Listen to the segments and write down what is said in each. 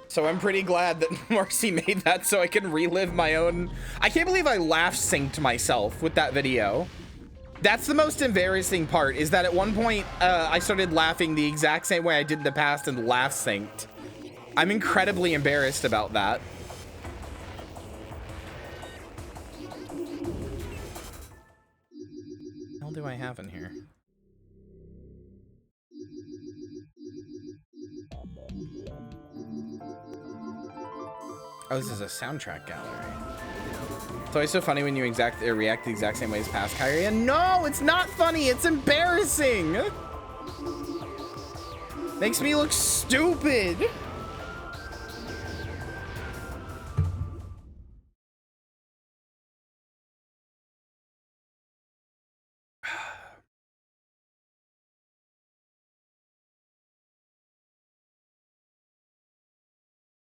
So I'm pretty glad that Marcy made that so I can relive my own. I can't believe I laugh synced myself with that video. That's the most embarrassing part, is that at one point I started laughing the exact same way I did in the past and laugh synced. I'm incredibly embarrassed about that. What the hell do I have in here? Oh, this is a soundtrack gallery. It's always so funny when you react the exact same way as past Kyria. No, it's not funny. It's embarrassing. Makes me look stupid.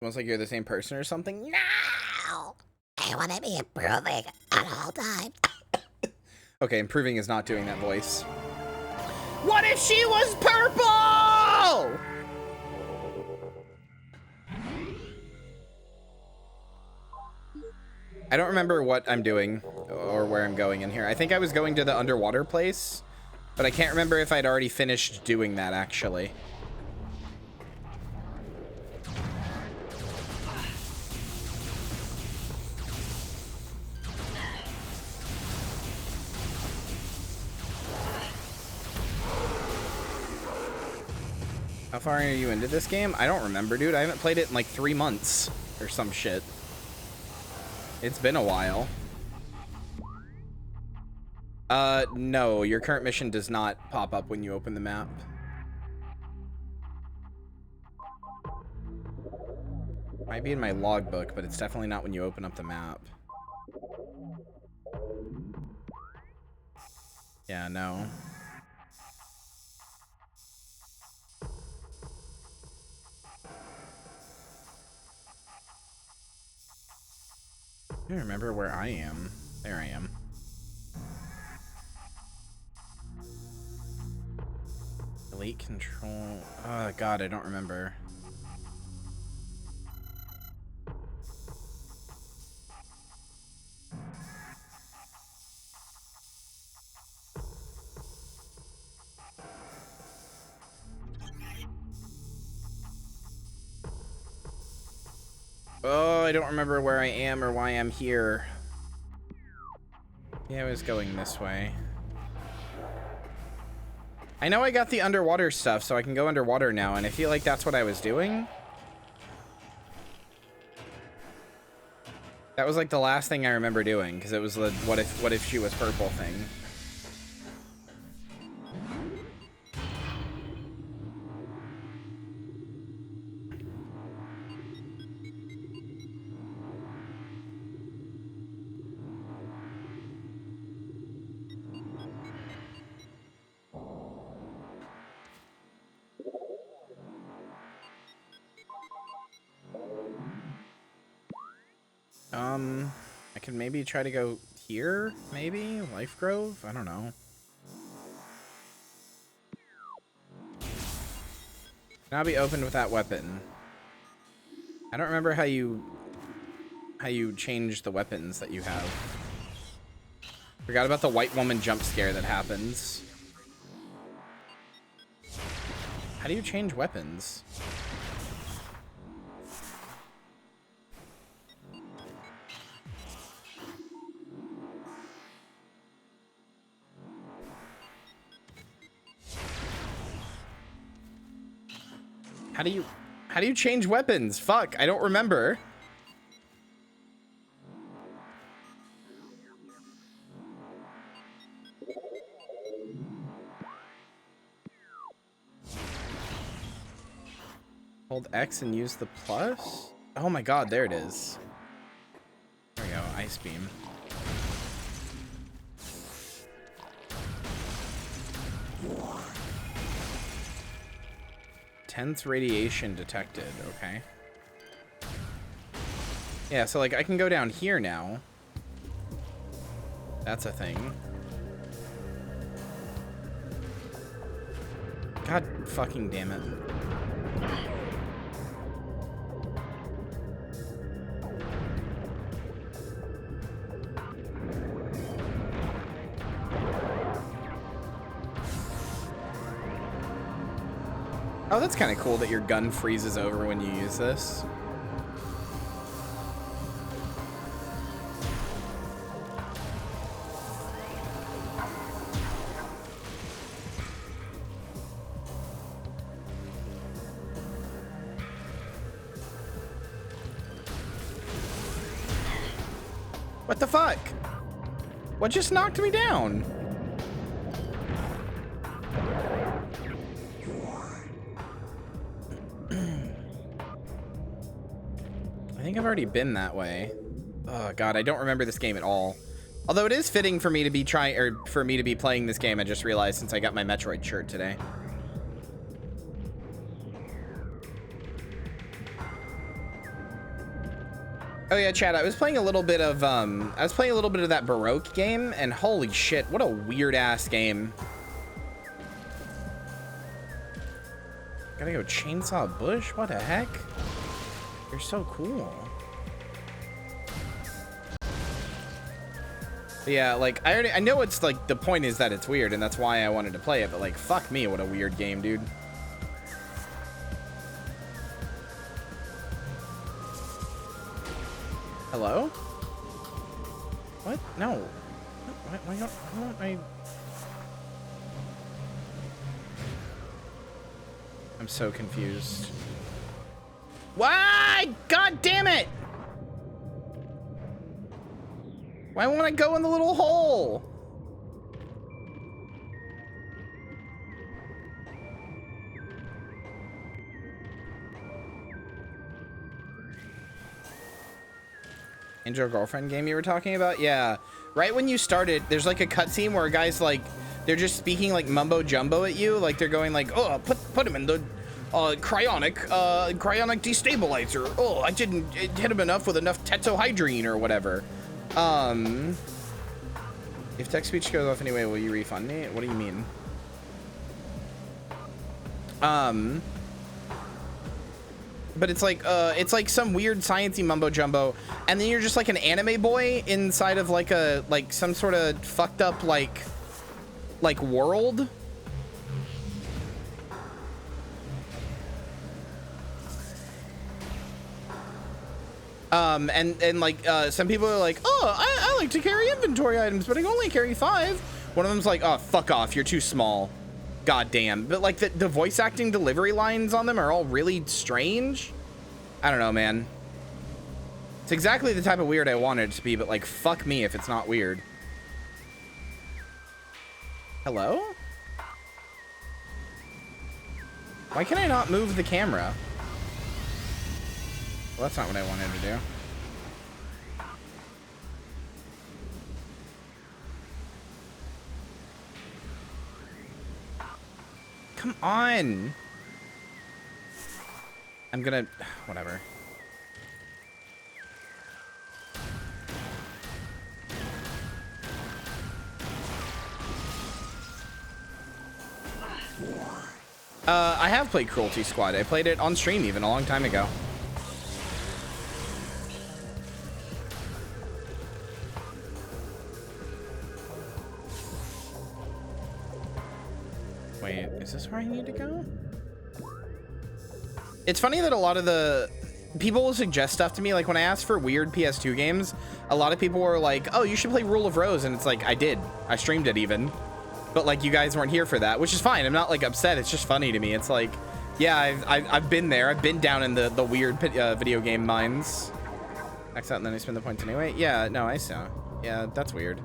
Almost like you're the same person or something. No! I want to be improving at all times. Okay, improving is not doing that voice. What if she was purple? I don't remember what I'm doing or where I'm going in here. I think I was going to the underwater place, but I can't remember if I'd already finished doing that actually. How far are you into this game? I don't remember, dude. I haven't played it in like 3 months or some shit. It's been a while. No, your current mission does not pop up when you open the map. Might be in my logbook, but it's definitely not when you open up the map. Yeah, no. I don't remember where I am. There I am. Elite control. Oh god, I don't remember. Oh, I don't remember where I am or why I'm here. Yeah, I was going this way. I know I got the underwater stuff, so I can go underwater now, and I feel like that's what I was doing. That was like the last thing I remember doing, because it was the what if she was purple thing. I could maybe try to go here, maybe? Life Grove? I don't know. Now be opened with that weapon. I don't remember how you change the weapons that you have. Forgot about the white woman jump scare that happens. How do you change weapons? How do you change weapons? Fuck, I don't remember. Hold X and use the plus? Oh my god, there it is. There we go, Ice Beam. Tense radiation detected, okay. Yeah, so like I can go down here now. That's a thing. God fucking damn it. Oh, that's kind of cool that your gun freezes over when you use this. What the fuck? What just knocked me down? I think I've already been that way. Oh god, I don't remember this game at all. Although it is fitting for me to be playing this game, I just realized since I got my Metroid shirt today. Oh yeah, Chad, I was playing a little bit of that Baroque game, and holy shit, what a weird ass game. Gotta go chainsaw a bush? What the heck? You're so cool. But yeah, like I know it's like the point is that it's weird, and that's why I wanted to play it, but like fuck me, what a weird game, dude. Hello? What? No. Why don't I... I'm so confused. Why? God damn it! Why won't I go in the little hole? Angel Girlfriend game you were talking about? Yeah. Right when you started, there's like a cutscene where a guy's like, they're just speaking like mumbo jumbo at you. Like they're going like, oh, put him in the cryonic destabilizer. Oh, I didn't hit him enough with enough tetrohydrine or whatever. If text speech goes off anyway, will you refund me? What do you mean? But it's like some weird sciencey mumbo jumbo, and then you're just like an anime boy inside of like some sort of fucked up like world. And like some people are like, oh, I like to carry inventory items, but I can only carry 5. One of them's like, oh, fuck off, you're too small. God damn. But like the voice acting delivery lines on them are all really strange. I don't know, man. It's exactly the type of weird I wanted it to be, but like fuck me if it's not weird. Hello? Why can I not move the camera? Well, that's not what I wanted to do. Come on. I'm gonna... whatever. I have played Cruelty Squad. I played it on stream even a long time ago. Wait, is this where I need to go? It's funny that a lot of the people will suggest stuff to me. Like when I asked for weird PS2 games, a lot of people were like, oh, you should play Rule of Rose. And it's like, I did. I streamed it even. But like you guys weren't here for that, which is fine. I'm not like upset. It's just funny to me. It's like, yeah, I've been there. I've been down in the weird video game mines. Max out and then I spend the points anyway. Yeah, no, I saw. Yeah, that's weird.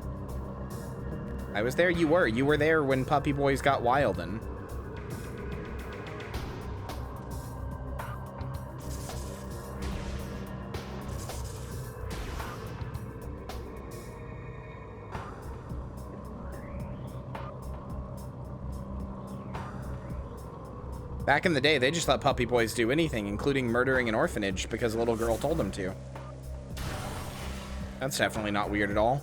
I was there. You were there when Puppy Boys got wild and... Back in the day, they just let puppy boys do anything, including murdering an orphanage because a little girl told them to. That's definitely not weird at all.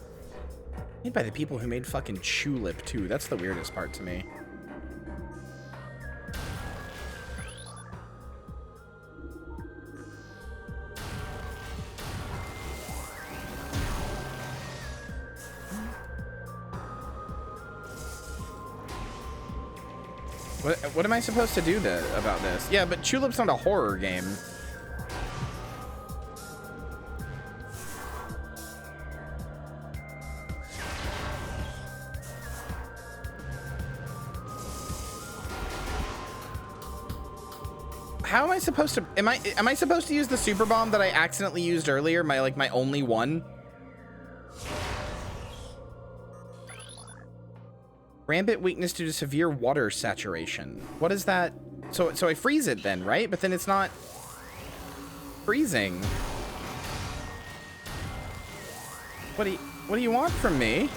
Made by the people who made fucking Tulip, too. That's the weirdest part to me. What am I supposed to do about this? Yeah, but Tulip's not a horror game. How am I supposed to, am I supposed to use the super bomb that I accidentally used earlier? My only one? Rampant weakness due to severe water saturation. What is that? So I freeze it then, right? But then it's not freezing. What do you want from me?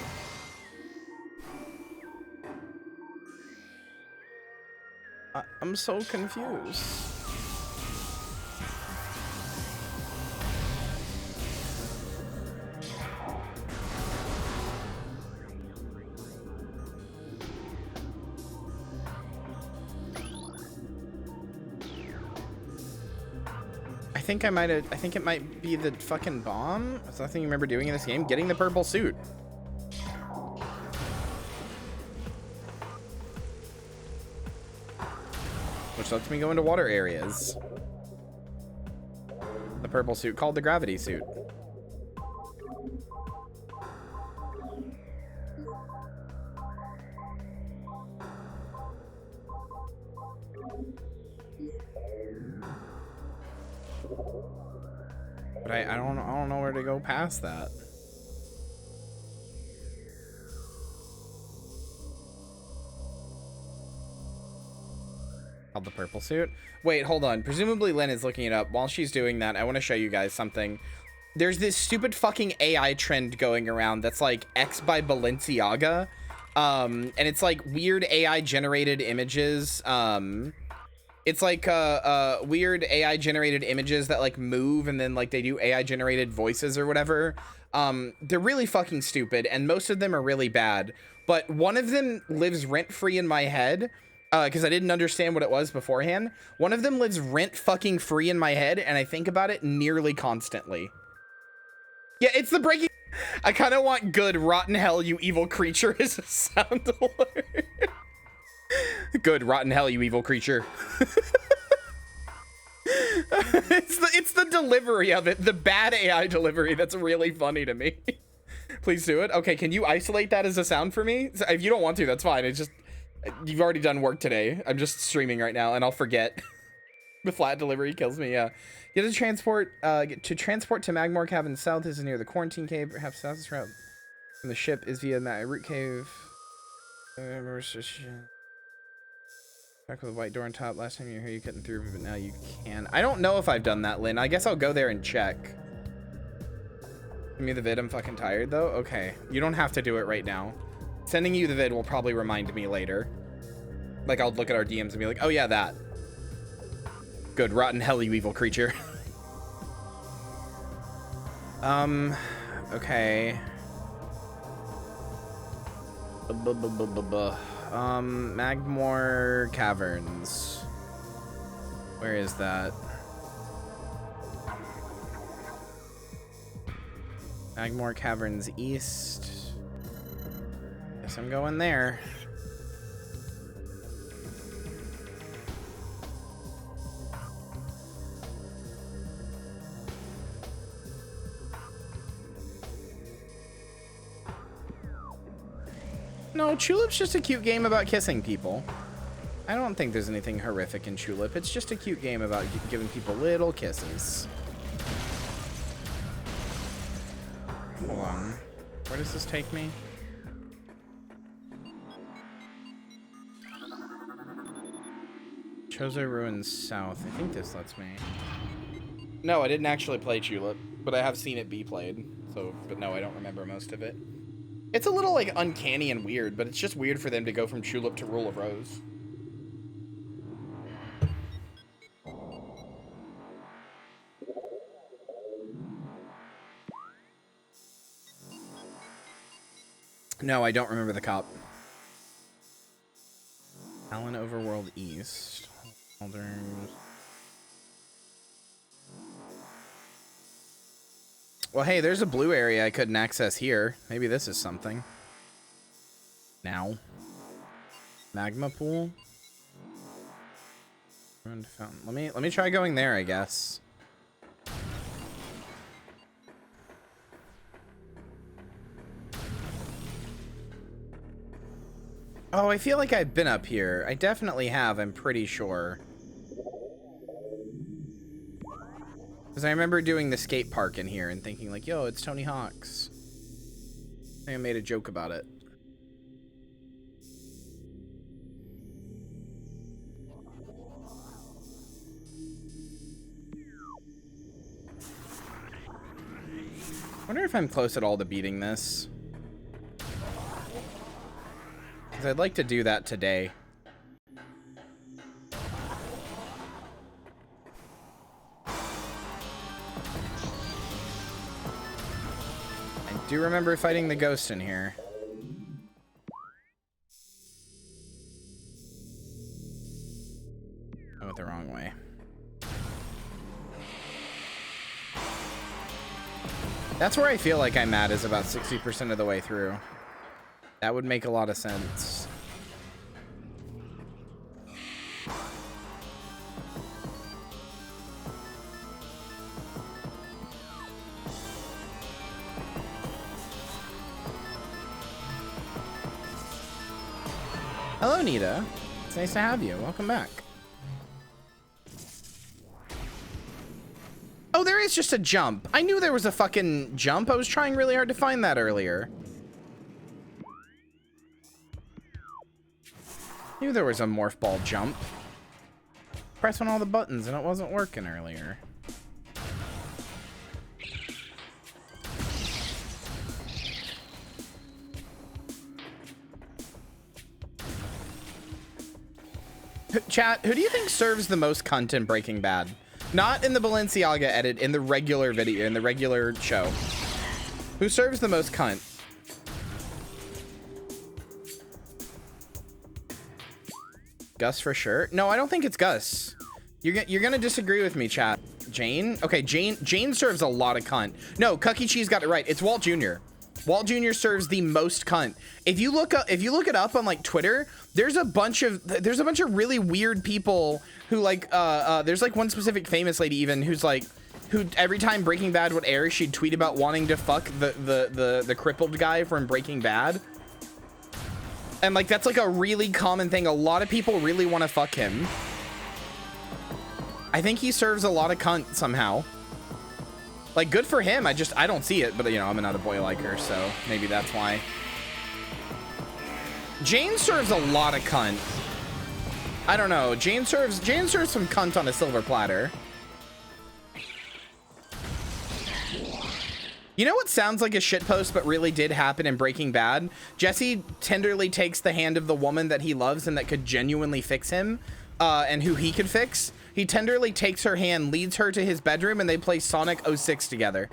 I'm so confused. I think it might be the fucking bomb. That's nothing you remember doing in this game. Getting the purple suit. Which lets me go into water areas. The purple suit called the gravity suit. But I don't know where to go past that. Called the purple suit. Wait, hold on. Presumably Lynn is looking it up. While she's doing that, I want to show you guys something. There's this stupid fucking AI trend going around that's like X by Balenciaga. And it's like weird AI generated images. It's like weird AI generated images that like move and then like they do AI generated voices or whatever. They're really fucking stupid and most of them are really bad. But one of them lives rent free in my head because I didn't understand what it was beforehand. One of them lives rent fucking free in my head and I think about it nearly constantly. Yeah, it's the breaking. I kind of want good rotten hell, you evil creature as a sound alert. Good rotten hell, you evil creature. it's the delivery of it, the bad AI delivery that's really funny to me. Please do it. Okay, can you isolate that as a sound for me? If you don't want to, that's fine. It's just, you've already done work today. I'm just streaming right now and I'll forget. The flat delivery kills me, yeah. You have to transport to Magmore Cabin South is near the quarantine cave. Perhaps south route from the ship is via the root cave. Back with a white door on top. Last time you were here, you couldn't through, but now you can. I don't know if I've done that, Lynn. I guess I'll go there and check. Give me the vid. I'm fucking tired, though. Okay. You don't have to do it right now. Sending you the vid will probably remind me later. Like, I'll look at our DMs and be like, oh, yeah, that. Good. Rotten hell, you evil creature. Okay. Magmore Caverns. Where is that? Magmore Caverns East. Guess I'm going there. No, Tulip's just a cute game about kissing people. I don't think there's anything horrific in Tulip. It's just a cute game about giving people little kisses. Hold on. Where does this take me? Chozo Ruins South. I think this lets me. No, I didn't actually play Tulip, but I have seen it be played. So, but no, I don't remember most of it. It's a little, like, uncanny and weird, but it's just weird for them to go from Tulip to Rule of Rose. No, I don't remember the cop. Allen Overworld East. Alders. Well, hey, there's a blue area I couldn't access here. Maybe this is something. Now. Magma pool. Let me try going there, I guess. Oh, I feel like I've been up here. I definitely have, I'm pretty sure. Because I remember doing the skate park in here and thinking like, yo, it's Tony Hawk's. I think I made a joke about it. I wonder if I'm close at all to beating this. Because I'd like to do that today. I do remember fighting the ghost in here. I went the wrong way. That's where I feel like I'm at, is about 60% of the way through. That would make a lot of sense. Hello, Nita. It's nice to have you. Welcome back. Oh, there is just a jump. I knew there was a fucking jump. I was trying really hard to find that earlier. Knew there was a morph ball jump. Press on all the buttons and it wasn't working earlier. Chat, who do you think serves the most cunt in Breaking Bad? Not in the Balenciaga edit, in the regular video, in the regular show. Who serves the most cunt? Gus for sure. No, I don't think it's Gus. You're gonna disagree with me, chat. Jane? Okay, Jane serves a lot of cunt. No, Cucky Cheese got it right. It's Walt Jr. Walt Jr. serves the most cunt. If you look it up on like Twitter, there's a bunch of really weird people who like there's like one specific famous lady even who every time Breaking Bad would air, she'd tweet about wanting to fuck the crippled guy from Breaking Bad. And like that's like a really common thing. A lot of people really want to fuck him. I think he serves a lot of cunt somehow. Like, good for him. I don't see it, but you know, I'm not a boy like her, so maybe that's why. Jane serves a lot of cunt. I don't know. Jane serves some cunt on a silver platter. You know what sounds like a shitpost but really did happen in Breaking Bad? Jesse tenderly takes the hand of the woman that he loves and that could genuinely fix him, and who he could fix. He tenderly takes her hand, leads her to his bedroom, and they play Sonic 06 together.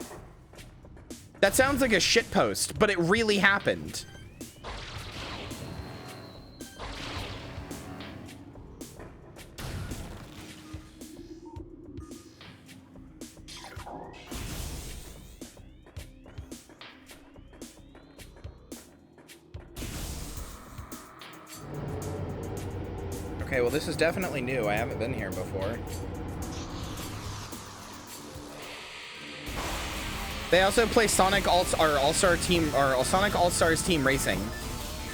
That sounds like a shitpost, but it really happened. Okay, well, this is definitely new. I haven't been here before. They also play Sonic All-Star Team, or Sonic All-Stars Team Racing,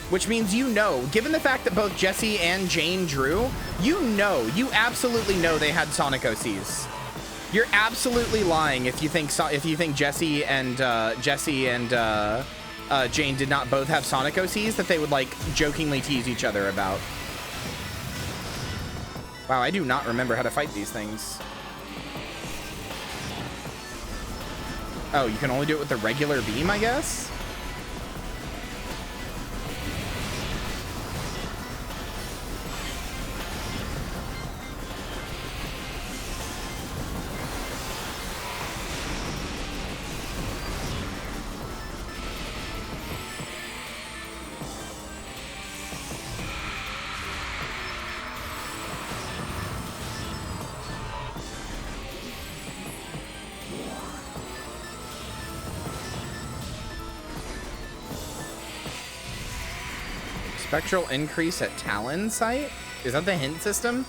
which means, you know, given the fact that both Jesse and Jane drew, you absolutely know they had Sonic OCs. You're absolutely lying if you think Jesse and Jane did not both have Sonic OCs that they would like jokingly tease each other about. Wow, I do not remember how to fight these things. Oh, you can only do it with the regular beam, I guess? Spectral increase at Talon site? Is that the hint system?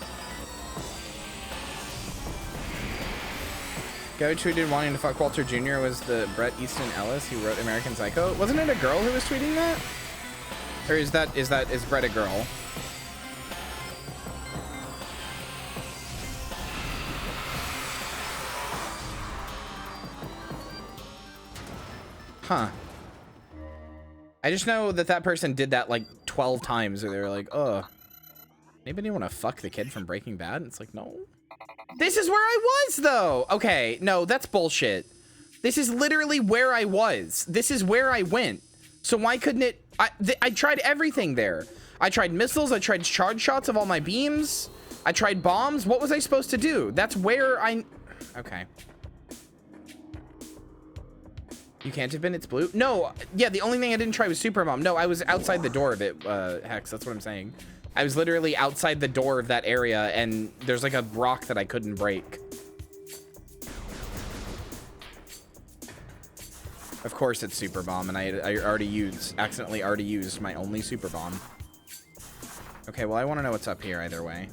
Guy who tweeted wanting to fuck Walter Jr. was the Bret Easton Ellis who wrote American Psycho. Wasn't it a girl who was tweeting that? Or is Bret a girl? Huh. I just know that person did that like 12 times, or they were like, oh, anybody want to fuck the kid from Breaking Bad? And it's like, no. This is where I was, though. Okay, no, that's bullshit. This is literally where I was. This is where I went. So why couldn't it? I tried everything there. I tried missiles. I tried charge shots of all my beams. I tried bombs. What was I supposed to do? That's where I... Okay. You can't have been. It's blue. No. Yeah, the only thing I didn't try was Super Bomb. No, I was outside the door of it, Hex. That's what I'm saying. I was literally outside the door of that area, and there's like a rock that I couldn't break. Of course it's Super Bomb, and I accidentally already used my only Super Bomb. Okay, well, I want to know what's up here either way.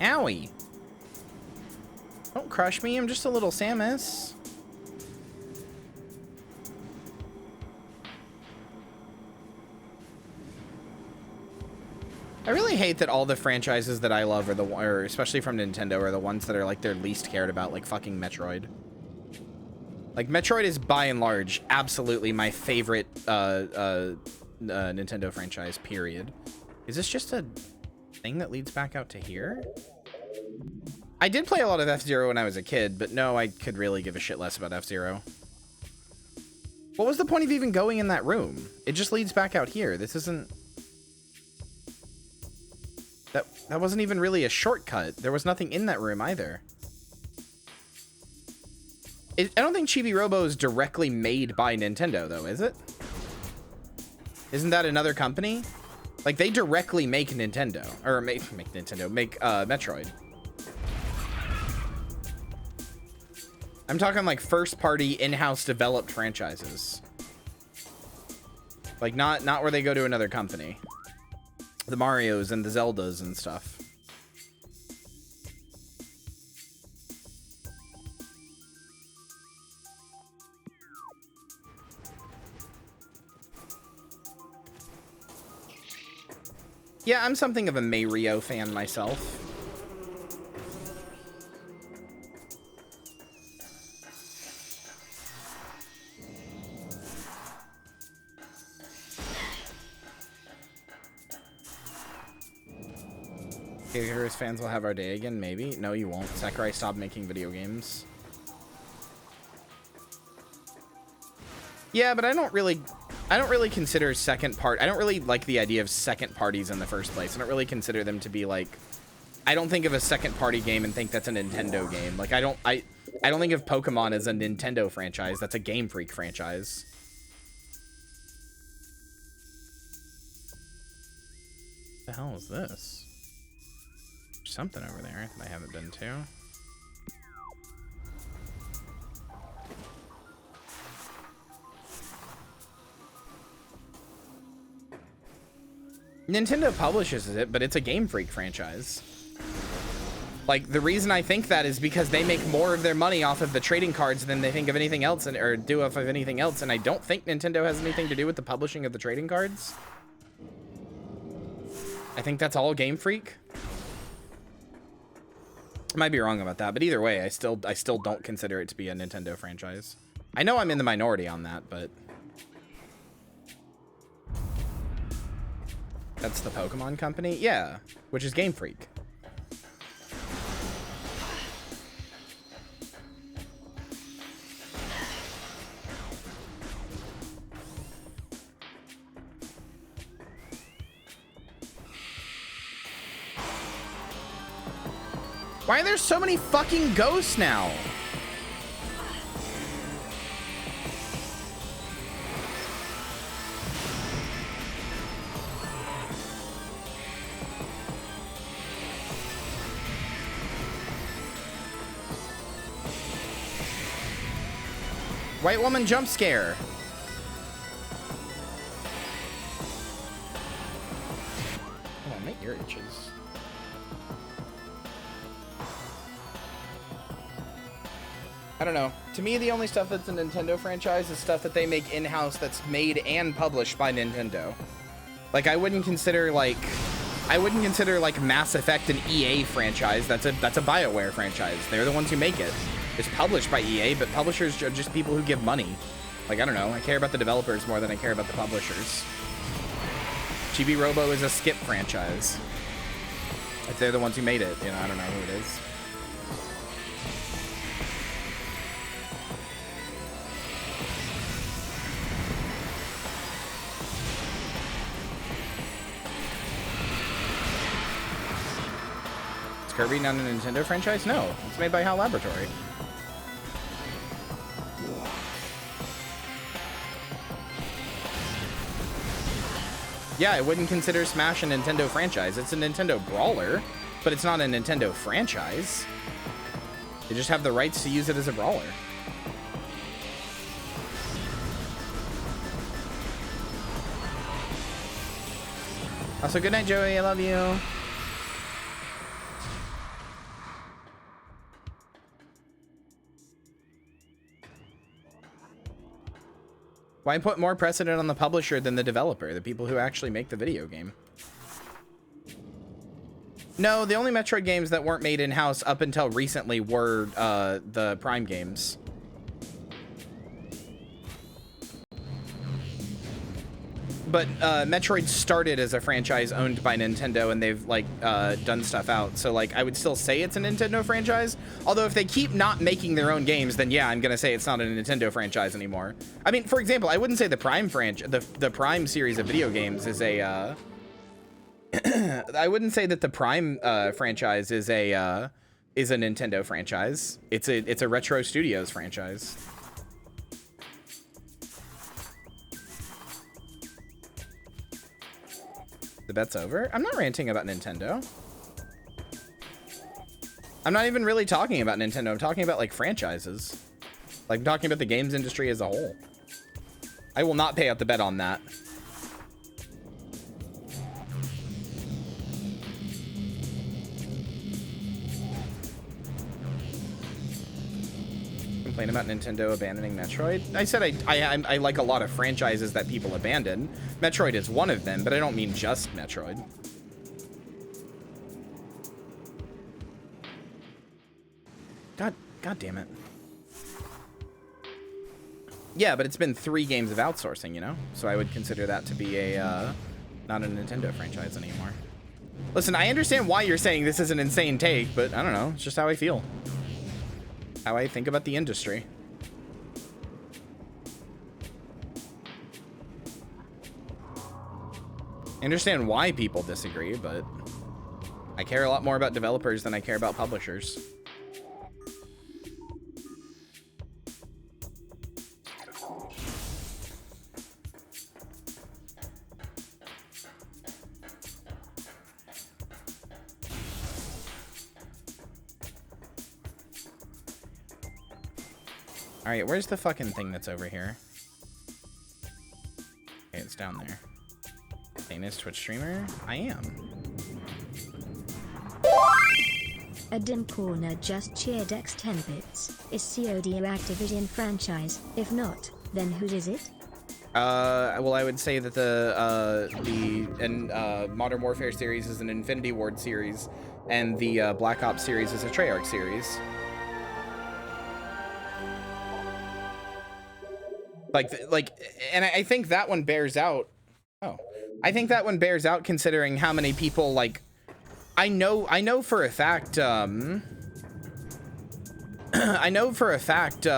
Owie. Don't crush me, I'm just a little Samus. I really hate that all the franchises that I love or especially from Nintendo, are the ones that are like they're least cared about, like fucking Metroid. Like Metroid is by and large absolutely my favorite Nintendo franchise, period. Is this just a thing that leads back out to here? I did play a lot of F-Zero when I was a kid, but no, I could really give a shit less about F-Zero. What was the point of even going in that room? It just leads back out here. This isn't... That wasn't even really a shortcut. There was nothing in that room either. I don't think Chibi Robo is directly made by Nintendo, though, is it? Isn't that another company? Like, they directly make Nintendo. Or make Metroid. I'm talking, like, first-party, in-house developed franchises. Like, not where they go to another company. The Marios and the Zeldas and stuff. Yeah, I'm something of a Mario fan myself. Kyria's fans will have our day again, maybe? No, you won't. Sakurai stopped making video games. Yeah, but I don't really consider I don't really like the idea of second parties in the first place. I don't really consider them to be like, I don't think of a second party game and think that's a Nintendo game. Like I don't think of Pokemon as a Nintendo franchise. That's a Game Freak franchise. What the hell is this? There's something over there that I haven't been to. Nintendo publishes it, but it's a Game Freak franchise. Like, the reason I think that is because they make more of their money off of the trading cards than they think of anything else, or do off of anything else, and I don't think Nintendo has anything to do with the publishing of the trading cards. I think that's all Game Freak. I might be wrong about that, but either way, I still don't consider it to be a Nintendo franchise. I know I'm in the minority on that, but... That's the Pokemon company? Yeah, which is Game Freak. Why are there so many fucking ghosts now? White woman jump scare. Oh, my ear itches. I don't know. To me, the only stuff that's a Nintendo franchise is stuff that they make in-house that's made and published by Nintendo. Like, I wouldn't consider like Mass Effect an EA franchise. That's a BioWare franchise. They're the ones who make it. It's published by EA, but publishers are just people who give money. Like, I don't know. I care about the developers more than I care about the publishers. Chibi Robo is a Skip franchise. If they're the ones who made it, you know, I don't know who it is. Is Kirby not a Nintendo franchise? No, it's made by HAL Laboratory. Yeah, I wouldn't consider Smash a Nintendo franchise. It's a Nintendo brawler, but it's not a Nintendo franchise. They just have the rights to use it as a brawler. Also, good night, Joey. I love you. Why put more precedent on the publisher than the developer, the people who actually make the video game? No, the only Metroid games that weren't made in-house up until recently were the Prime games. But Metroid started as a franchise owned by Nintendo, and they've like done stuff out. So like, I would still say it's a Nintendo franchise. Although if they keep not making their own games, then yeah, I'm gonna say it's not a Nintendo franchise anymore. I mean, for example, I wouldn't say the Prime the Prime series of video games is a. I wouldn't say that the Prime franchise is a Nintendo franchise. It's a Retro Studios franchise. The bet's over. I'm not ranting about Nintendo. I'm not even really talking about Nintendo. I'm talking about like franchises. Like I'm talking about the games industry as a whole. I will not pay out the bet on that. Complain about Nintendo abandoning Metroid? I said I like a lot of franchises that people abandon. Metroid is one of them, but I don't mean just Metroid. God damn it. Yeah, but it's been 3 games of outsourcing, you know? So I would consider that to be a not a Nintendo franchise anymore. Listen, I understand why you're saying this is an insane take, but I don't know. It's just how I feel. How I think about the industry. I understand why people disagree, but I care a lot more about developers than I care about publishers. All right, where's the fucking thing that's over here? Okay, it's down there. Famous Twitch streamer? I am. A dim corner just cheered X 10 bits. Is COD a Activision franchise? If not, then whose is it? Well, I would say that the Modern Warfare series is an Infinity Ward series, and the Black Ops series is a Treyarch series. And I think that one bears out. Oh, I think that one bears out considering how many people like. I know for a fact. I know for a fact. There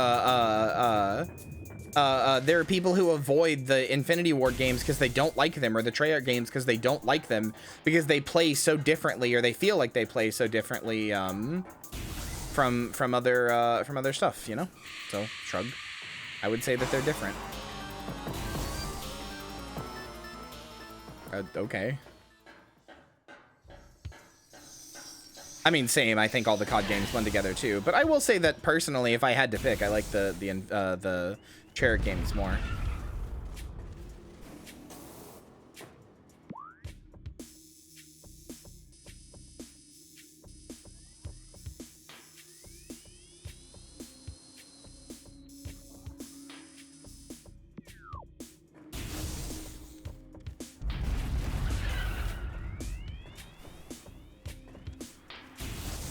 are people who avoid the Infinity Ward games because they don't like them, or the Treyarch games because they don't like them because they play so differently, or they feel like they play so differently from other stuff. You know, so shrug. I would say that they're different. Okay. I mean, same. I think all the COD games blend together too. But I will say that personally, if I had to pick, I like the Chariot games more.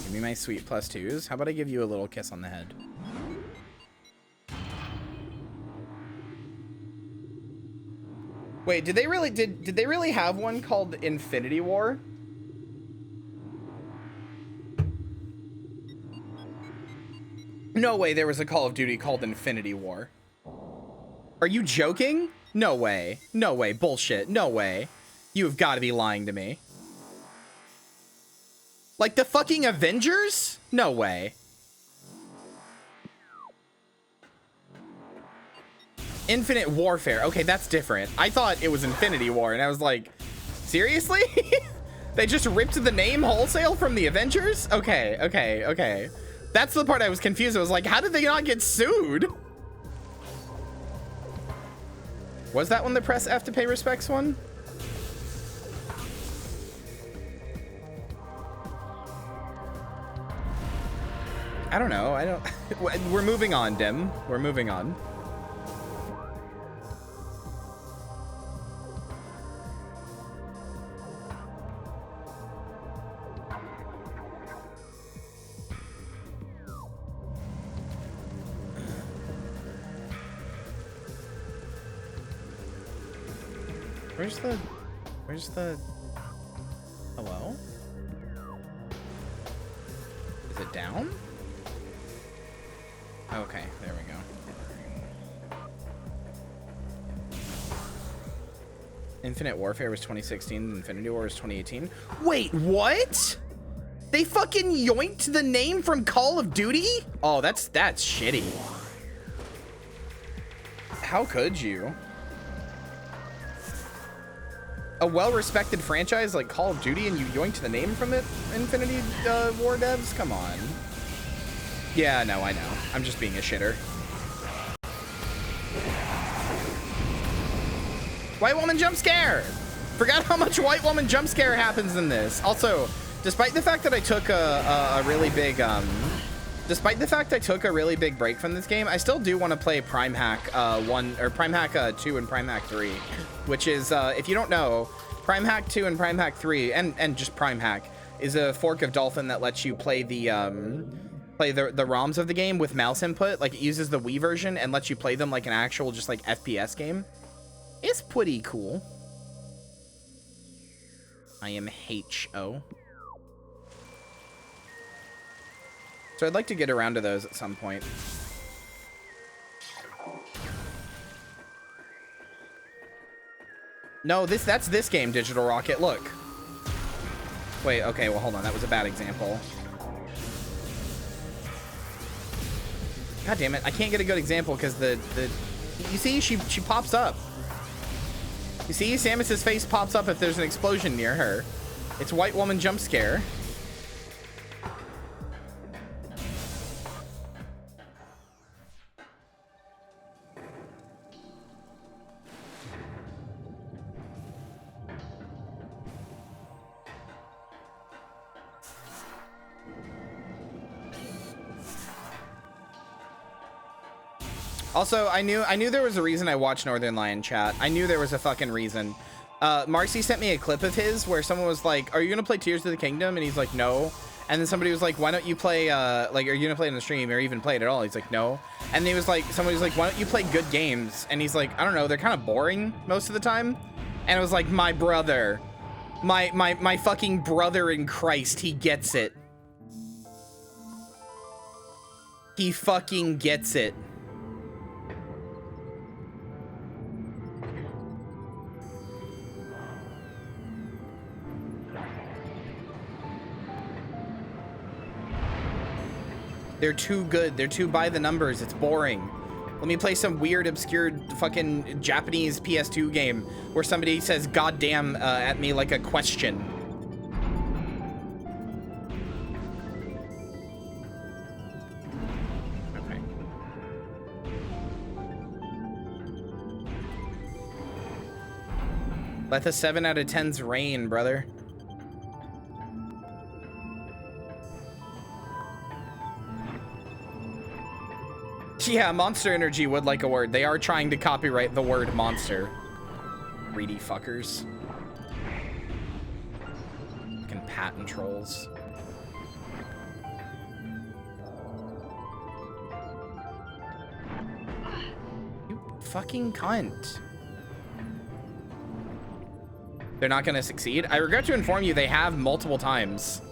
Give me my sweet +2s. How about I give you a little kiss on the head? Wait, did they really have one called Infinity War? No way there was a Call of Duty called Infinity War. Are you joking? No way. No way. Bullshit. No way. You have got to be lying to me. Like the fucking Avengers? No way. Infinite Warfare. Okay, that's different. I thought it was Infinity War, and I was like, seriously? They just ripped the name wholesale from the Avengers? Okay, okay, okay. That's the part I was confused. I was like, how did they not get sued? Was that one the press F to pay respects one? I don't know. I don't. We're moving on, Dim. We're moving on. Where's the, hello? Is it down? Okay, there we go. Infinite Warfare was 2016, Infinity War was 2018. Wait, what? They fucking yoinked the name from Call of Duty? Oh, that's shitty. How could you? A well-respected franchise like Call of Duty and you yoinked the name from it, Infinity War devs? Come on. Yeah, no, I know. I'm just being a shitter. White woman jump scare! Forgot how much white woman jump scare happens in this. Also, despite the fact that I took a really big, despite the fact I took a really big break from this game, I still do want to play Prime Hack 1, or Prime Hack 2 and Prime Hack 3, which is, if you don't know, Prime Hack 2 and Prime Hack 3, and just Prime Hack, is a fork of Dolphin that lets you play the ROMs of the game with mouse input. Like, it uses the Wii version and lets you play them like an actual, just like, FPS game. It's pretty cool. I am H-O. So I'd like to get around to those at some point. No, that's this game, Digital Rocket. Look. Wait, okay, well, hold on. That was a bad example. God damn it. I can't get a good example because you see, she pops up. You see, Samus's face pops up if there's an explosion near her. It's white woman jump scare. Also, I knew there was a reason I watched Northern Lion chat. I knew there was a fucking reason. Marcy sent me a clip of his where someone was like, are you gonna play Tears of the Kingdom? And he's like, no. And then somebody was like, why don't you play, like, are you gonna play it in the stream or even play it at all? He's like, no. And he was like, somebody was like, why don't you play good games? And he's like, I don't know, they're kind of boring most of the time. And it was like, my brother, my fucking brother in Christ, he gets it. He fucking gets it. They're too good. They're too by the numbers. It's boring. Let me play some weird, obscure, fucking Japanese PS2 game where somebody says goddamn at me like a question. Let the 7 out of 10s rain, brother. Yeah, Monster Energy would like a word. They are trying to copyright the word monster. Greedy fuckers. Fucking patent trolls. You fucking cunt. They're not gonna succeed? I regret to inform you they have multiple times.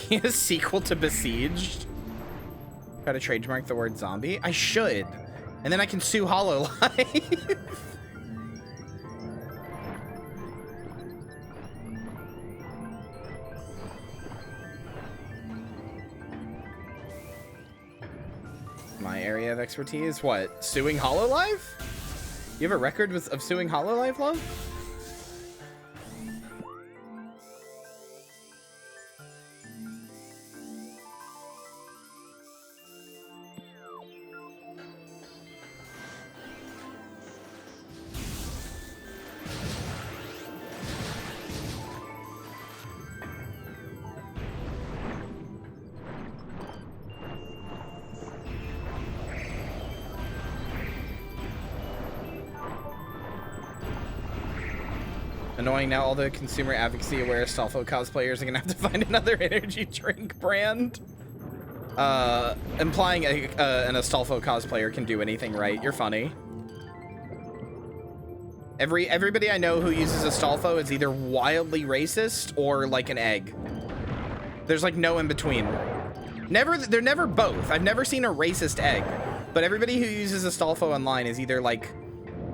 A sequel to Besieged? Gotta trademark the word zombie? I should. And then I can sue HoloLive. My area of expertise? What? Suing HoloLive? You have a record of suing HoloLive, love? Annoying now, all the consumer advocacy aware Astolfo cosplayers are gonna have to find another energy drink brand. Implying an Astolfo cosplayer can do anything right. You're funny. Everybody I know who uses Astolfo is either wildly racist or like an egg. There's like no in between. They're never both. I've never seen a racist egg, but everybody who uses Astolfo online is either like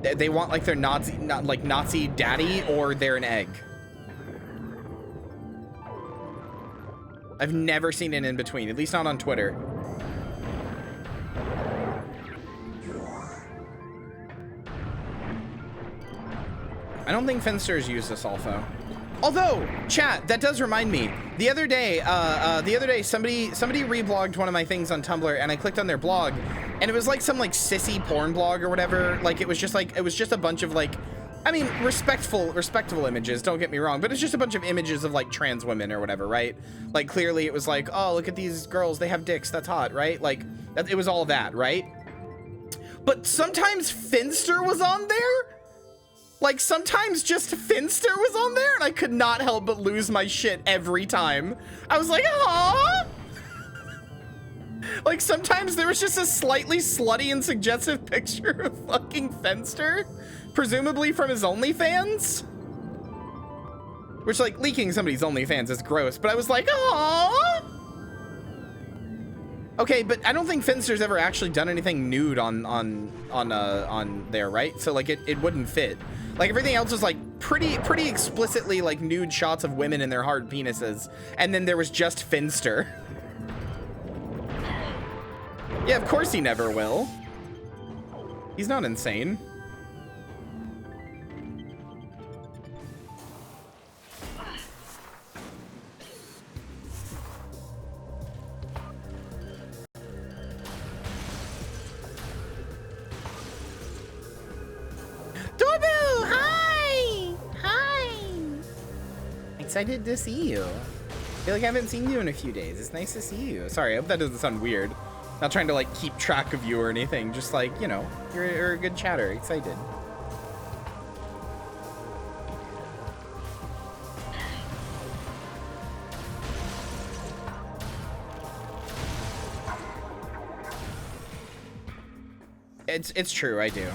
they want like their Nazi daddy, or they're an egg. I've never seen an in between, at least not on Twitter. I don't think Finsters use Astolfo. Although, chat, that does remind me. The other day, somebody reblogged one of my things on Tumblr, and I clicked on their blog, and it was like some like sissy porn blog or whatever. Like it was just a bunch of like, I mean, respectable images. Don't get me wrong, but it's just a bunch of images of like trans women or whatever, right? Like clearly it was like, oh, look at these girls, they have dicks, that's hot, right? Like it was all that, right? But sometimes Finster was on there. Like, sometimes just Finster was on there, and I could not help but lose my shit every time. I was like, aww! Like, sometimes there was just a slightly slutty and suggestive picture of fucking Finster, presumably from his OnlyFans. Which, like, leaking somebody's OnlyFans is gross, but I was like, aww! Okay, but I don't think Finster's ever actually done anything nude on there, right? So, like, it wouldn't fit. Like, everything else was, like, pretty explicitly, like, nude shots of women and their hard penises. And then there was just Finster. Yeah, of course he never will. He's not insane. Doorbell, hi! Hi! Excited to see you. I feel like I haven't seen you in a few days. It's nice to see you. Sorry, I hope that doesn't sound weird. Not trying to like keep track of you or anything. Just like, you know, you're a good chatter. Excited. It's true, I do.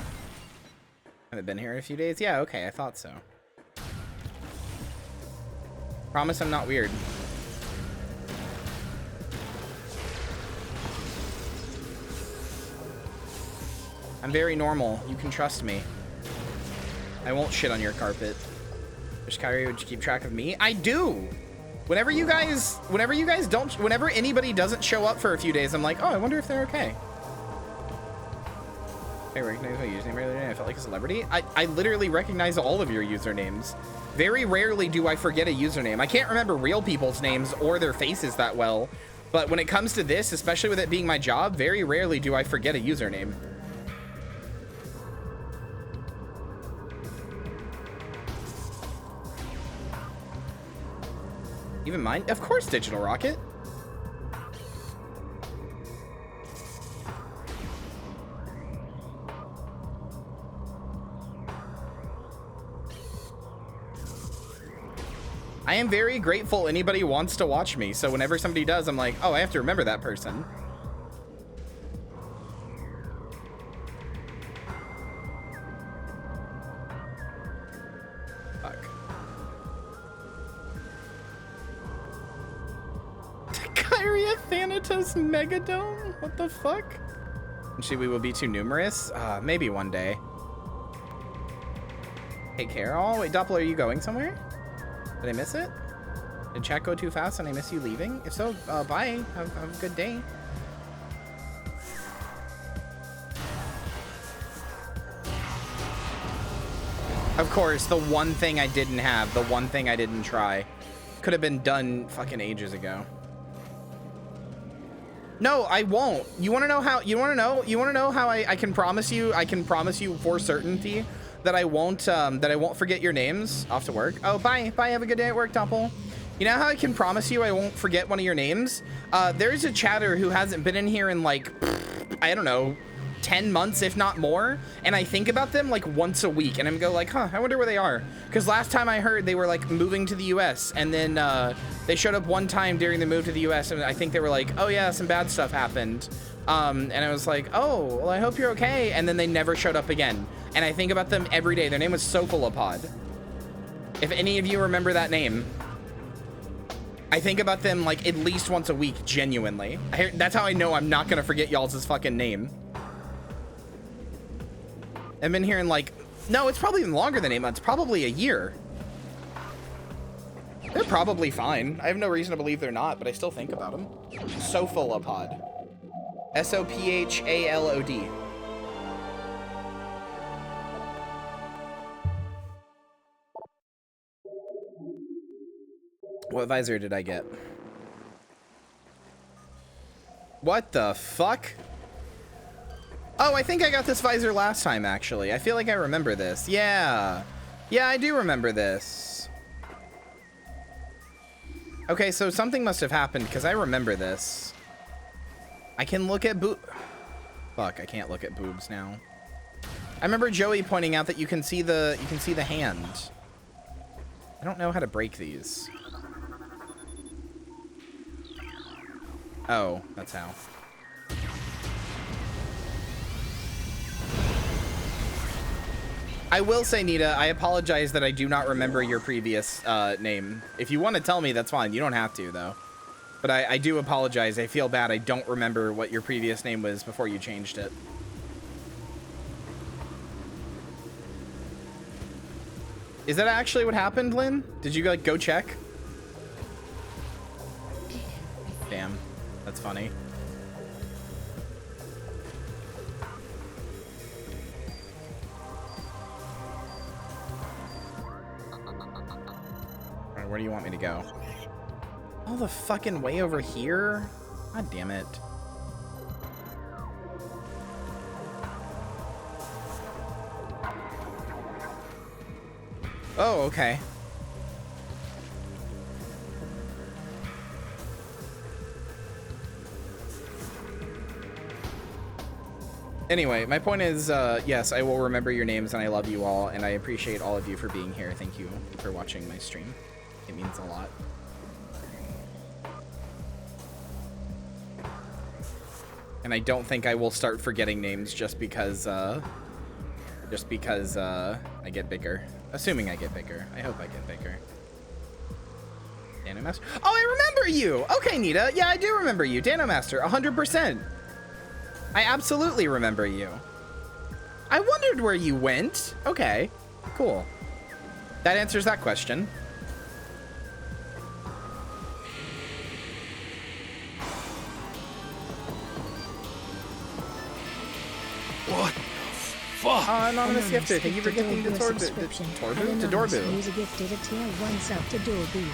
Haven't been here in a few days? Yeah, okay, I thought so. Promise I'm not weird. I'm very normal. You can trust me. I won't shit on your carpet. Wish Kyrie would keep track of me. I do! Whenever anybody doesn't show up for a few days, I'm like, oh, I wonder if they're okay. I recognize my username earlier. I felt like a celebrity. I literally recognize all of your usernames. Very rarely do I forget a username. I can't remember real people's names or their faces that well. But when it comes to this, especially with it being my job, very rarely do I forget a username. Even mine? Of course, Digital Rocket. I am very grateful anybody wants to watch me, so whenever somebody does, I'm like, oh, I have to remember that person. Fuck. Kyria Thanatos Megadome? What the fuck? Actually, we will be too numerous? Maybe one day. Take care. Oh, wait, Doppler, are you going somewhere? Did I miss it? Did chat go too fast and I miss you leaving? If so, bye. Have a good day. Of course, the one thing I didn't have, the one thing I didn't try, could have been done fucking ages ago. No, I won't. You want to know how? You want to know how I can promise you? I can promise you for certainty that I won't forget your names. Off to work. Oh, bye. Have a good day at work, Doppel. You know how I can promise you I won't forget one of your names? There's a chatter who hasn't been in here in like, I don't know, 10 months, if not more. And I think about them like once a week and I'm go like, huh, I wonder where they are. Because last time I heard they were like moving to the US and then they showed up one time during the move to the US and I think they were like, oh yeah, some bad stuff happened. And I was like, oh, well, I hope you're okay. And then they never showed up again. And I think about them every day. Their name was Sophalopod. If any of you remember that name, I think about them like at least once a week, genuinely. That's how I know I'm not gonna forget y'all's fucking name. I've been hearing like, no, it's probably even longer than 8 months, probably a year. They're probably fine. I have no reason to believe they're not, but I still think about them. Sophalopod. S-O-P-H-A-L-O-D. What visor did I get? What the fuck? Oh, I think I got this visor last time, actually. I feel like I remember this. Yeah. Yeah, I do remember this. Okay, so something must have happened, because I remember this. I can look at Fuck, I can't look at boobs now. I remember Joey pointing out that you can see the hand. I don't know how to break these. Oh, that's how. I will say, Nita, I apologize that I do not remember your previous name. If you want to tell me, that's fine. You don't have to, though. But I do apologize. I feel bad. I don't remember what your previous name was before you changed it. Is that actually what happened, Lynn? Did you, like, go check? Damn. That's funny. Alright, where do you want me to go? All the fucking way over here? God damn it. Oh, okay. Anyway, my point is, yes, I will remember your names and I love you all and I appreciate all of you for being here. Thank you for watching my stream. It means a lot. And I don't think I will start forgetting names just because I get bigger. Assuming I get bigger. I hope I get bigger. Danomaster. Oh, I remember you! Okay, Nita. Yeah, I do remember you. Danomaster, 100%. I absolutely remember you. I wondered where you went. Okay, cool. That answers that question. What the fuck? Anonymous gifter, thank you for gifting the Torbu. To Dorbu. User gifted a tier 1 sub to Dorbu.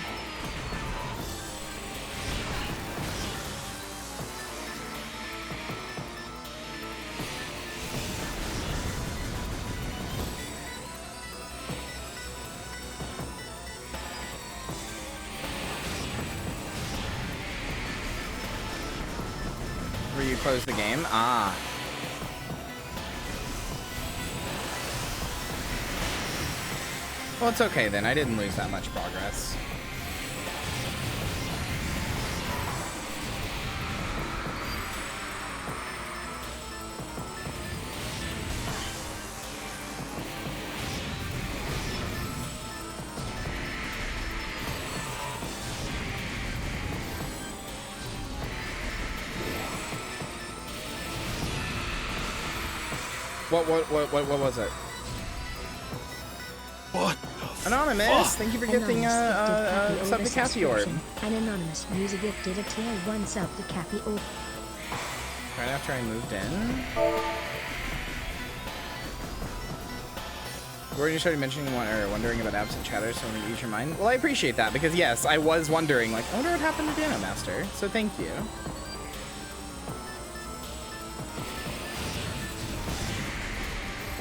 close the game. Ah. Well, it's okay then. I didn't lose that much progress. What was it? What? Anonymous, thank you for gifting sub to Cappy Orb. An anonymous user gifted a tier 1 sub to Cappy Orb. Right after I moved in. Gordon, you started mentioning wondering about absent chatters, so I'm gonna use your mind. Well, I appreciate that because yes, I was wondering, like, I wonder what happened to Dano Master. So thank you.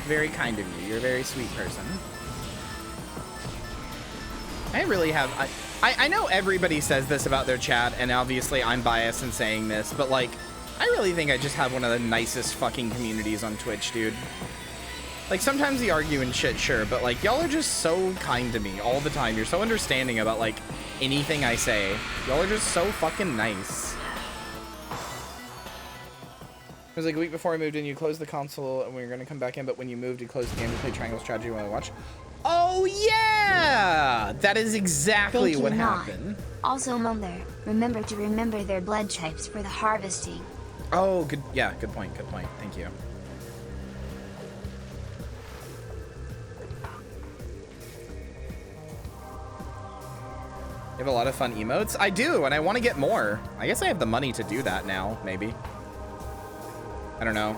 Very kind of you. You're a very sweet person. I really have. I know everybody says this about their chat, and obviously I'm biased in saying this, but like, I really think I just have one of the nicest fucking communities on Twitch, dude. Like, sometimes we argue and shit, sure, but like, y'all are just so kind to me all the time. You're so understanding about like anything I say. Y'all are just so fucking nice. It was like a week before I moved in, you closed the console and we were gonna come back in, but when you moved, you closed the game to play Triangle Strategy while I watch. Oh yeah! That is exactly what happened. Also, Mother, remember to remember their blood types for the harvesting. Oh, good. Yeah, good point. Good point. Thank you. You have a lot of fun emotes? I do, and I want to get more. I guess I have the money to do that now, maybe. I don't know.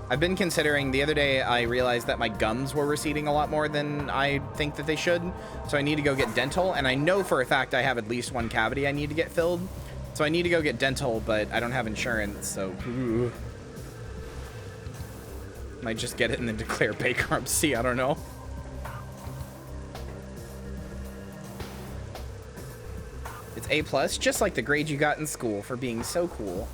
I've been considering, the other day I realized that my gums were receding a lot more than I think that they should. So I need to go get dental, and I know for a fact I have at least one cavity I need to get filled. So I need to go get dental, but I don't have insurance, so ooh. Might just get it and then declare bankruptcy, I don't know. It's A+, just like the grade you got in school for being so cool.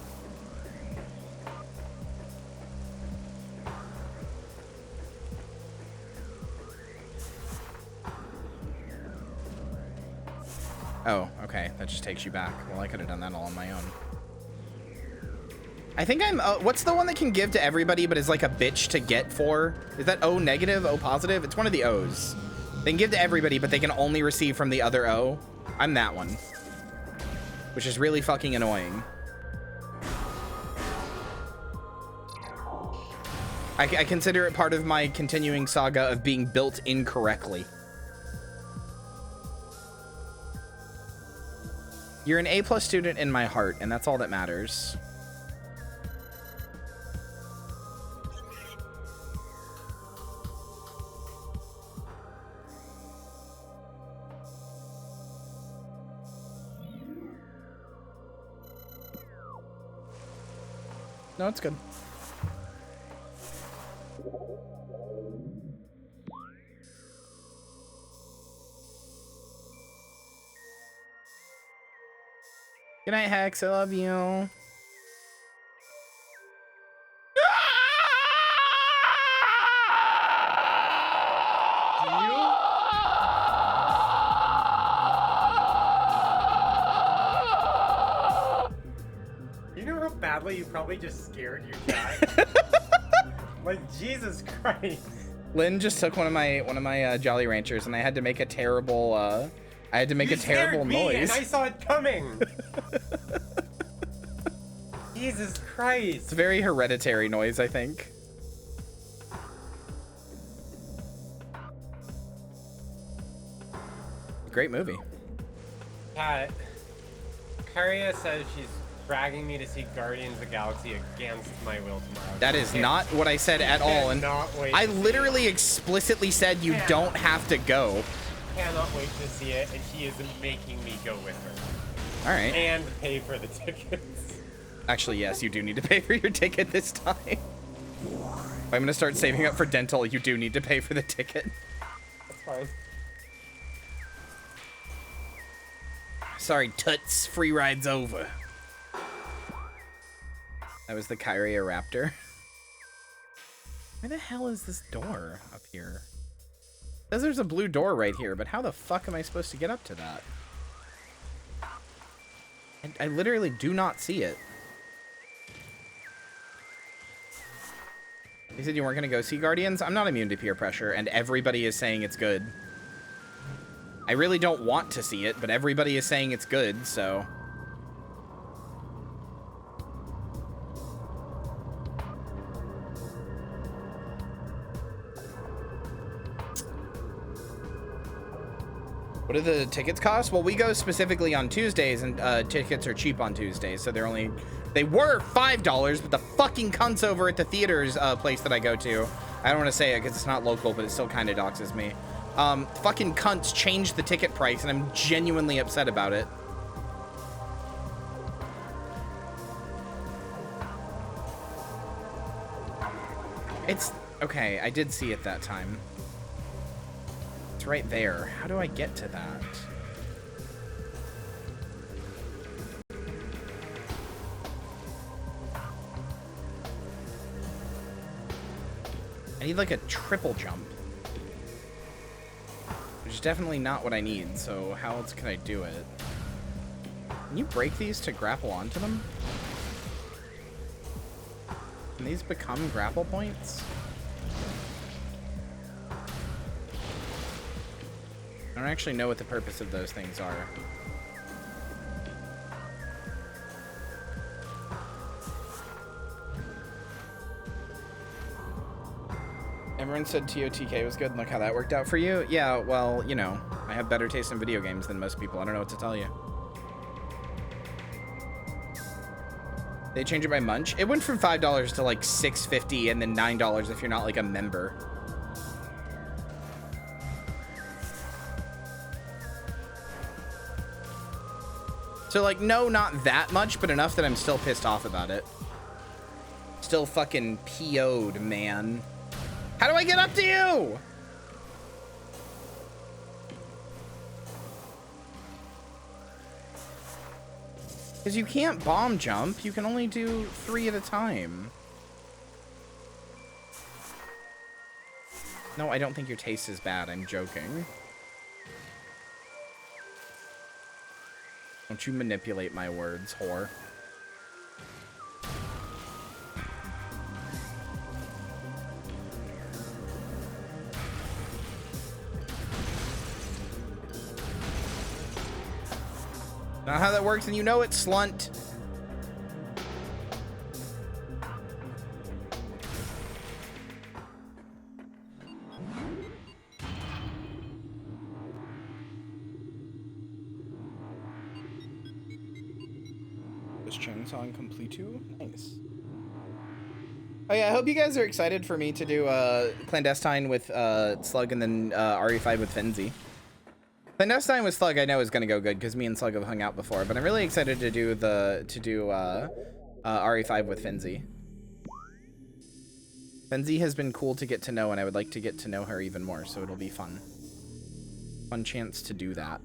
Oh, okay. That just takes you back. Well, I could have done that all on my own. I think I'm... what's the one that can give to everybody but is like a bitch to get for? Is that O negative, O positive? It's one of the O's. They can give to everybody, but they can only receive from the other O. I'm that one. Which is really fucking annoying. I consider it part of my continuing saga of being built incorrectly. You're an A+ student in my heart, and that's all that matters. No, it's good. Good night, Hex. I love you. You know how badly you probably just scared your chat? Like, Jesus Christ. Lynn just took one of my Jolly Ranchers, and I had to make a terrible You terrible scared me, noise. and I saw it coming. Jesus Christ. It's a very hereditary noise, I think. Great movie. Cat, Kyria says she's dragging me to see Guardians of the Galaxy against my will tomorrow. That is not what I said at all, and I literally explicitly said you don't have to go. Cannot wait to see it, and she is making me go with her. All right. And pay for the tickets. Actually, yes, you do need to pay for your ticket this time. If I'm gonna start saving up for dental, you do need to pay for the ticket. That's fine. Sorry, toots. Free ride's over. That was the Kyria Raptor. Where the hell is this door up here? It says there's a blue door right here, but how the fuck am I supposed to get up to that? I literally do not see it. You said you weren't going to go see Guardians? I'm not immune to peer pressure, and everybody is saying it's good. I really don't want to see it, but everybody is saying it's good, so... What do the tickets cost? Well, we go specifically on Tuesdays, and tickets are cheap on Tuesdays, so they were $5, but the fucking cunts over at the theaters place that I go to, I don't want to say it because it's not local, but it still kind of doxes me. Fucking cunts changed the ticket price, and I'm genuinely upset about it. It's okay. I did see it that time. It's right there. How do I get to that? I need like a triple jump. Which is definitely not what I need, so how else can I do it? Can you break these to grapple onto them? Can these become grapple points? I don't actually know what the purpose of those things are. Everyone said TOTK was good, and look how that worked out for you. Yeah, well, you know, I have better taste in video games than most people. I don't know what to tell you. They changed it by munch. It went from $5 to like $6.50 and then $9 if you're not like a member. So like, no, not that much, but enough that I'm still pissed off about it. Still fucking PO'd, man. How do I get up to you? Because you can't bomb jump. You can only do 3 at a time. No, I don't think your taste is bad. I'm joking. Don't you manipulate my words, whore. Not how that works, and you know it, slunt. This chainsaw in complete too? Nice. Oh yeah, I hope you guys are excited for me to do Clandestine with Slug and then RE5 with Finzi. Clandestine with Slug I know is gonna go good because me and Slug have hung out before, but I'm really excited to do RE5 with Finzi. Finzi has been cool to get to know, and I would like to get to know her even more, so it'll be fun. Fun chance to do that.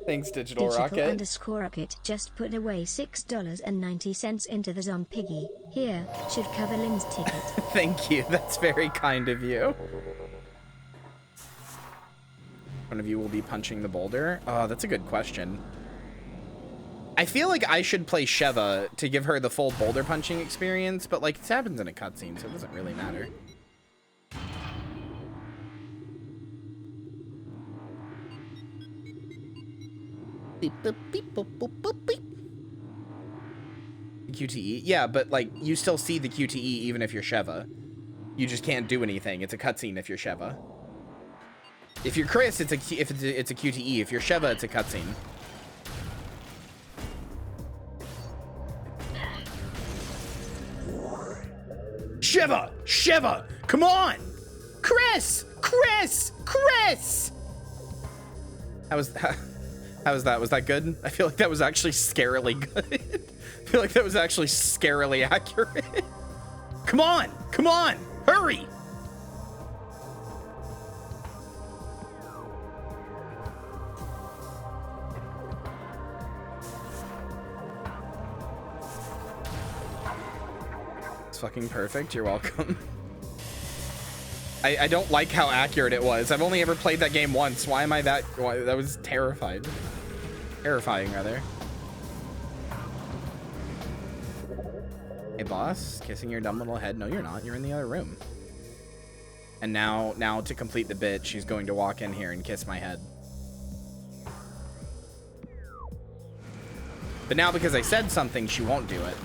Thanks, Digital Rocket. _rocket just put away $6.90 into the Zompiggy. Here, should cover Lynn's ticket. Thank you. That's very kind of you. One of you will be punching the boulder. Oh, that's a good question. I feel like I should play Sheva to give her the full boulder punching experience, but like it happens in a cutscene, so it doesn't really matter. Beep, boop, beep, boop, boop, boop, beep. QTE? Yeah, but like you still see the QTE even if you're Sheva. You just can't do anything. It's a cutscene if you're Sheva. If you're Chris, it's a QTE. If you're Sheva, it's a cutscene. Sheva, come on, Chris. How was that? Was that good? I feel like that was actually scarily good. I feel like that was actually scarily accurate. Come on! Come on! Hurry! It's fucking perfect. You're welcome. I don't like how accurate it was. I've only ever played that game once. Why am I that... that was terrifying, rather. Hey, boss. Kissing your dumb little head. No, you're not. You're in the other room. And now to complete the bit, she's going to walk in here and kiss my head. But now because I said something, she won't do it.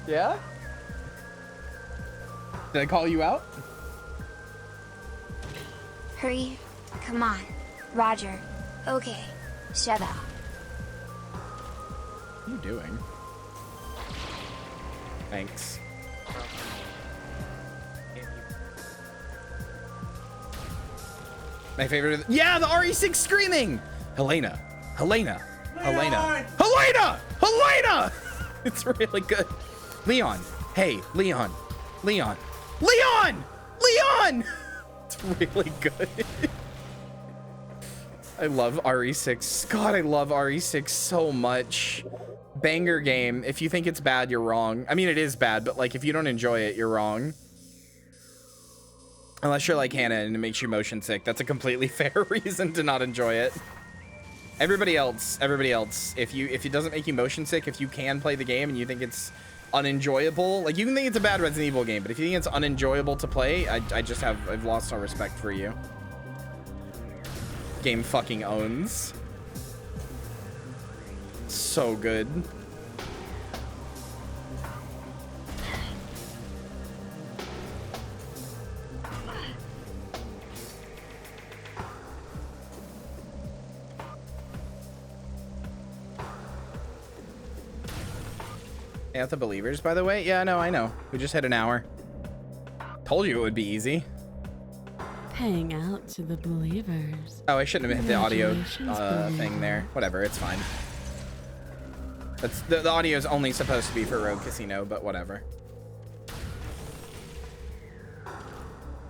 Yeah? Did I call you out? Hurry. Come on. Roger. Okay. Shut up. What are you doing? Thanks. My favorite. Yeah, the RE6 screaming. Helena. Helena. Helena. Helena. Helena. It's really good. Leon. Hey, Leon. Leon. Leon. Leon. It's really good. I love RE6. God, I love RE6 so much. Banger game. If you think it's bad, you're wrong. I mean, it is bad, but like if you don't enjoy it, you're wrong. Unless you're like Hannah and it makes you motion sick. That's a completely fair reason to not enjoy it. Everybody else, if it doesn't make you motion sick, if you can play the game and you think it's unenjoyable, like you can think it's a bad Resident Evil game, but if you think it's unenjoyable to play, I've lost all respect for you. Game fucking owns. So good. Hey, out the believers, by the way. Yeah, no, I know. We just hit an hour. Told you it would be easy. Hang out to the believers. Oh, I shouldn't have hit the audio Congratulations, thing there. Whatever, it's fine. That's the audio is only supposed to be for Rogue Casino, but whatever.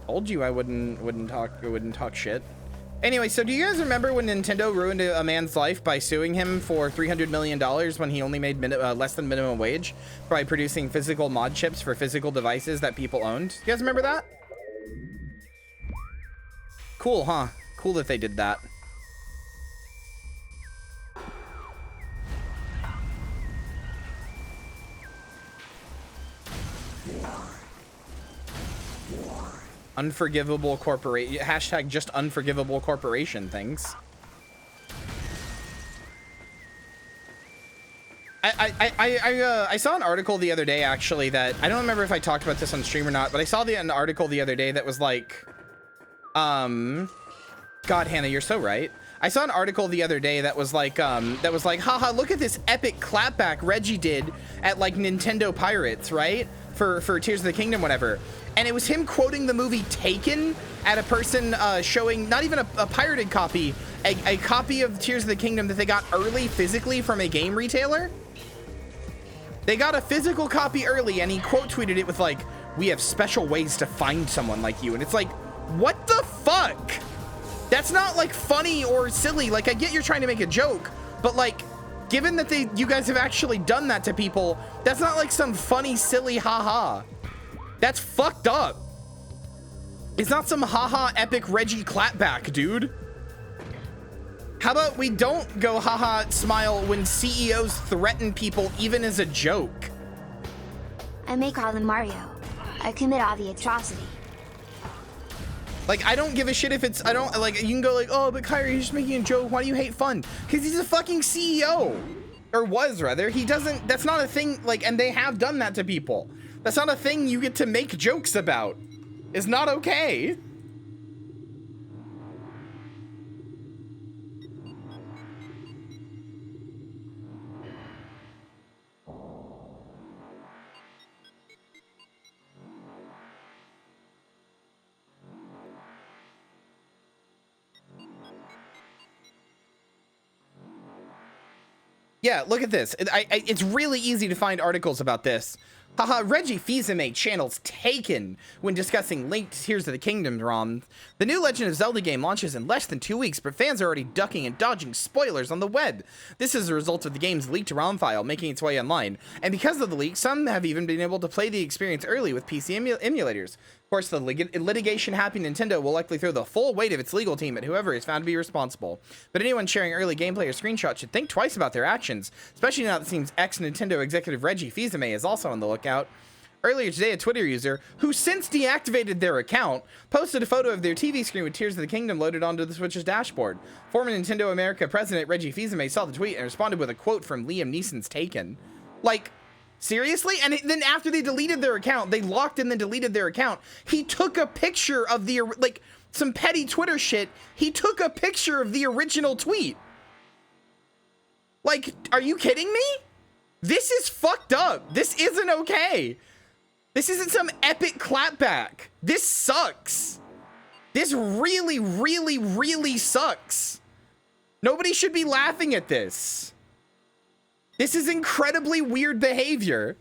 Told you I wouldn't talk shit. Anyway, so do you guys remember when Nintendo ruined a man's life by suing him for $300 million when he only made less than minimum wage by producing physical mod chips for physical devices that people owned? You guys remember that? Cool, huh? Cool that they did that. Unforgivable corporation. Hashtag just unforgivable corporation things. I saw an article the other day, actually, that I don't remember if I talked about this on stream or not, but I saw an article the other day that was like, God, Hannah, you're so right. I saw an article the other day that was like, haha, look at this epic clapback Reggie did at like Nintendo Pirates, right? For Tears of the Kingdom, whatever. And it was him quoting the movie Taken at a person showing not even a pirated copy, a copy of Tears of the Kingdom that they got early physically from a game retailer. They got a physical copy early, and he quote tweeted it with like, "We have special ways to find someone like you." And it's like, what the fuck? That's not like funny or silly. Like, I get you're trying to make a joke, but like, given that you guys have actually done that to people, that's not like some funny, silly haha. That's fucked up. It's not some haha epic Reggie clapback, dude. How about we don't go haha smile when CEOs threaten people even as a joke? I may call him Mario. I commit all the atrocity. Like, I don't give a shit if it's, I don't, like, you can go like, oh, but Kyrie, he's just making a joke. Why do you hate fun? Because he's a fucking CEO. Or was, rather. He doesn't, that's not a thing, like, and they have done that to people. That's not a thing you get to make jokes about. It's not okay. Yeah, look at this. It's really easy to find articles about this. Haha, Reggie Fils-Aimé channel's taken when discussing linked Tears of the Kingdom ROM. The new Legend of Zelda game launches in less than 2 weeks, but fans are already ducking and dodging spoilers on the web. This is a result of the game's leaked ROM file making its way online. And because of the leak, some have even been able to play the experience early with PC emulators. Of course, the litigation-happy Nintendo will likely throw the full weight of its legal team at whoever is found to be responsible. But anyone sharing early gameplay or screenshots should think twice about their actions, especially now that it seems ex-Nintendo executive Reggie Fils-Aimé is also on the lookout. Earlier today, a Twitter user, who since deactivated their account, posted a photo of their TV screen with Tears of the Kingdom loaded onto the Switch's dashboard. Former Nintendo America president Reggie Fils-Aimé saw the tweet and responded with a quote from Liam Neeson's Taken. Like, seriously? And then after they deleted their account, they locked and then deleted their account, he took a picture of the, like, some petty Twitter shit, he took a picture of the original tweet. Like, are you kidding me? This is fucked up. This isn't okay. This isn't some epic clapback. This sucks. This really, really, really sucks. Nobody should be laughing at this. This is incredibly weird behavior.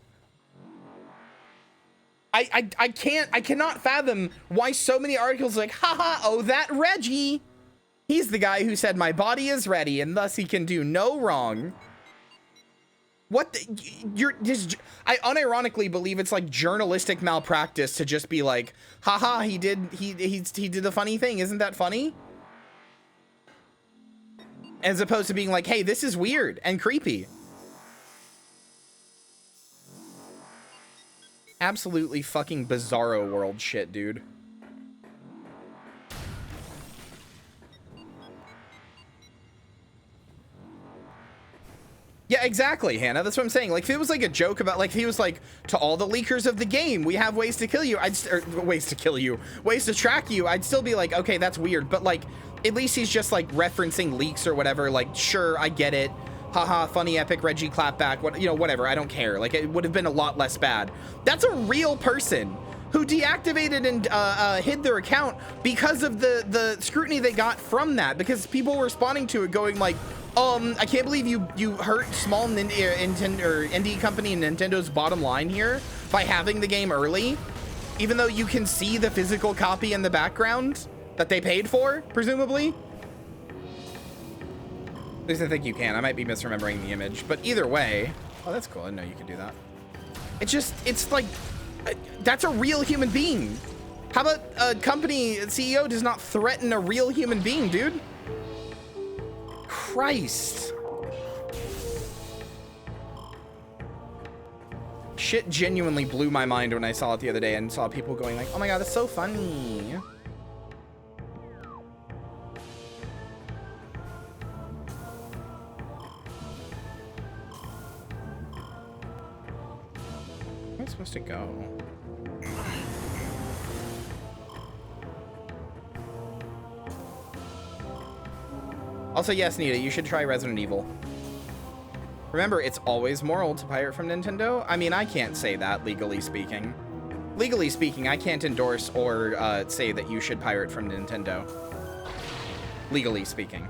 I cannot fathom why so many articles are like, haha, oh, that Reggie. He's the guy who said my body is ready and thus he can do no wrong. What the, I unironically believe it's like journalistic malpractice to just be like, haha, he did the funny thing. Isn't that funny? As opposed to being like, hey, this is weird and creepy. Absolutely fucking bizarro world shit, dude. Yeah, exactly, Hannah. That's what I'm saying. Like, if it was like a joke about, like, if he was like, to all the leakers of the game, we have ways to kill you. Ways to track you. I'd still be like, okay, that's weird. But like, at least he's just like referencing leaks or whatever. Like, sure, I get it. Haha, funny, epic, Reggie clapback. What, you know, whatever. I don't care. Like, it would have been a lot less bad. That's a real person who deactivated and hid their account because of the scrutiny they got from that. Because people were responding to it going like, I can't believe you hurt small indie company Nintendo's bottom line here by having the game early, even though you can see the physical copy in the background that they paid for, presumably. At least I think you can. I might be misremembering the image, but either way, oh, that's cool. I didn't know you could do that. It's like, that's a real human being. How about a company CEO does not threaten a real human being, dude? Christ. Shit genuinely blew my mind when I saw it the other day and saw people going like, oh my god, that's so funny. Where am I supposed to go? Also, yes, Nita, you should try Resident Evil. Remember, it's always moral to pirate from Nintendo. I mean, I can't say that, legally speaking. Legally speaking, I can't endorse or say that you should pirate from Nintendo. Legally speaking.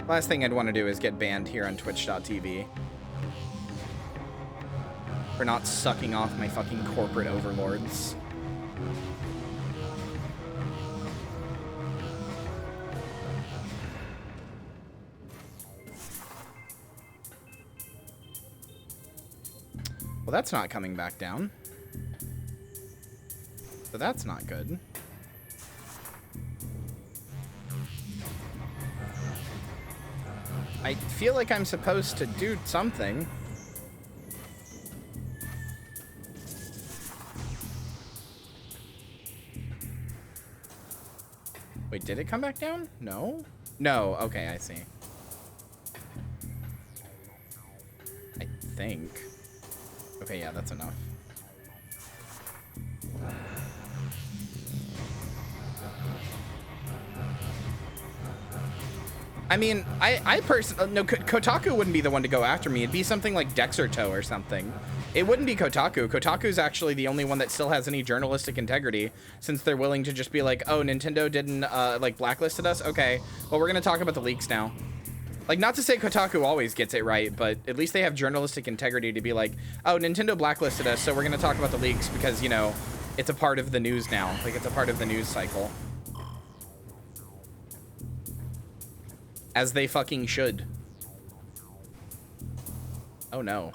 Last thing I'd want to do is get banned here on Twitch.tv for not sucking off my fucking corporate overlords. Well, that's not coming back down. So that's not good. I feel like I'm supposed to do something. Wait, did it come back down? No? No, okay, I see. I think. Okay, yeah, that's enough. I mean, I personally, no, Kotaku wouldn't be the one to go after me. It'd be something like Dexerto or something. It wouldn't be Kotaku. Kotaku's actually the only one that still has any journalistic integrity, since they're willing to just be like, oh, Nintendo didn't, like, blacklisted us? Okay, well, we're gonna talk about the leaks now. Like, not to say Kotaku always gets it right, but at least they have journalistic integrity to be like, oh, Nintendo blacklisted us, so we're gonna talk about the leaks because, you know, it's a part of the news now. Like, it's a part of the news cycle. As they fucking should. Oh no.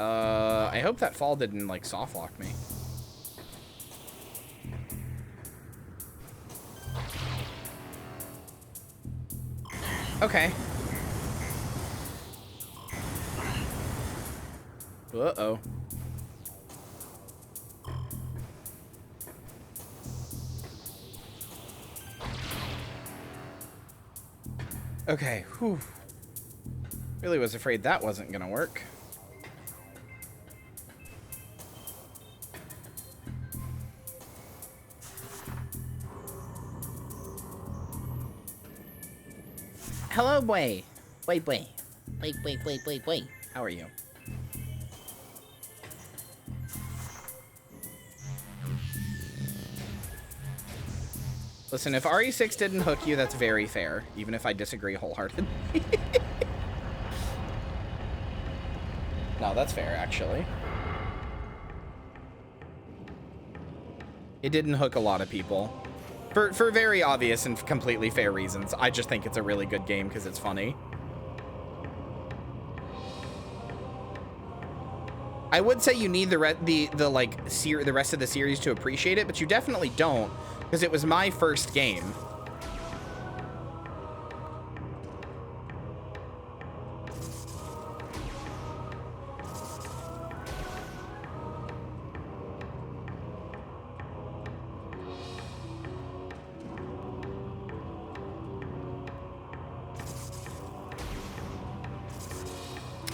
I hope that fall didn't, like, soft lock me. Okay. Uh-oh. Okay, whew. Really was afraid that wasn't gonna work. Hello, boy. Wait. How are you? Listen, if RE6 didn't hook you, that's very fair, even if I disagree wholeheartedly. No, that's fair, actually. It didn't hook a lot of people. For very obvious and completely fair reasons. I just think it's a really good game because it's funny. I would say you need the rest of the series to appreciate it, but you definitely don't, because it was my first game.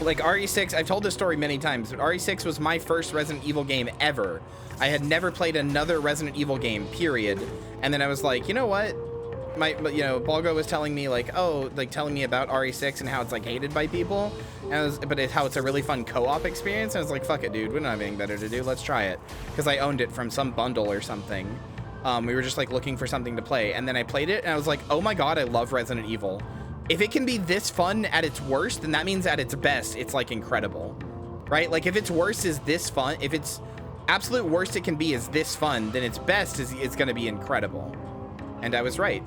Like, RE6, I've told this story many times, but RE6 was my first Resident Evil game ever. I had never played another Resident Evil game, period. And then I was like, you know what? You know, Balgo was telling me, like, oh, like, telling me about RE6 and how it's, like, hated by people. But how it's a really fun co-op experience. And I was like, fuck it, dude. We don't have anything better to do. Let's try it. Because I owned it from some bundle or something. We were just, like, looking for something to play. And then I played it, and I was like, oh my god, I love Resident Evil. If it can be this fun at its worst, then that means at its best, it's, like, incredible. Right? Like, if its worst is this fun, if its absolute worst it can be is this fun, then its best is it's going to be incredible. And I was right.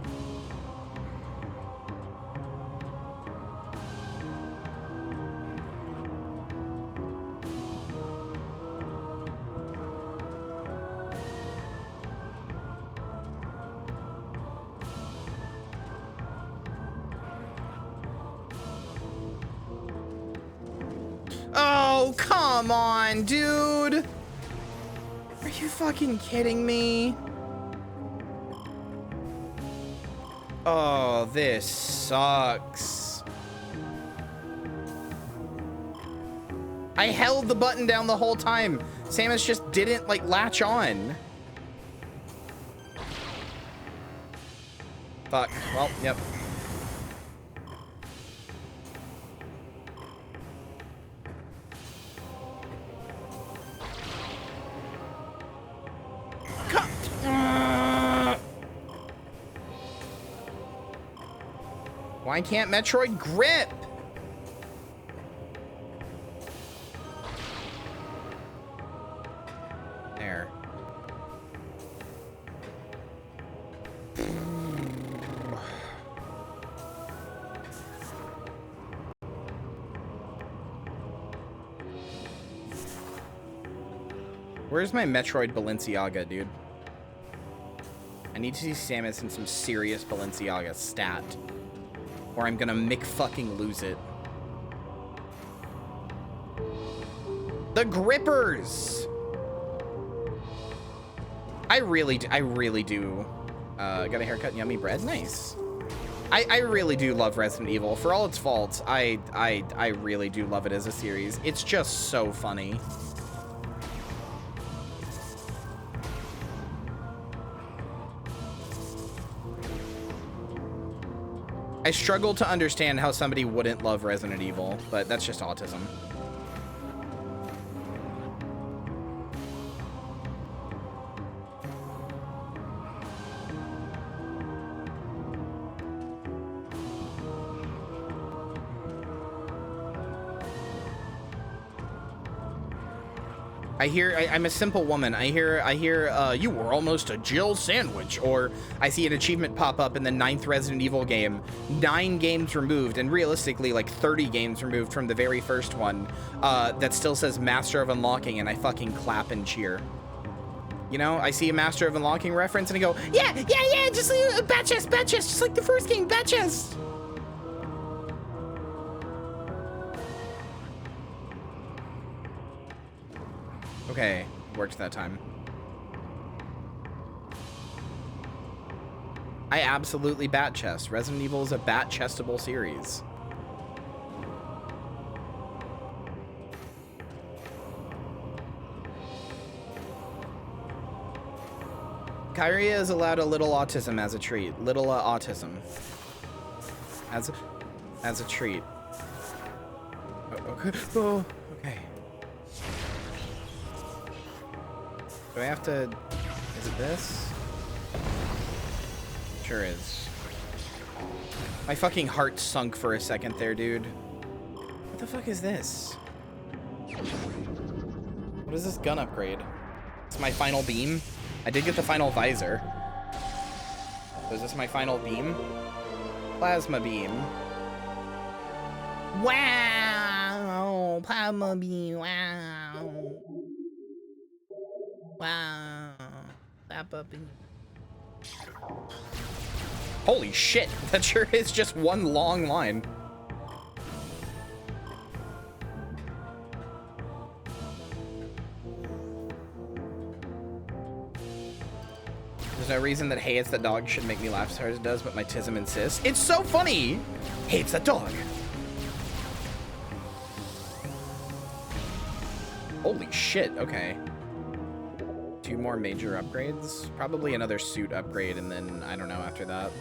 Oh, come on, dude. Are you fucking kidding me? Oh, this sucks. I held the button down the whole time. Samus just didn't, like, latch on. Fuck. Well, yep. Why can't Metroid grip? There. Where's my Metroid Balenciaga, dude? I need to see Samus in some serious Balenciaga stat. Or I'm gonna fucking lose it. The grippers! I really do. Got a haircut and yummy bread? Nice. I really do love Resident Evil. For all its faults, I really do love it as a series. It's just so funny. I struggle to understand how somebody wouldn't love Resident Evil, but that's just autism. I'm a simple woman. I hear, you were almost a Jill sandwich, or I see an achievement pop up in the 9th Resident Evil game, 9 games removed, and realistically like 30 games removed from the very first one, that still says Master of Unlocking, and I fucking clap and cheer. You know, I see a Master of Unlocking reference and I go, yeah, just like a bat chest, just like the first game, bat chest. Okay, worked that time. I absolutely bat chest. Resident Evil is a bat chestable series. Kyria is allowed a little autism as a treat. Little autism. As a treat. Okay. Oh, okay. Do I have to... Is it this? Sure is. My fucking heart sunk for a second there, dude. What the fuck is this? What is this gun upgrade? It's my final beam? I did get the final visor. So is this my final beam? Plasma beam. Wow! Plasma beam, wow. Wow. Holy shit, that sure is just one long line. There's no reason that Hey It's the Dog should make me laugh as hard as it does, but my tism insists. It's so funny! Hey It's the Dog. Holy shit, okay. 2 more major upgrades. Probably another suit upgrade, and then I don't know after that.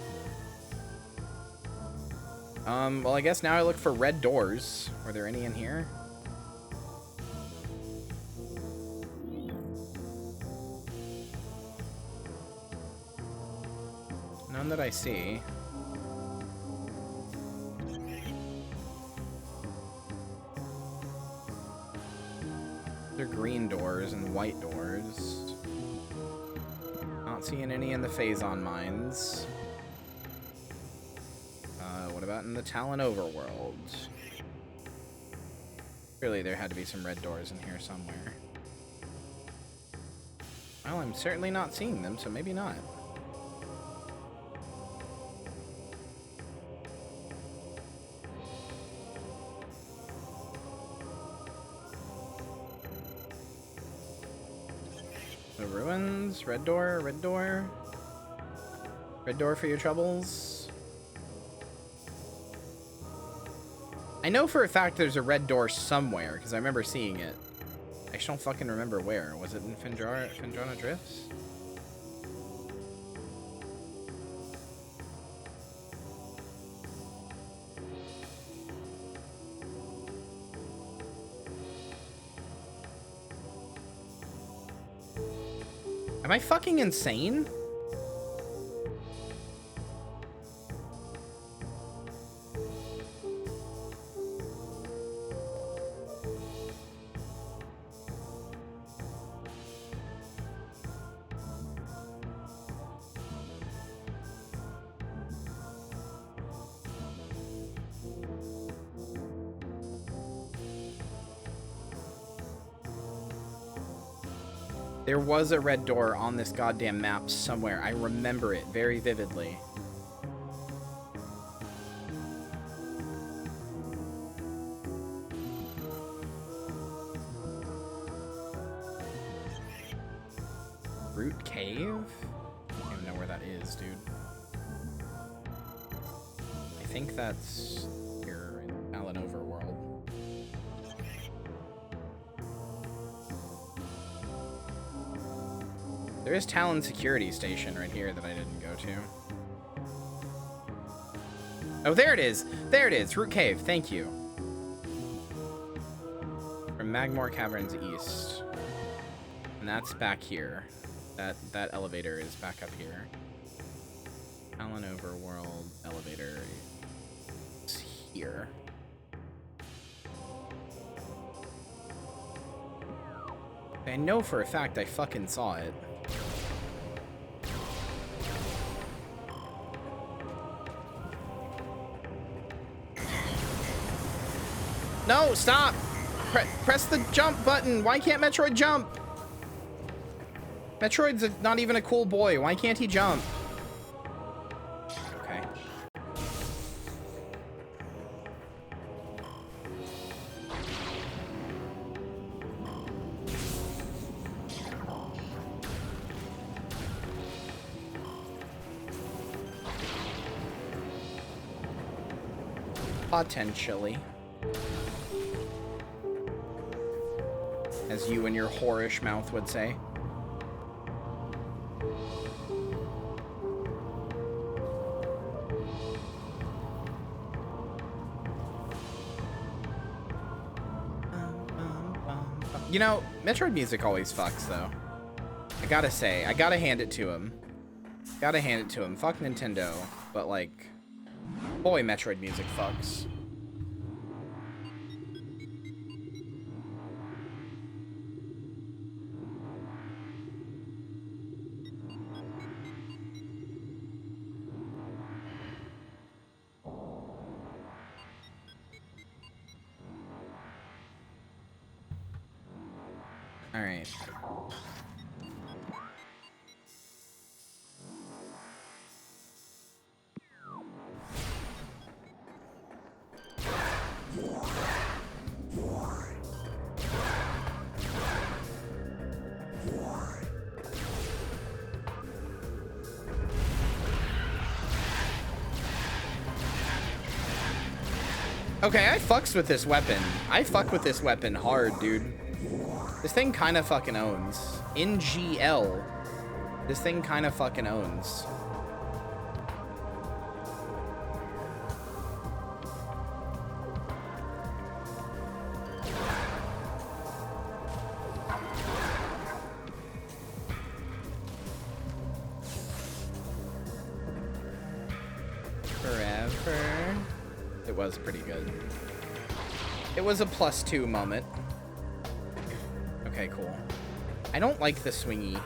Well, I guess now I look for red doors. Were there any in here? None that I see. They're green doors and white doors. Not seeing any in the Phazon mines. What about in the Talon Overworld? Surely there had to be some red doors in here somewhere. Well, I'm certainly not seeing them, so maybe not. The ruins, red door, red door. Red door for your troubles. I know for a fact there's a red door somewhere, because I remember seeing it. I just don't fucking remember where. Was it in Phendrana Drifts? Am I fucking insane? There was a red door on this goddamn map somewhere. I remember it very vividly. Root Cave? I don't even know where that is, dude. I think that's here in Talon Overworld. There is Talon Security Station right here that I didn't go to. Oh, there it is. There it is. Root Cave. Thank you. From Magmore Caverns East. And that's back here. That elevator is back up here. Allen Overworld elevator is here. I know for a fact I fucking saw it. No, stop! Press the jump button. Why can't Metroid jump? Metroid's not even a cool boy. Why can't he jump? Okay. Potentially. As you and your whorish mouth would say. You know, Metroid music always fucks, though. I gotta say, I gotta hand it to him. Gotta hand it to him. Fuck Nintendo, but like, boy, Metroid music fucks. All right. Okay, I fucks with this weapon. I fuck with this weapon hard, dude. This thing kind of fucking owns. In GL, this thing kind of fucking owns. Forever. It was pretty good. It was a +2 moment. Okay, cool. I don't like the swingy.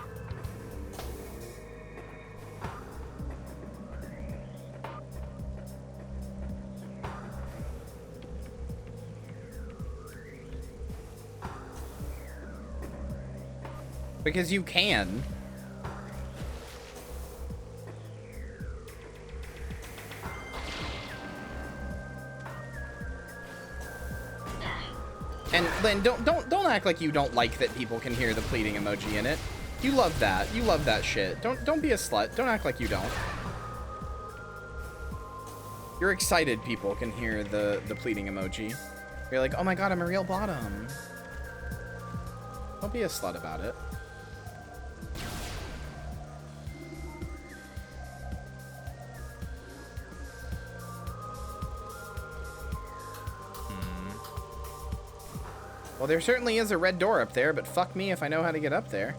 Because you can. And Lynn, don't act like you don't like that people can hear the pleading emoji in it. You love that. You love that shit. Don't be a slut. Don't act like you don't. You're excited people can hear the pleading emoji. You're like, oh my god, I'm a real bottom. Don't be a slut about it. Well, there certainly is a red door up there, but fuck me if I know how to get up there.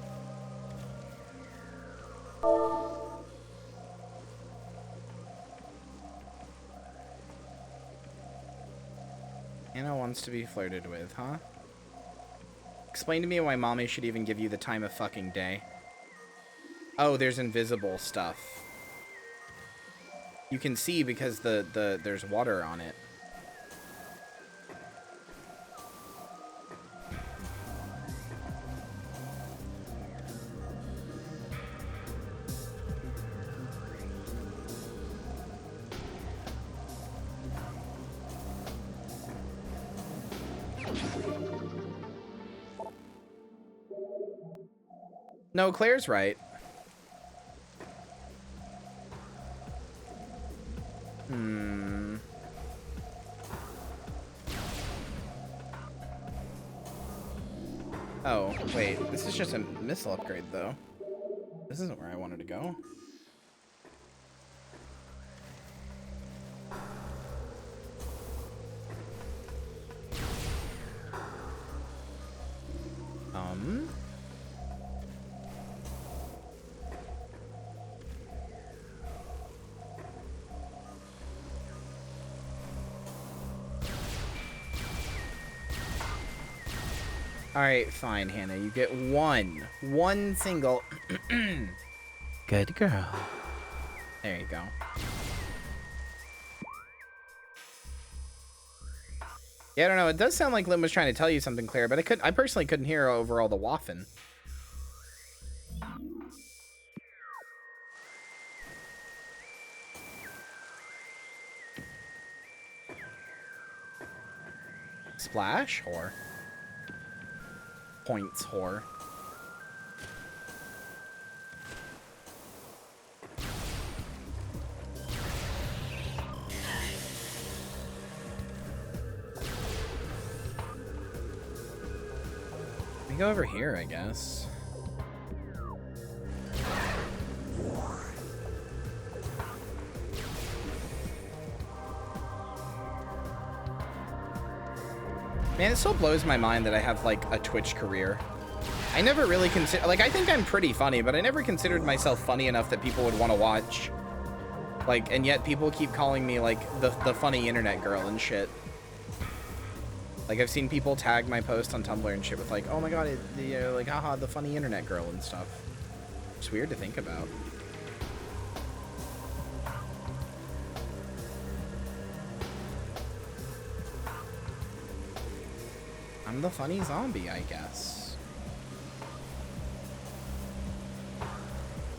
Anna wants to be flirted with, huh? Explain to me why mommy should even give you the time of fucking day. Oh, there's invisible stuff. You can see because there's water on it. No, Claire's right. Oh, wait. This is just a missile upgrade, though. This isn't where I wanted to go. All right, fine, Hannah. You get one single. Good girl. There you go. Yeah, I don't know. It does sound like Lim was trying to tell you something, Claire, but I personally couldn't hear over all the waffing. Splash? Whore. Points, whore. We go over here, I guess. Man, it still blows my mind that I have, like, a Twitch career. I never really consider... Like, I think I'm pretty funny, but I never considered myself funny enough that people would want to watch. Like, and yet people keep calling me, like, the funny internet girl and shit. Like, I've seen people tag my post on Tumblr and shit with, like, oh my god, like, haha, the funny internet girl and stuff. It's weird to think about. I'm the funny zombie, I guess.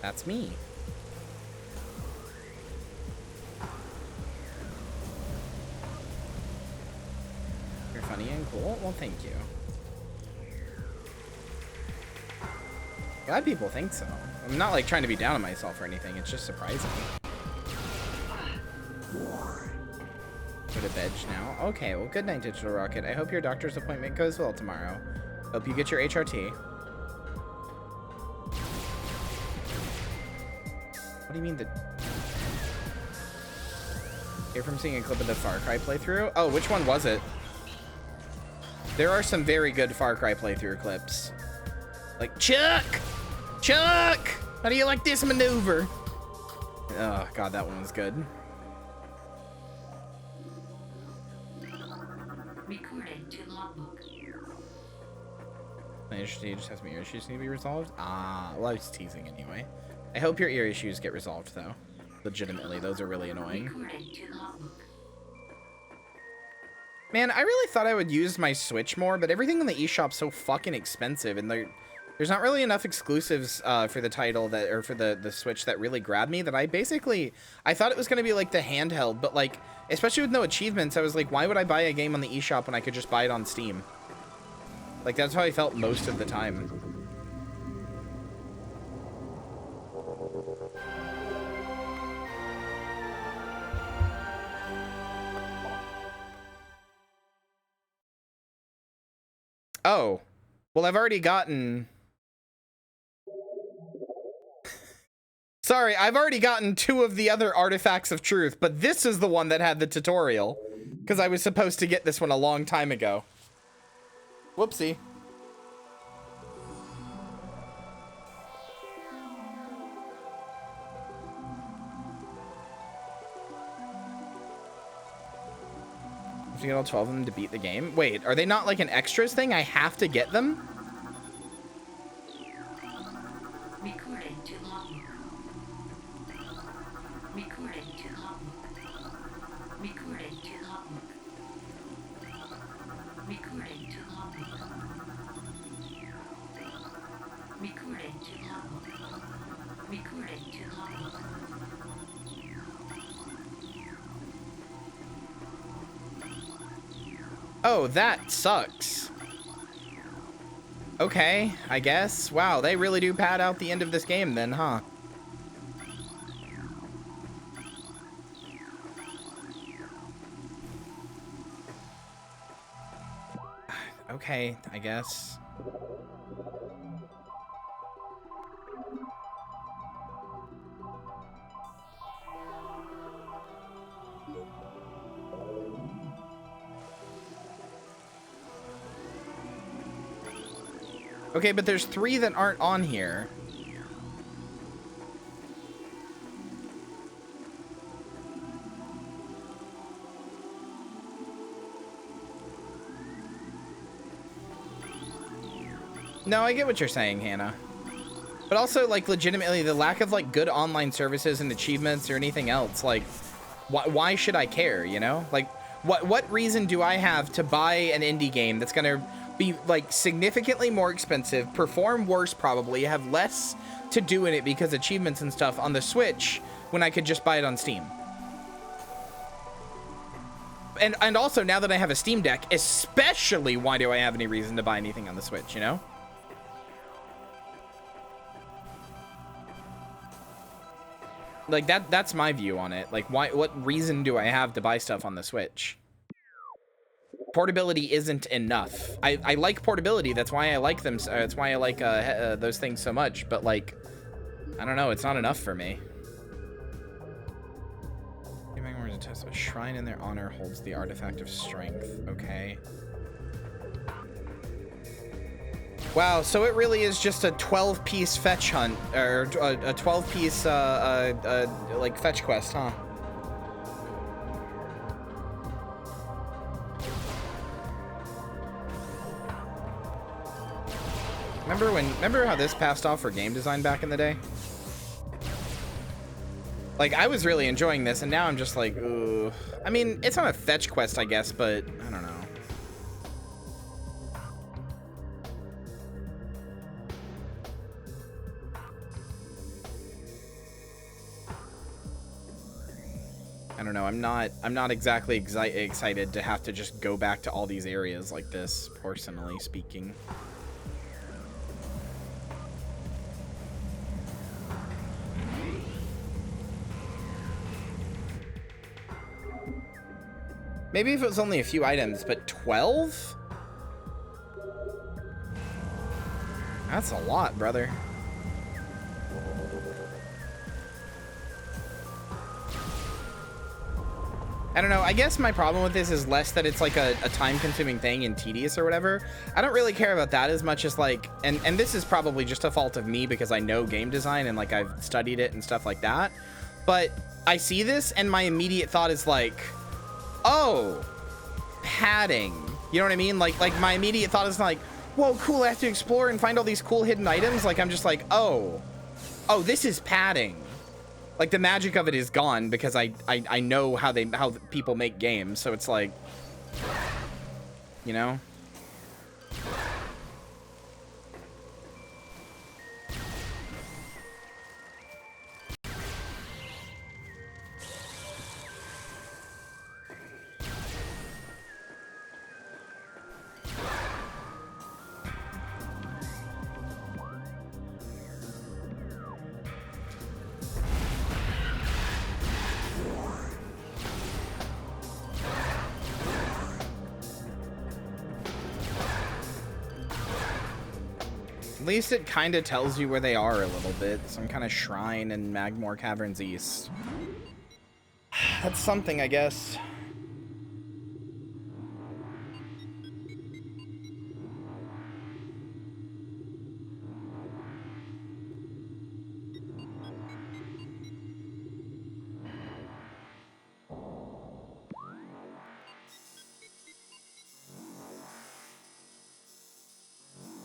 That's me. You're funny and cool? Well, thank you. Glad people think so. I'm not, like, trying to be down on myself or anything. It's just surprising. Go to bed now. Okay, well, good night, Digital Rocket. I hope your doctor's appointment goes well tomorrow. Hope you get your HRT. What do you mean the... Here from seeing a clip of the Far Cry playthrough? Oh, which one was it? There are some very good Far Cry playthrough clips. Like, Chuck! Chuck! How do you like this maneuver? Oh, God, that one was good. Recording to logbook. My HRT just has some ear issues need to be resolved. Ah, well, I was teasing anyway. I hope your ear issues get resolved, though. Legitimately, those are really annoying. Recording to logbook. Man, I really thought I would use my Switch more, but everything in the eShop's so fucking expensive, and there's not really enough exclusives for the title that, or for the Switch that really grabbed me, that I thought it was going to be like the handheld, but like, especially with no achievements, I was like, why would I buy a game on the eShop when I could just buy it on Steam? Like, that's how I felt most of the time. Oh, well, I've already gotten... Sorry, I've already gotten 2 of the other artifacts of truth, but this is the one that had the tutorial, because I was supposed to get this one a long time ago. Whoopsie. To get all 12 of them to beat the game. Wait, are they not like an extras thing? I have to get them? Recording to logbook. Recording to logbook. Recording to logbook. Recording to logbook. Recording to logbook. Recording to logbook. Oh, that sucks. Okay, I guess. Wow, they really do pad out the end of this game then, huh? Okay, I guess. Okay, but there's 3 that aren't on here. No, I get what you're saying, Hannah. But also, like, legitimately, the lack of, like, good online services and achievements or anything else, like, why should I care, you know? Like, what reason do I have to buy an indie game that's gonna be, like, significantly more expensive, perform worse probably, have less to do in it because achievements and stuff on the Switch when I could just buy it on Steam? And also, now that I have a Steam Deck, especially, why do I have any reason to buy anything on the Switch, you know? Like, that's my view on it. Like, what reason do I have to buy stuff on the Switch? Portability isn't enough. I like portability. That's why I like them. That's why I like those things so much. But, like, I don't know. It's not enough for me. A shrine in their honor holds the artifact of strength. Okay. Wow, so it really is just a 12-piece fetch hunt, or a 12-piece, like, fetch quest, huh? Remember how this passed off for game design back in the day? Like, I was really enjoying this, and now I'm just like, ooh. I mean, it's not a fetch quest, I guess, but I don't know. I don't know. I'm not exactly excited to have to just go back to all these areas like this, personally speaking. Maybe if it was only a few items, but 12? That's a lot, brother. I don't know. I guess my problem with this is less that it's like a time-consuming thing and tedious or whatever. I don't really care about that as much as like, and this is probably just a fault of me because I know game design and like I've studied it and stuff like that. But I see this and my immediate thought is like, oh, padding. You know what I mean? Like my immediate thought is like, whoa, cool, I have to explore and find all these cool hidden items. Like, I'm just like, oh, this is padding. Like, the magic of it is gone because I know how people make games. So it's like, you know? At least it kind of tells you where they are a little bit. Some kind of shrine in Magmore Caverns East. That's something, I guess.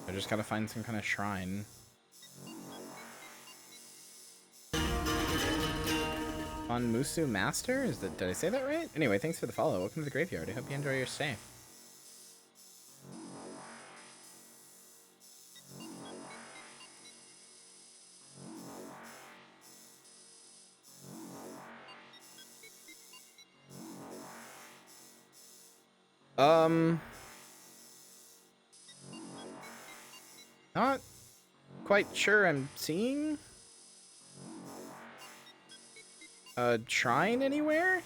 I just gotta find some kind of shrine. On Musu Master? Did I say that right? Anyway, thanks for the follow. Welcome to the graveyard. I hope you enjoy your stay. Not quite sure I'm seeing a shrine anywhere.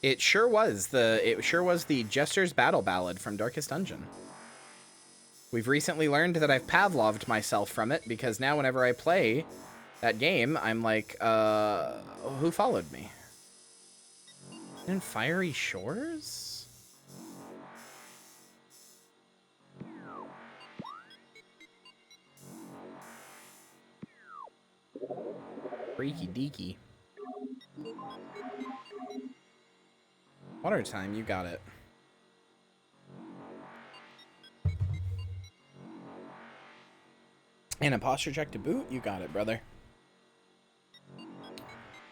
It sure was the Jester's Battle Ballad from Darkest Dungeon. We've recently learned that I've Pavloved myself from it because now whenever I play that game, I'm like, who followed me? In Fiery Shores? Freaky deaky. Water time, you got it. And a posture check to boot, you got it, brother.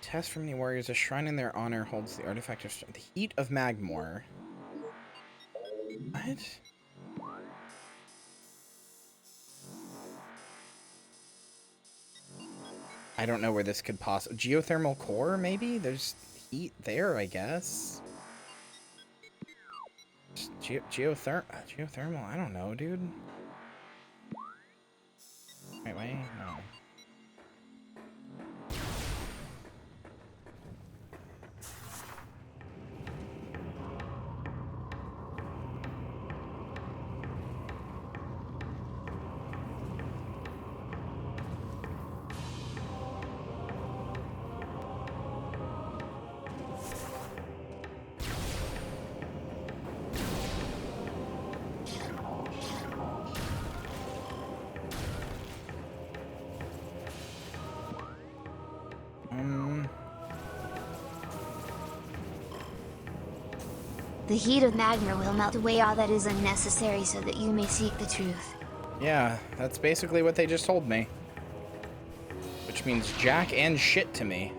Test from the warriors, a shrine in their honor holds the artifact of the heat of Magmore. What? I don't know where this could possibly... Geothermal core, maybe? There's heat there, I guess. Geothermal? I don't know, dude. Wait, no. The heat of Magmar will melt away all that is unnecessary so that you may seek the truth. Yeah, that's basically what they just told me. Which means jack and shit to me.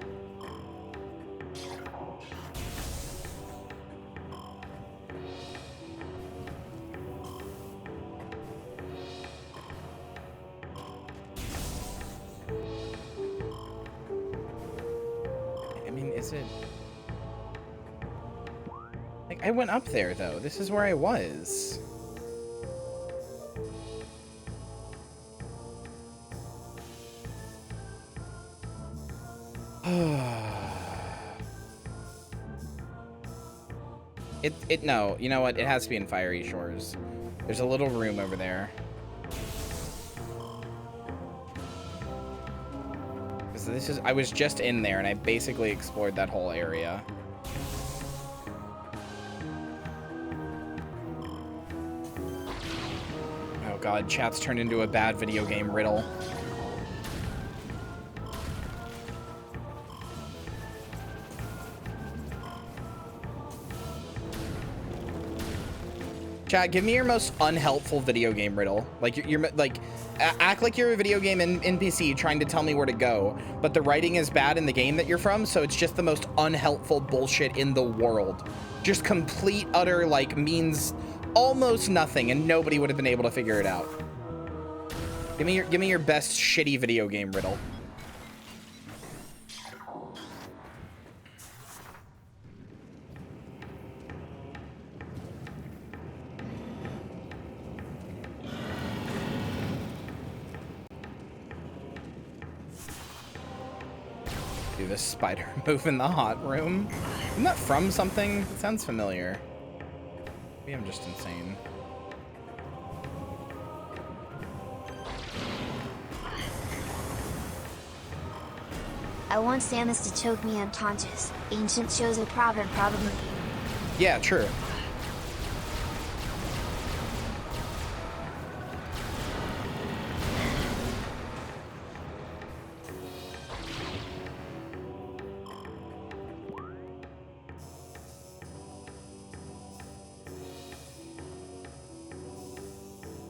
I mean, is it... Like, I went up there, though. This is where I was. No, you know what? It has to be in Fiery Shores. There's a little room over there. Because I was just in there and I basically explored that whole area. Oh god, chat's turned into a bad video game riddle. Chat, give me your most unhelpful video game riddle. Like, act like you're a video game NPC trying to tell me where to go, but the writing is bad in the game that you're from, so it's just the most unhelpful bullshit in the world. Just complete, utter, like, means almost nothing, and nobody would have been able to figure it out. Give me your best shitty video game riddle. Do this spider move in the hot room? Isn't that from something? It sounds familiar. Maybe I'm just insane. I want Samus to choke me unconscious. Ancient shows a proverb, probably. Yeah, true.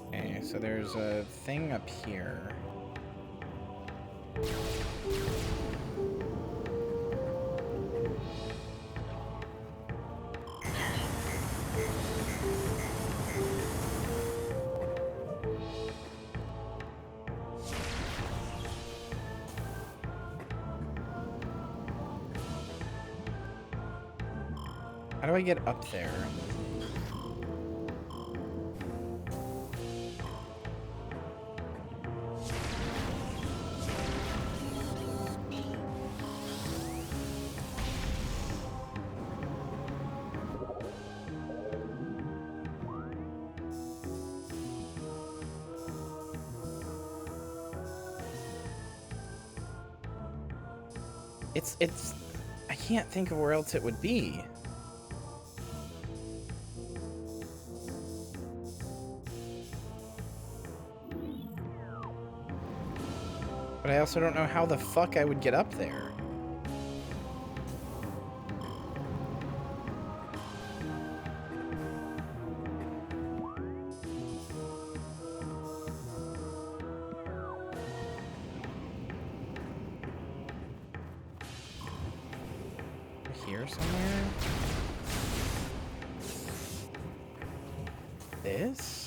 Okay, so there's a thing up here. How do I get up there? It's I can't think of where else it would be. But I also don't know how the fuck I would get up there. Here somewhere? This?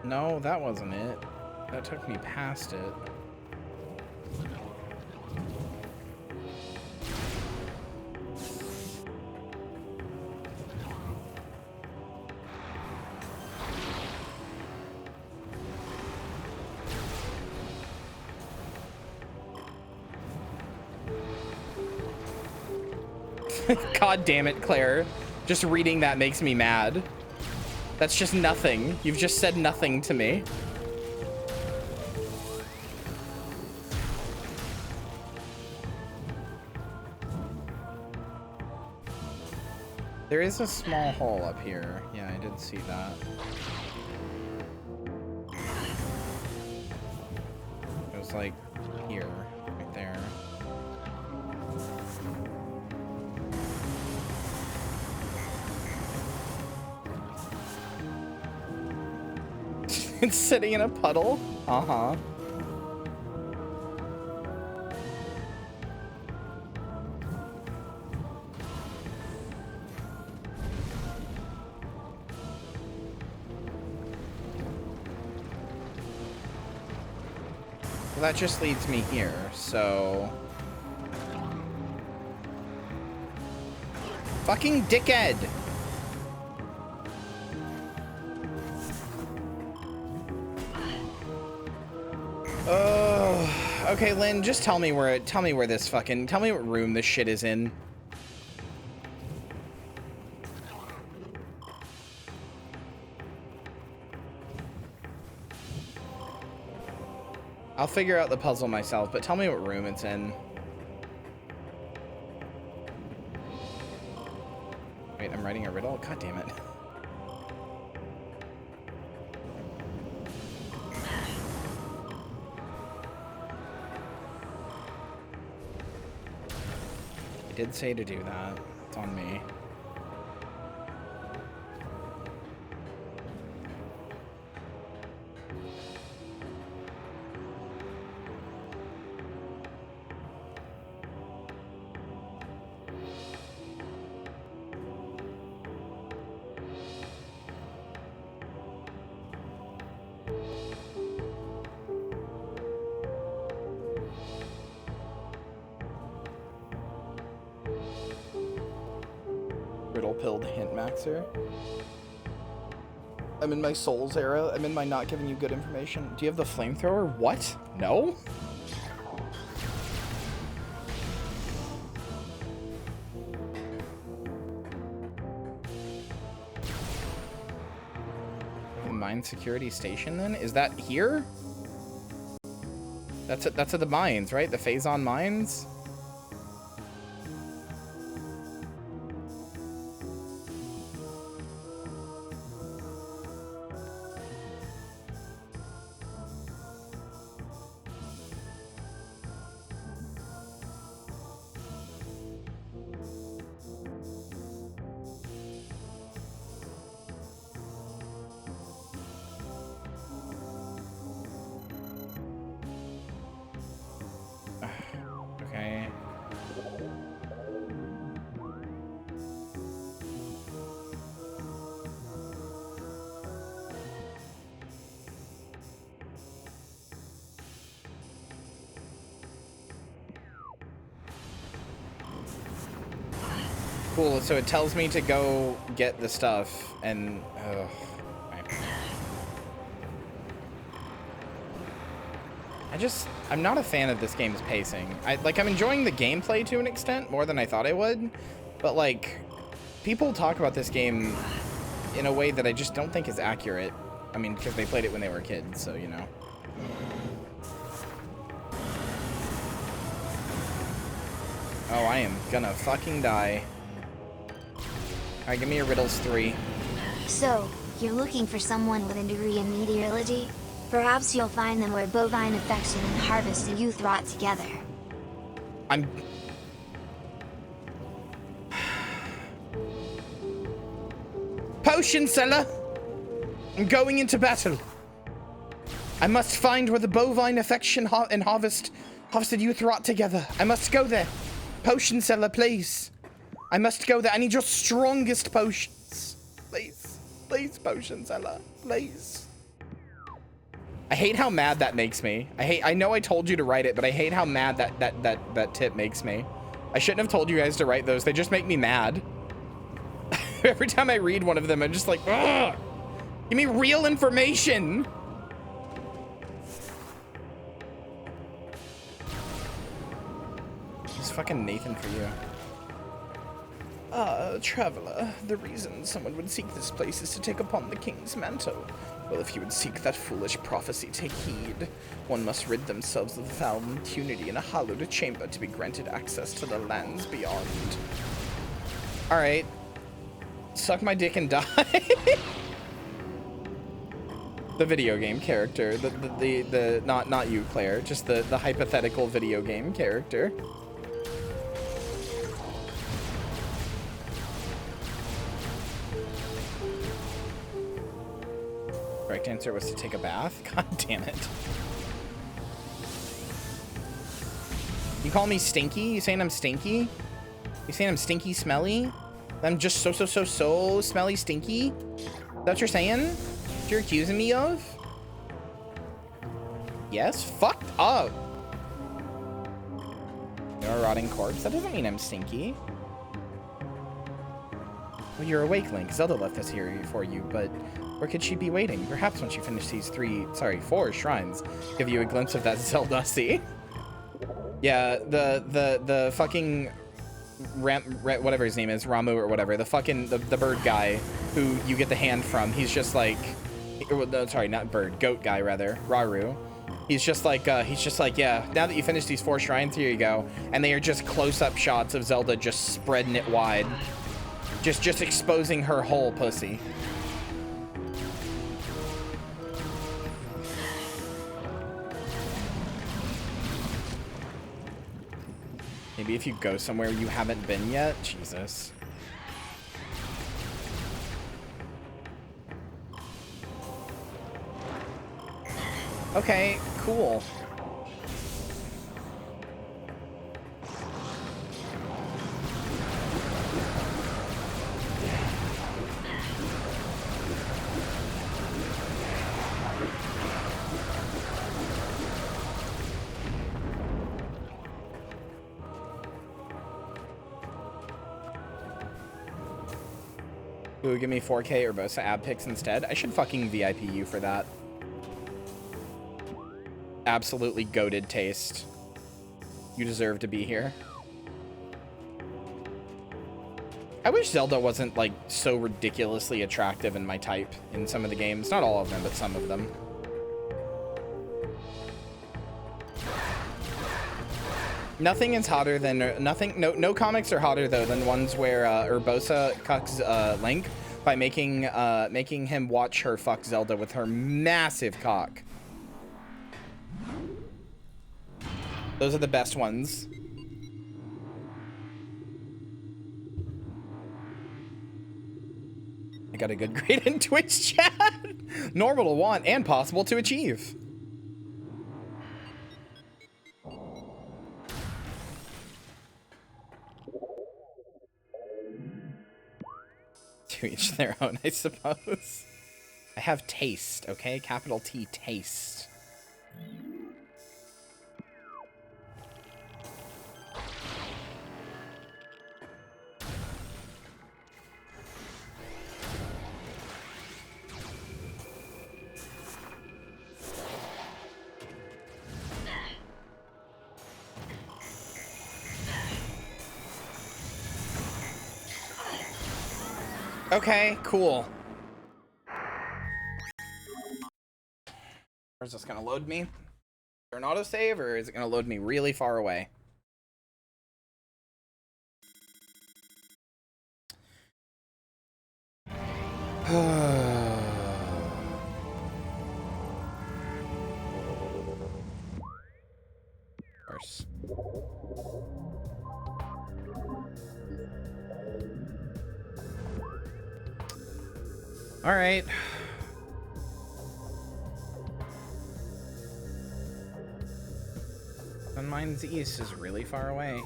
No, that wasn't it. That took me past it. God damn it, Claire. Just reading that makes me mad. That's just nothing. You've just said nothing to me. There is a small hole up here. Yeah, I did see that. It was like here, right there. It's sitting in a puddle? Uh-huh. Well, that just leads me here, so... Fucking dickhead! Oh, okay, Lynn, just tell me where this fucking, tell me what room this shit is in. I'll figure out the puzzle myself, but tell me what room it's in. Wait, I'm writing a riddle? God damn it. Did say to do that. It's on me. Riddle-pilled hint maxer. I'm in my Souls era. I'm in my not giving you good information. Do you have the flamethrower? What? No? Mine security station then? Is that here? That's at the mines, right? The Phazon mines? Okay. Cool, so it tells me to go get the stuff, and... I'm not a fan of this game's pacing. I'm enjoying the gameplay to an extent, more than I thought I would, but, like, people talk about this game in a way that I just don't think is accurate. I mean, because they played it when they were kids, so, you know. Oh, I am gonna fucking die. Alright, give me a Riddles 3. So, you're looking for someone with a degree in meteorology? Perhaps you'll find them where bovine affection and harvest and youth rot together. I'm... Potion seller! I'm going into battle. I must find where the bovine affection and harvested youth rot together. I must go there. Potion seller, please. I must go there. I need your strongest potions. Please. Please, potion seller. Please. I hate how mad that makes me. I know I told you to write it, but I hate how mad that tip makes me. I shouldn't have told you guys to write those. They just make me mad. Every time I read one of them, I'm just like, ugh! Give me real information! It's fucking Nathan for you. Traveler, the reason someone would seek this place is to take upon the king's mantle. Well, if you would seek that foolish prophecy, take heed. One must rid themselves of foul impunity in a hallowed chamber to be granted access to the lands beyond. Alright. Suck my dick and die. The video game character. The not you, Claire. Just the hypothetical video game character. Correct answer was to take a bath. God damn it. You call me stinky? You saying I'm stinky? You saying I'm stinky smelly? I'm just so smelly stinky? Is that what you're saying? What you're accusing me of? Yes? Fucked up. You're a rotting corpse? That doesn't mean I'm stinky. Well, you're awake, Link. Zelda left us here for you, but where could she be waiting? Perhaps once you finish these 4 shrines, give you a glimpse of that Zelda. See? Yeah, the fucking whatever his name is, Ramu or whatever, the fucking the bird guy who you get the hand from. He's just like, sorry, not bird, goat guy rather, Raru. He's just like, yeah. Now that you finish these 4 shrines, here you go. And they are just close-up shots of Zelda just spreading it wide, just exposing her whole pussy. Maybe if you go somewhere you haven't been yet. Jesus. Okay, cool. Ooh, give me 4K Urbosa ab pics instead. I should fucking VIP you for that. Absolutely goated taste. You deserve to be here. I wish Zelda wasn't, like, so ridiculously attractive in my type in some of the games. Not all of them, but some of them. Nothing is hotter than no comics are hotter though than ones where Urbosa cucks Link by making him watch her fuck Zelda with her massive cock. Those are the best ones. I got a good grade in Twitch chat. Normal to want and possible to achieve. To each their own, I suppose. I have taste, okay? Capital T, taste. Okay, cool. Or is this gonna load me? Is there an autosave, or is it gonna load me really far away? Course. All right. Sunmine's East is really far away.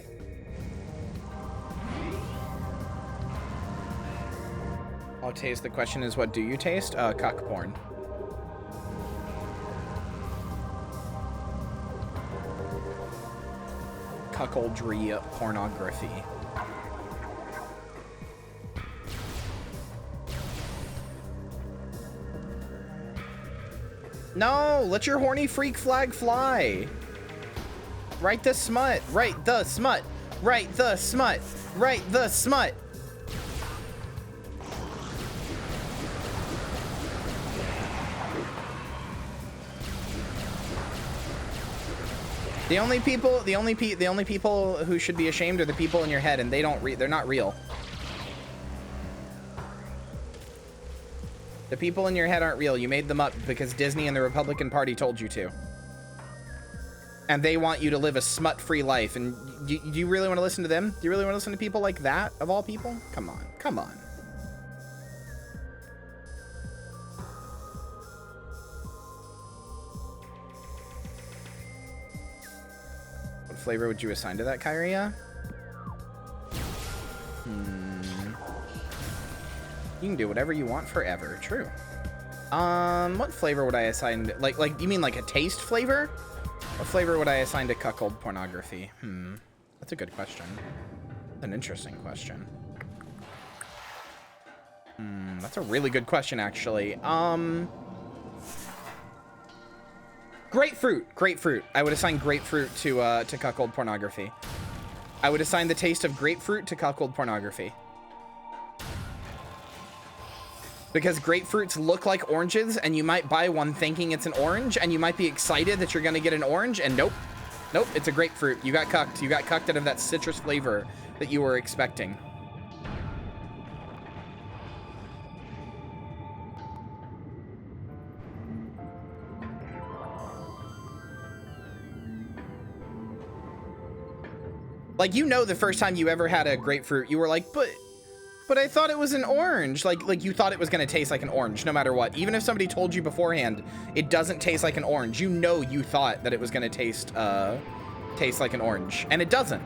I'll taste. The question is, what do you taste? Cuck porn. Cuckoldry pornography. No, let your horny freak flag fly. Right the smut. Right the smut. Right the smut. Right the smut. The only people who should be ashamed are the people in your head, and they're not real. The people in your head aren't real. You made them up because Disney and the Republican Party told you to. And they want you to live a smut-free life. And do you really want to listen to them? Do you really want to listen to people like that, of all people? Come on. Come on. What flavor would you assign to that, Kyria? You can do whatever you want forever. True. What flavor would I assign? Like you mean like a taste flavor? What flavor would I assign to cuckold pornography? That's a good question. That's an interesting question. That's a really good question, actually. Grapefruit. Grapefruit. I would assign grapefruit to cuckold pornography. I would assign the taste of grapefruit to cuckold pornography. Because grapefruits look like oranges, and you might buy one thinking it's an orange, and you might be excited that you're gonna get an orange, and nope. Nope, it's a grapefruit. You got cucked. You got cucked out of that citrus flavor that you were expecting. Like, you know, the first time you ever had a grapefruit, you were like, but I thought it was an orange. Like you thought it was gonna taste like an orange no matter what. Even if somebody told you beforehand it doesn't taste like an orange, you know you thought that it was gonna taste like an orange, and it doesn't.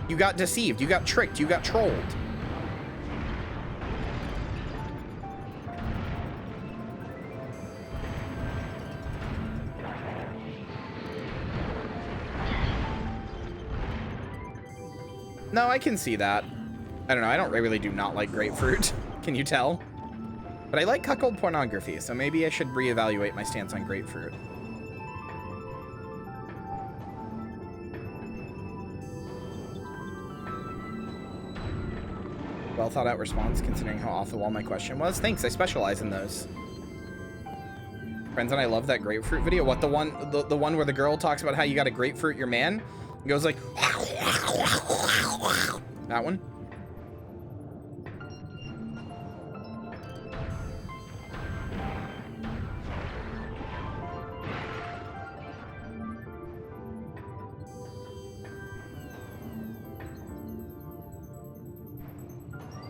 You got deceived, you got tricked, you got trolled. No, I can see that. I don't know, I really do not like grapefruit. Can you tell? But I like cuckold pornography, so maybe I should reevaluate my stance on grapefruit. Well thought out response, considering how off the wall my question was. Thanks, I specialize in those. Friends and I love that grapefruit video. What, the one where the girl talks about how you got to grapefruit your man? It goes like... That one?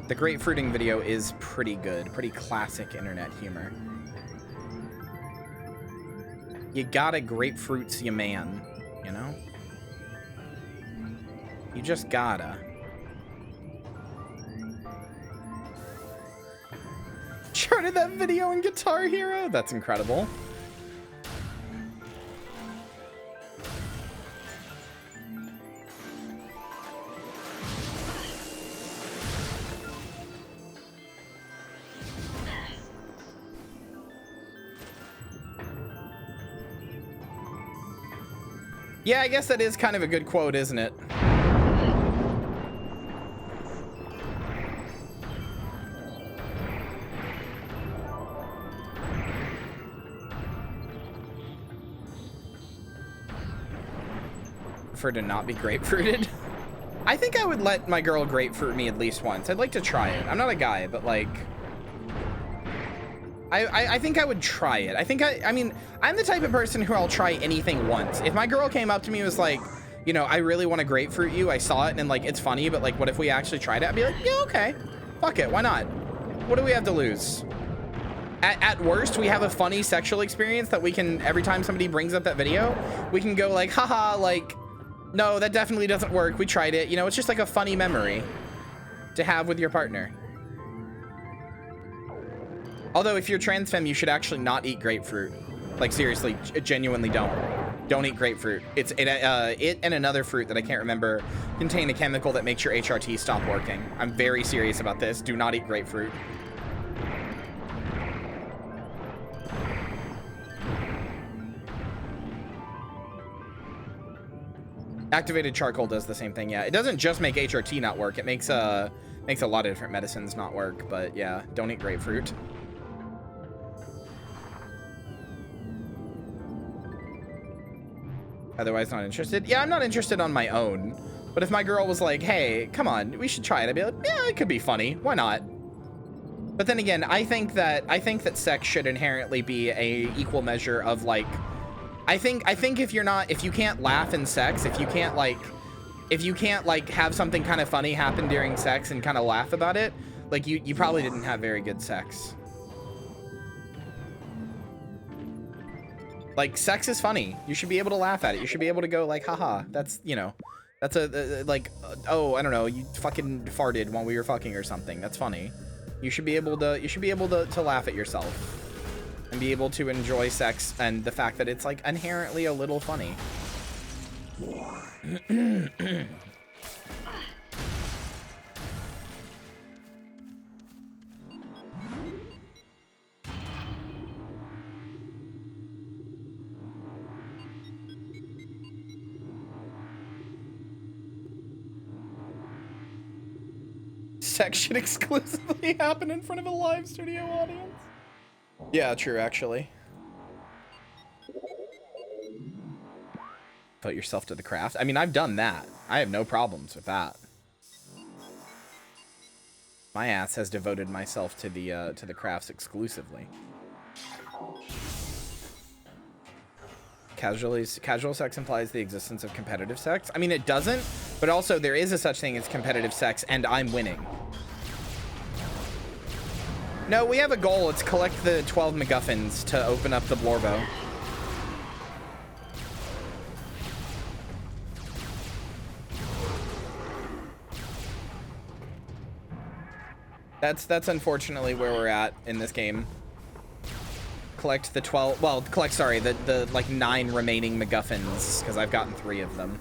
The grapefruiting video is pretty good, pretty classic internet humor. You gotta grapefruits ya man, you know? You just gotta. Charted that video in Guitar Hero? That's incredible. Yeah, I guess that is kind of a good quote, isn't it? for to not be grapefruited? I think I would let my girl grapefruit me at least once. I'd like to try it. I'm not a guy, but like, I think I would try it. I mean, I'm the type of person who I'll try anything once. If my girl came up to me and was like, you know, I really want to grapefruit you. I saw it and like, it's funny, but like, what if we actually tried it? I'd be like, yeah, okay. Fuck it. Why not? What do we have to lose? At worst, we have a funny sexual experience that we can, every time somebody brings up that video, we can go like, haha, like, no, that definitely doesn't work. We tried it. You know, it's just like a funny memory to have with your partner. Although if you're trans femme, you should actually not eat grapefruit. Like seriously, genuinely don't. Don't eat grapefruit. It and another fruit that I can't remember contain a chemical that makes your HRT stop working. I'm very serious about this. Do not eat grapefruit. Activated charcoal does the same thing. Yeah, it doesn't just make HRT not work. It makes a lot of different medicines not work. But yeah, don't eat grapefruit. Otherwise not interested. Yeah, I'm not interested on my own. But if my girl was like, hey, come on, we should try it, I'd be like, yeah, it could be funny. Why not? But then again, I think that sex should inherently be a equal measure of like, I think if you can't laugh in sex, if you can't like have something kind of funny happen during sex and kind of laugh about it, like you probably didn't have very good sex. Like, sex is funny. You should be able to laugh at it. You should be able to go like, haha, that's, you know, that's like, oh, I don't know, you fucking farted while we were fucking or something. That's funny. You should be able to laugh at yourself and be able to enjoy sex and the fact that it's like inherently a little funny. Sex should exclusively happen in front of a live studio audience. Yeah, true, actually. Put yourself to the craft. I mean, I've done that. I have no problems with that. My ass has devoted myself to the crafts exclusively. Casual sex implies the existence of competitive sex. I mean, it doesn't, but also there is a such thing as competitive sex, and I'm winning. No, we have a goal. It's collect the 12 MacGuffins to open up the Blorbo. That's unfortunately where we're at in this game. Collect the 12, well, collect, sorry, the like 9 remaining MacGuffins, because I've gotten 3 of them.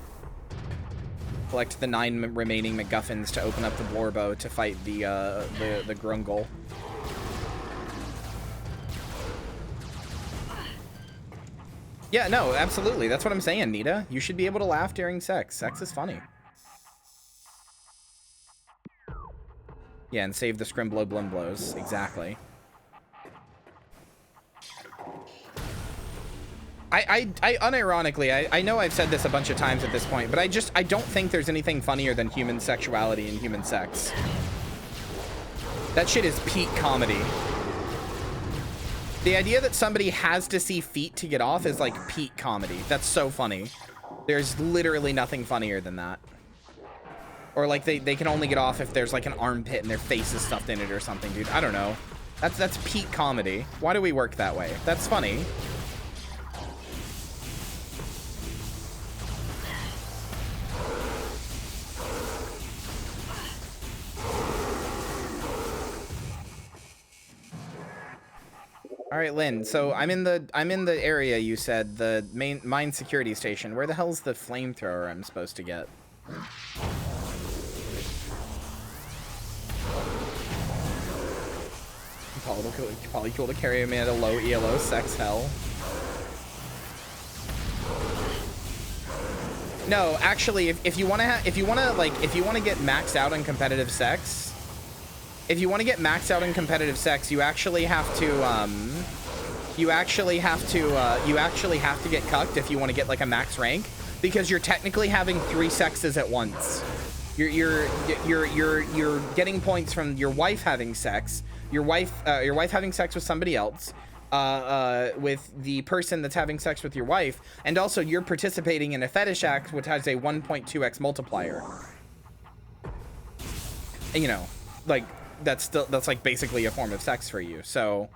Collect the 9 remaining MacGuffins to open up the Blorbo to fight the Grungle. Yeah, no, absolutely. That's what I'm saying, Nita. You should be able to laugh during sex. Sex is funny. Yeah, and save the Scrimblow Blimblows. Exactly. I unironically, I know I've said this a bunch of times at this point, but I don't think there's anything funnier than human sexuality and human sex. That shit is peak comedy. The idea that somebody has to see feet to get off is like peak comedy. That's so funny. There's literally nothing funnier than that. Or like they can only get off if there's like an armpit and their face is stuffed in it or something, dude. I don't know. That's peak comedy. Why do we work that way? That's funny. All right, Lynn. So I'm in the area you said, the main mine security station. Where the hell's the flamethrower I'm supposed to get? Probably cool to carry him in a low ELO sex hell. No, actually, if you want to get maxed out in competitive sex. If you want to get maxed out in competitive sex, you actually have to get cucked if you want to get like a max rank. because you're technically having 3 sexes at once. You're getting points from your wife having sex, your wife having sex with somebody else, with the person that's having sex with your wife, and also you're participating in a fetish act which has a 1.2x multiplier. And, you know, like that's like basically a form of sex for you. So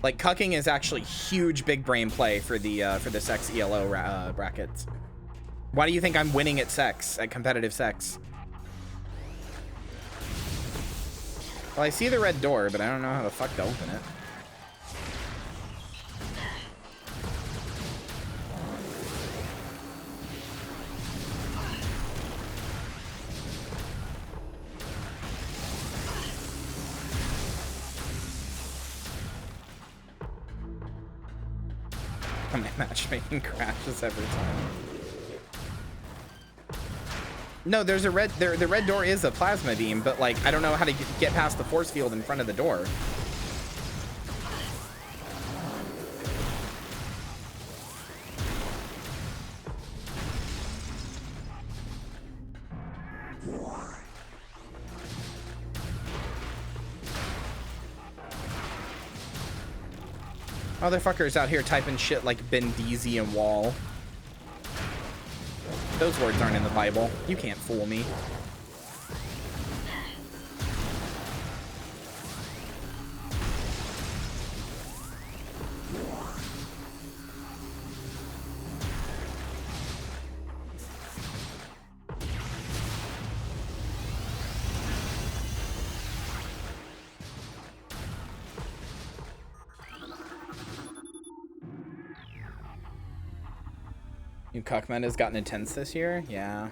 like cucking is actually huge big brain play for the sex ELO brackets. Why do you think I'm winning at sex, at competitive sex? Well, I see the red door, but I don't know how the fuck to open it. My matchmaking crashes every time. No, there's a red. The red door is a plasma beam, but like I don't know how to get past the force field in front of the door. Motherfuckers out here typing shit like Bendeezy and wall. Those words aren't in the Bible. You can't fool me. New Cuckman has gotten intense this year? Yeah.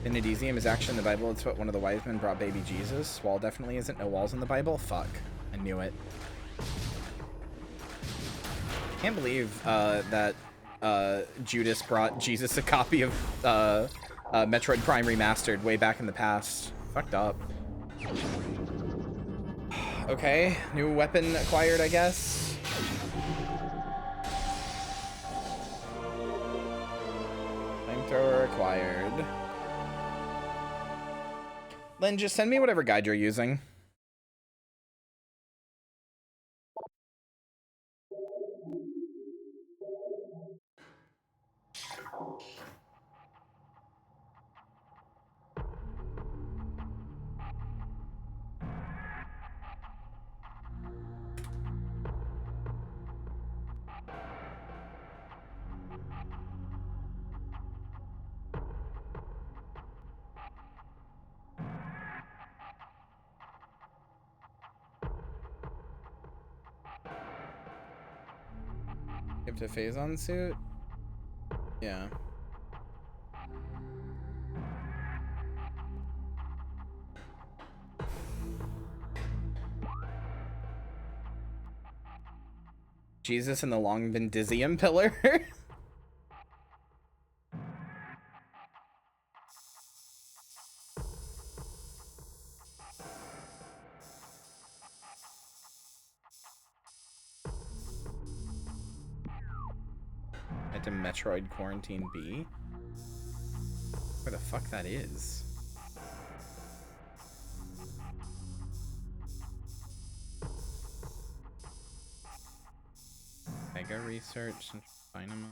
Benedizium is actually in the Bible. It's what one of the wise men brought baby Jesus. Wall definitely isn't. No walls in the Bible? Fuck. I knew it. Can't believe that Judas brought Jesus a copy of Metroid Prime Remastered way back in the past. Fucked up. Okay, new weapon acquired, I guess. Flamethrower acquired. Lynn, just send me whatever guide you're using. Give to Phazon suit? Yeah. Jesus and the long Bendizium pillar? To Metroid Quarantine B? Where the fuck that is? Mega Research and Dynamo.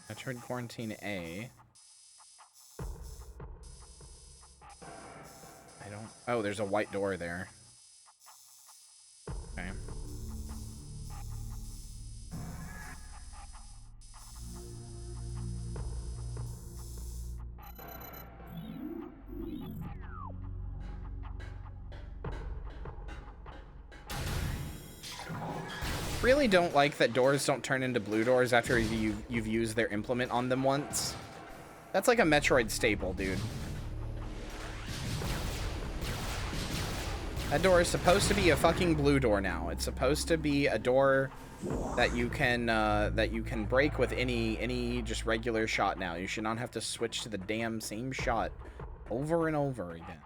Metroid Quarantine A. I don't... Oh, there's a white door there. Okay. really don't like that doors don't turn into blue doors after you've used their implement on them once. That's like a Metroid staple, dude. That door is supposed to be a fucking blue door now. It's supposed to be a door that you can break with any just regular shot now. You should not have to switch to the damn same shot over and over again.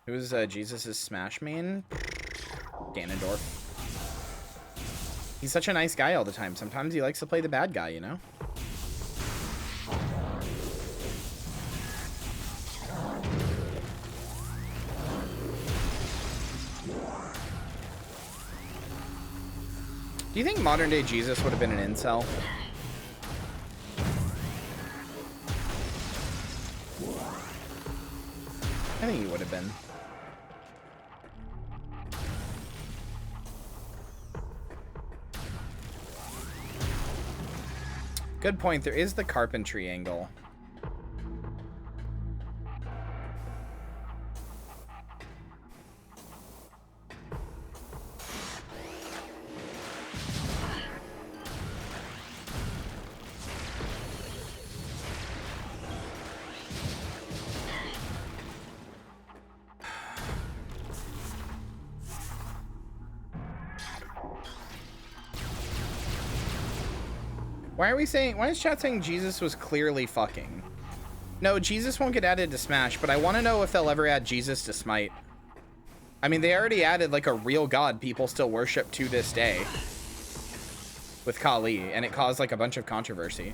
Who's Jesus's Smash main? Ganondorf. He's such a nice guy all the time. Sometimes he likes to play the bad guy, you know? Do you think modern day Jesus would have been an incel? I think he would have been. Good point. There is the carpentry angle. Why is chat saying Jesus was clearly fucking? No, Jesus won't get added to Smash, but I want to know if they'll ever add Jesus to Smite. I mean, they already added like a real god people still worship to this day with Kali, and it caused like a bunch of controversy.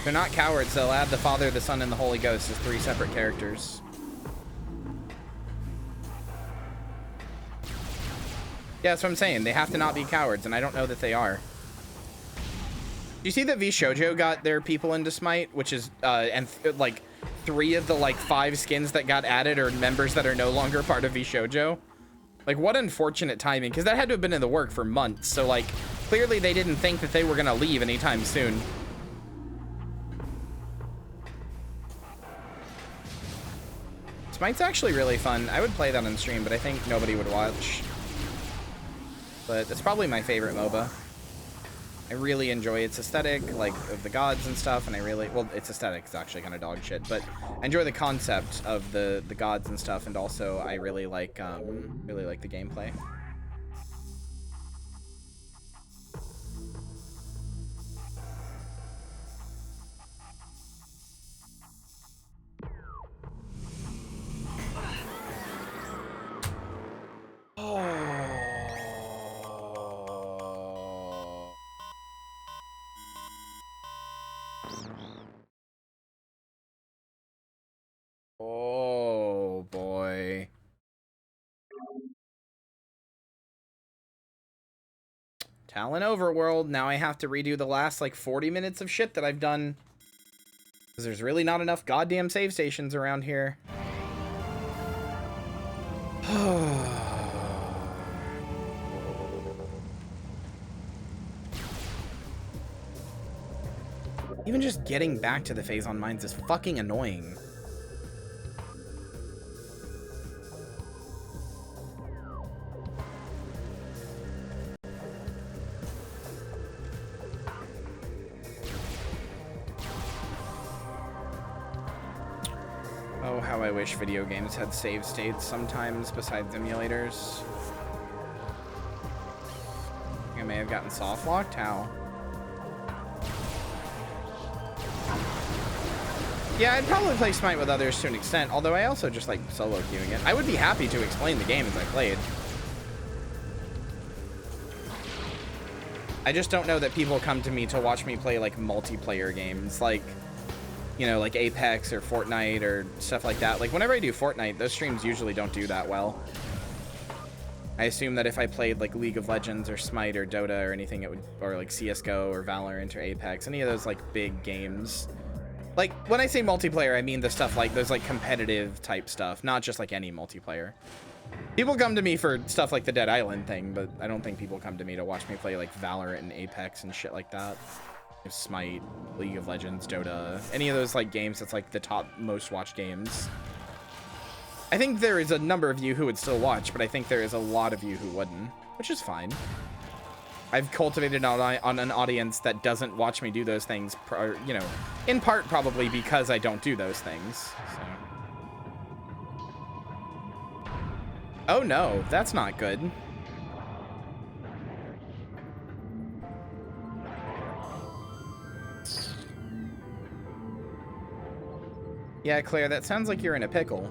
They're not cowards. They'll add the Father, the Son, and the Holy Ghost as 3 separate characters. Yeah, that's what I'm saying. They have to not be cowards, and I don't know that they are. You see that VShojo got their people into Smite, which is, like 3 of the like 5 skins that got added are members that are no longer part of VShojo. Like, what unfortunate timing, because that had to have been in the work for months. So like, clearly they didn't think that they were gonna leave anytime soon. Smite's actually really fun. I would play that on stream, but I think nobody would watch. But it's probably my favorite MOBA. I really enjoy its aesthetic, like, of the gods and stuff, and I really, well, its aesthetic is actually kind of dog shit, but I enjoy the concept of the gods and stuff, and also I really like the gameplay. Oh boy. Talon Overworld. Now I have to redo the last like 40 minutes of shit that I've done. Because there's really not enough goddamn save stations around here. Even just getting back to the Phazon Mines is fucking annoying. Oh, how I wish video games had save states sometimes besides emulators. I may have gotten soft locked. How? Yeah, I'd probably play Smite with others to an extent, although I also just like solo queuing it. I would be happy to explain the game as I played. I just don't know that people come to me to watch me play like multiplayer games, like, you know, like Apex or Fortnite or stuff like that. Like whenever I do Fortnite, those streams usually don't do that well. I assume that if I played like League of Legends or Smite or Dota or anything, it would, or like CSGO or Valorant or Apex, any of those like big games. Like, when I say multiplayer, I mean the stuff like, those like competitive type stuff, not just like any multiplayer. People come to me for stuff like the Dead Island thing, but I don't think people come to me to watch me play like Valorant and Apex and shit like that. Smite, League of Legends, Dota, any of those like games that's like the top most watched games. I think there is a number of you who would still watch, but I think there is a lot of you who wouldn't, which is fine. I've cultivated on an audience that doesn't watch me do those things, you know, in part probably because I don't do those things. So. Oh no, that's not good. Yeah, Claire, that sounds like you're in a pickle.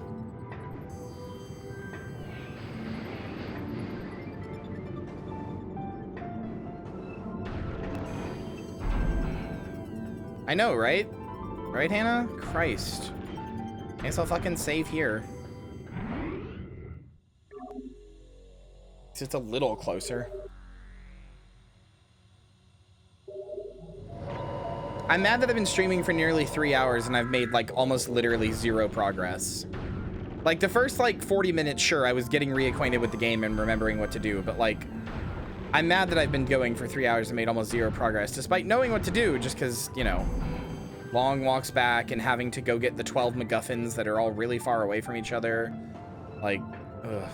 I know, right? Right, Hannah? Christ. Guess I'll fucking save here. It's just a little closer. I'm mad that I've been streaming for nearly 3 hours and I've made like almost literally zero progress. Like the first like 40 minutes, sure, I was getting reacquainted with the game and remembering what to do, but like I'm mad that I've been going for 3 hours and made almost zero progress despite knowing what to do, just because, you know, long walks back and having to go get the 12 MacGuffins that are all really far away from each other. Like, ugh.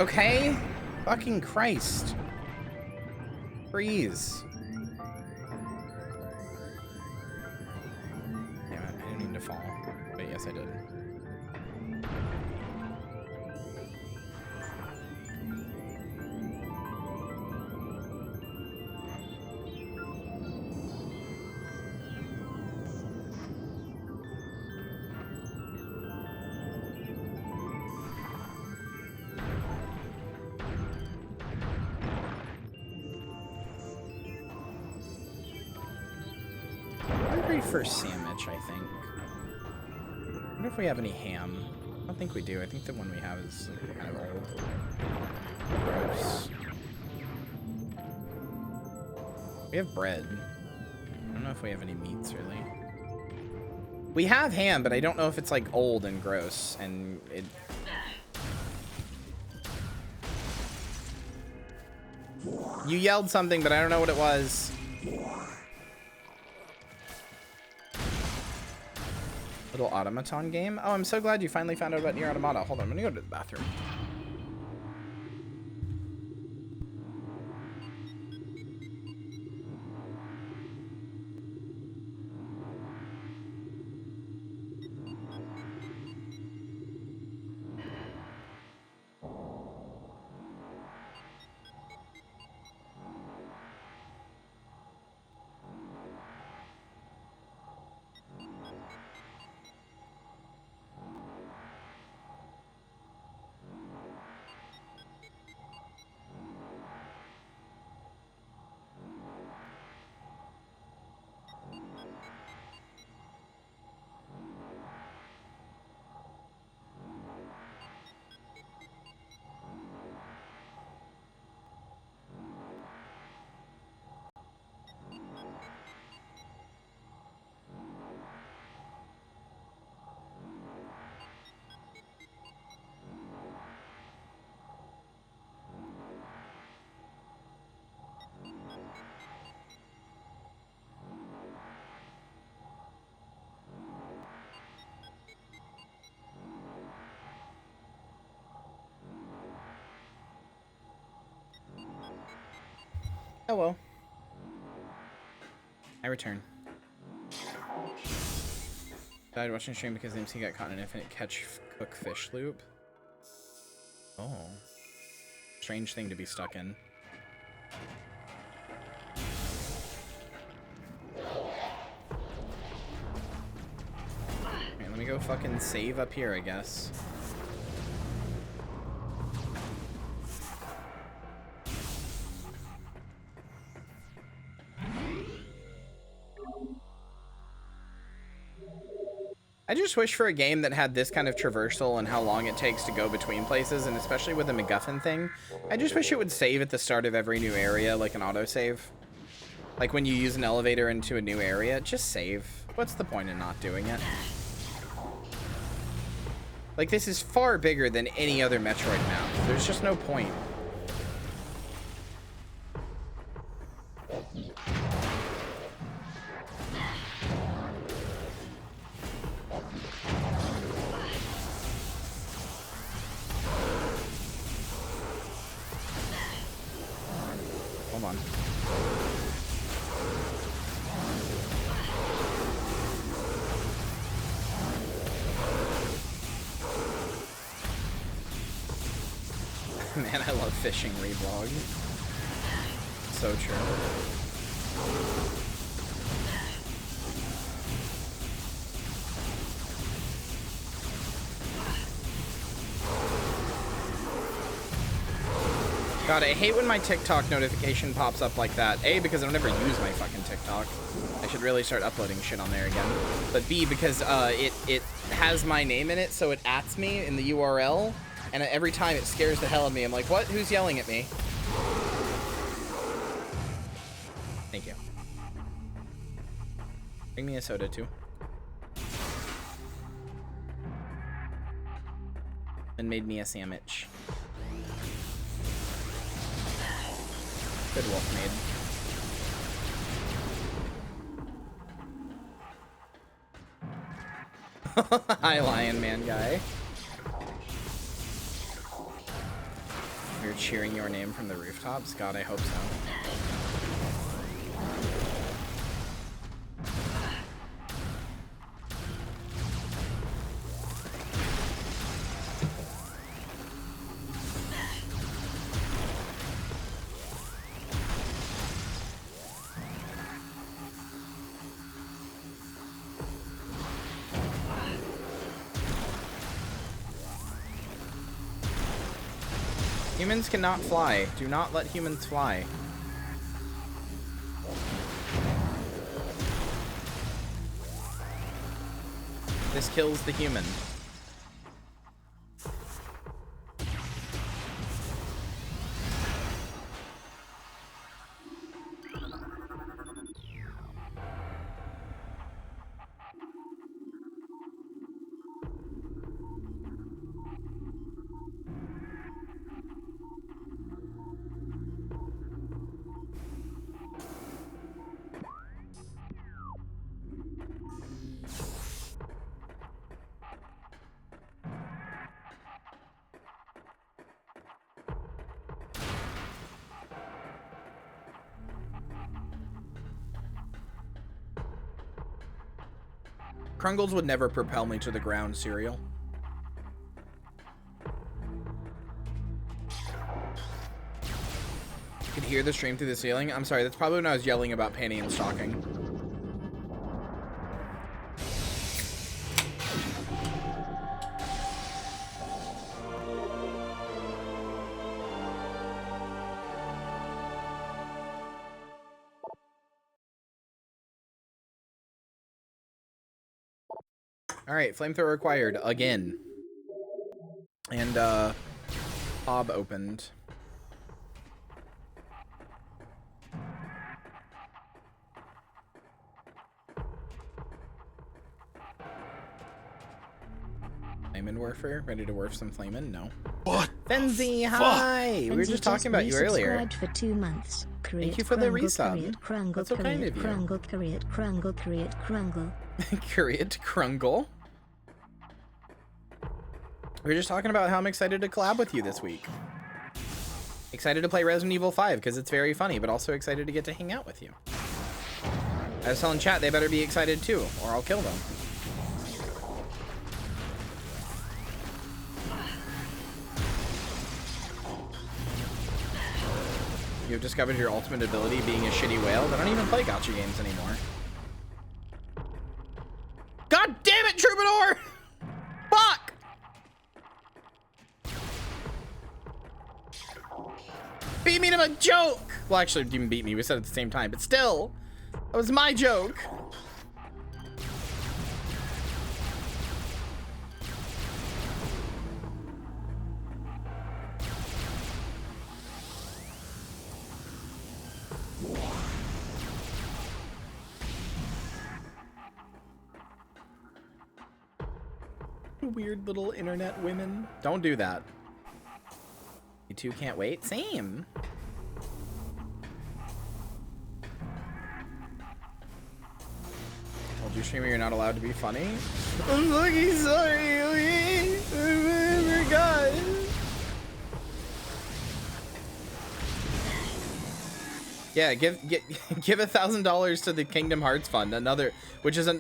Okay? Fucking Christ. Freeze. Yeah, I didn't mean to fall. But yes, I did. For sandwich, I think. I wonder if we have any ham. I don't think we do. I think the one we have is kind of old. Gross. We have bread. I don't know if we have any meats, really. We have ham, but I don't know if it's, like, old and gross, and it... You yelled something, but I don't know what it was. Little automaton game. Oh, I'm so glad you finally found out about Nier Automata. Hold on, I'm gonna go to the bathroom. Hello. I return. Died watching stream because MC got caught in an infinite catch cook fish loop. Oh. Strange thing to be stuck in. Alright, let me go fucking save up here, I guess. I just wish for a game that had this kind of traversal and how long it takes to go between places, and especially with the MacGuffin thing, I just wish it would save at the start of every new area, like an autosave. Like when you use an elevator into a new area, just save. What's the point in not doing it? Like, this is far bigger than any other Metroid map. There's just no point. Hold on. Man, I love fishing reblog. So true. God, I hate when my TikTok notification pops up like that. A, because I don't ever use my fucking TikTok. I should really start uploading shit on there again. But B, because it has my name in it, so it ats me in the URL. And every time it scares the hell out of me. I'm like, what? Who's yelling at me? Thank you. Bring me a soda, too. And made me a sandwich. Good wolf maid. Hi, Lion Man guy. You're cheering your name from the rooftops? God, I hope so. Humans cannot fly. Do not let humans fly. This kills the human. Krungles would never propel me to the ground, cereal. You could hear the stream through the ceiling. I'm sorry, that's probably when I was yelling about panty and stocking. Alright, flamethrower required again. And Bob opened. Flamin' Warfare? Ready to warf some flamin'? No. What? Fenzi, hi! We were just talking about you earlier. For 2 months. Thank you for the resub. That's so kind of you. Krungle. Kyria Krungle. We were just talking about how I'm excited to collab with you this week. Excited to play Resident Evil 5 because it's very funny, but also excited to get to hang out with you. I was telling chat they better be excited too, or I'll kill them. You've discovered your ultimate ability being a shitty whale. I don't even play gacha games anymore. God damn it, Troubadour! Fuck! Beat me to a joke! Well, actually, didn't beat me. We said it at the same time, but still, that was my joke. Weird little internet women. Don't do that. You two can't wait? Same. Told you, streamer, you're not allowed to be funny. I'm fucking sorry, okay? I forgot. Yeah, give $1,000 to the Kingdom Hearts Fund, another, which is you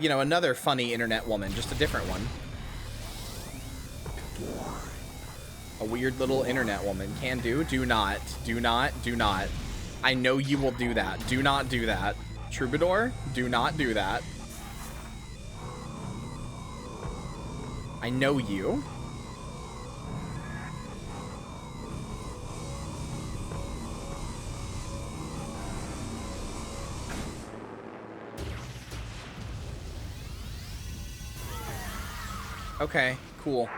know, another funny internet woman, just a different one. A weird little internet woman. Can do. Do not. Do not. Do not. I know you will do that. Do not do that. Troubadour, do not do that. I know you. Okay, cool.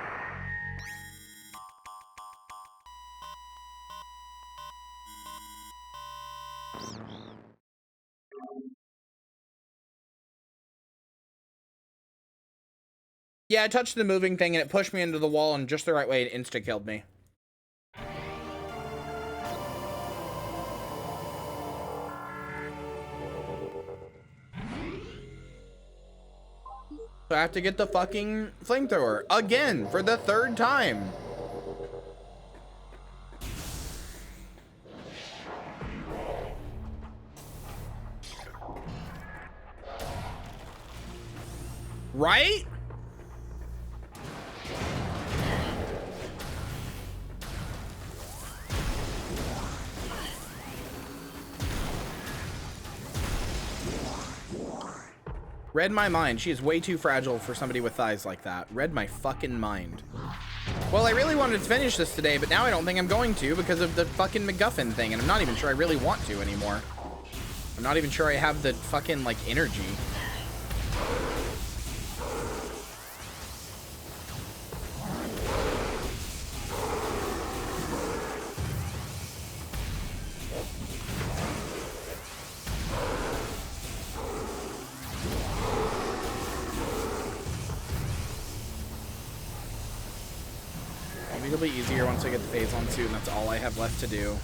Yeah, I touched the moving thing and it pushed me into the wall in just the right way. It insta-killed me. So I have to get the fucking flamethrower again for the 3rd time. Right? Read my mind. She is way too fragile for somebody with thighs like that. Read my fucking mind. Well, I really wanted to finish this today, but now I don't think I'm going to because of the fucking MacGuffin thing, and I'm not even sure I really want to anymore. I'm not even sure I have the fucking, like, energy. Maybe it'll be easier once I get the phase on suit, and that's all I have left to do.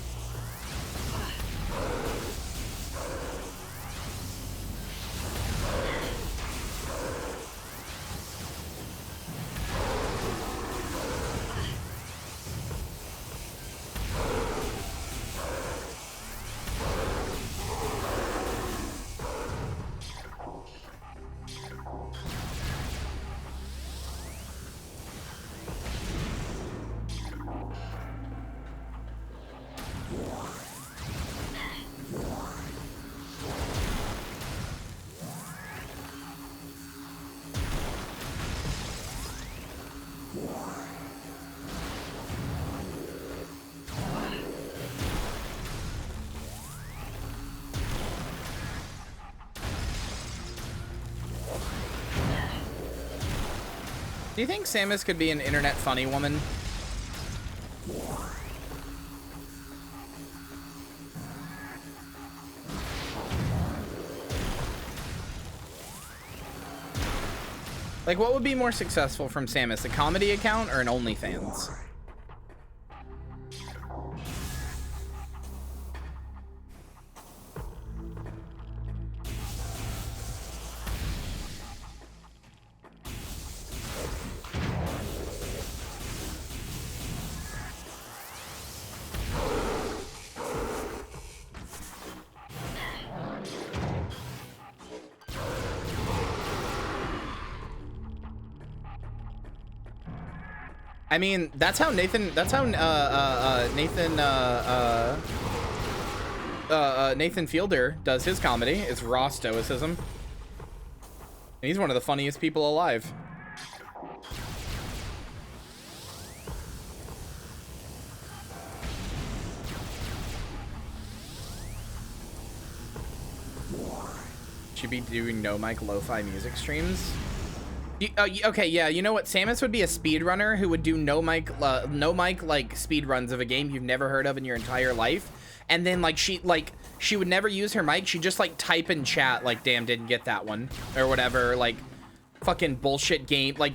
Do you think Samus could be an internet funny woman? Like, what would be more successful from Samus, a comedy account or an OnlyFans? I mean, that's how Nathan Nathan Fielder does his comedy, is raw stoicism. And he's one of the funniest people alive. Should be doing no mic lo-fi music streams. Okay, yeah, you know what? Samus would be a speedrunner who would do no mic like speed runs of a game you've never heard of in your entire life, and then like she would never use her mic. She'd just like type in chat like, "Damn, didn't get that one," or whatever. Like, fucking bullshit game. Like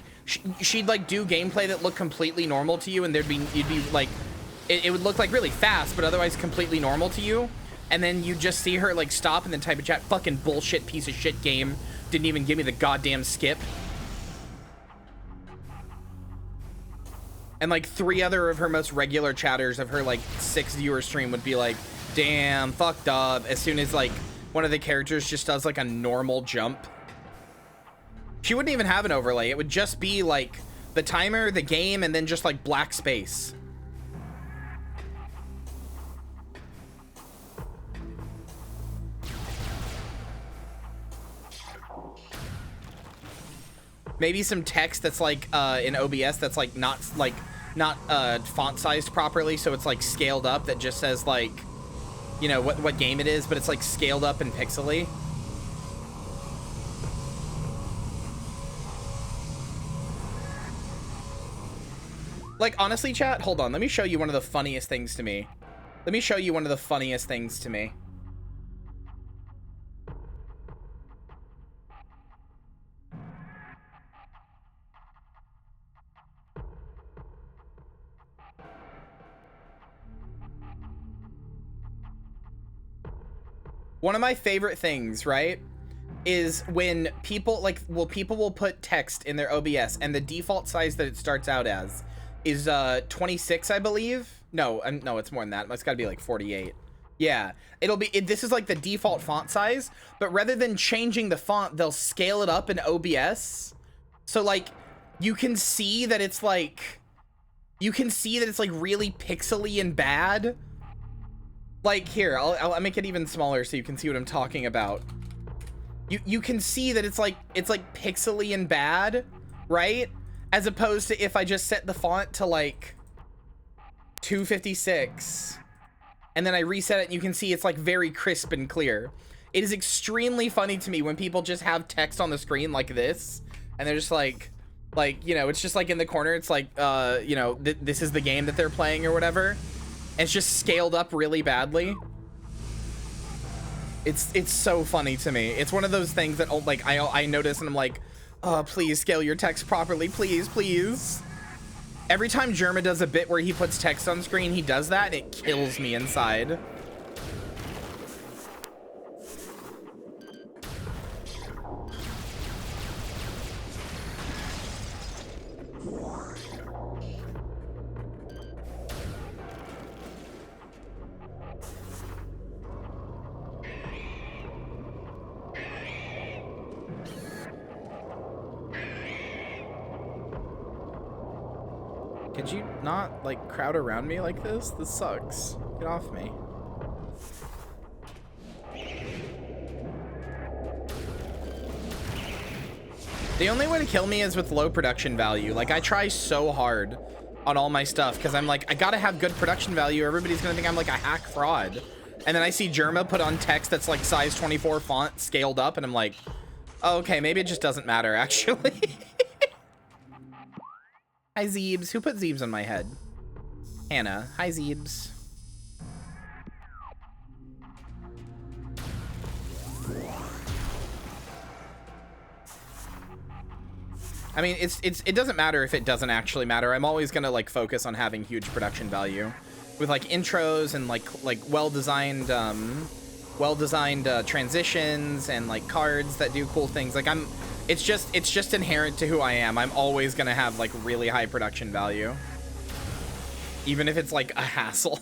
she'd like do gameplay that looked completely normal to you, and you'd be like, it would look like really fast, but otherwise completely normal to you. And then you just see her like stop and then type in chat, "Fucking bullshit piece of shit game. Didn't even give me the goddamn skip." And like 3 other of her most regular chatters of her like 6 viewer stream would be like, "Damn, fucked up," as soon as like one of the characters just does like a normal jump. She wouldn't even have an overlay. It would just be like the timer, the game, and then just like black space. Maybe some text that's like in OBS that's like not font sized properly, so it's like scaled up, that just says like, you know, what game it is, but it's like scaled up and pixely. Like, honestly, chat, hold on, let me show you one of the funniest things to me. Let me show you one of the funniest things to me. One of my favorite things, right, is when people like, well, people will put text in their OBS, and the default size that it starts out as is 26, I believe. No, no, it's more than that. It's got to be like 48. Yeah, this is like the default font size, but rather than changing the font, they'll scale it up in OBS. So like, you can see that it's like really pixely and bad. Like, here, I'll make it even smaller so you can see what I'm talking about. You can see that it's like pixely and bad, right? As opposed to if I just set the font to like 256 and then I reset it, and you can see it's like very crisp and clear. It is extremely funny to me when people just have text on the screen like this, and they're just like, you know, it's just like in the corner, it's like, you know, this is the game that they're playing or whatever. It's just scaled up really badly. It's so funny to me. It's one of those things that like I notice and I'm like, oh, please scale your text properly, please, please. Every time Germa does a bit where he puts text on screen, he does that, and it kills me inside. Could you not, like, crowd around me like this? This sucks. Get off me. The only way to kill me is with low production value. Like, I try so hard on all my stuff because I'm like, I gotta have good production value or everybody's gonna think I'm like a hack fraud. And then I see Germa put on text that's like size 24 font scaled up, and I'm like, oh, okay, maybe it just doesn't matter, actually. Hi, Zeebs. Who put Zeebs on my head? Hannah. Hi, Zeebs. I mean, it doesn't matter if it doesn't actually matter. I'm always gonna like focus on having huge production value with like intros and like well-designed transitions and like cards that do cool things. Like it's just inherent to who I am. I'm always gonna have like really high production value, even if it's like a hassle.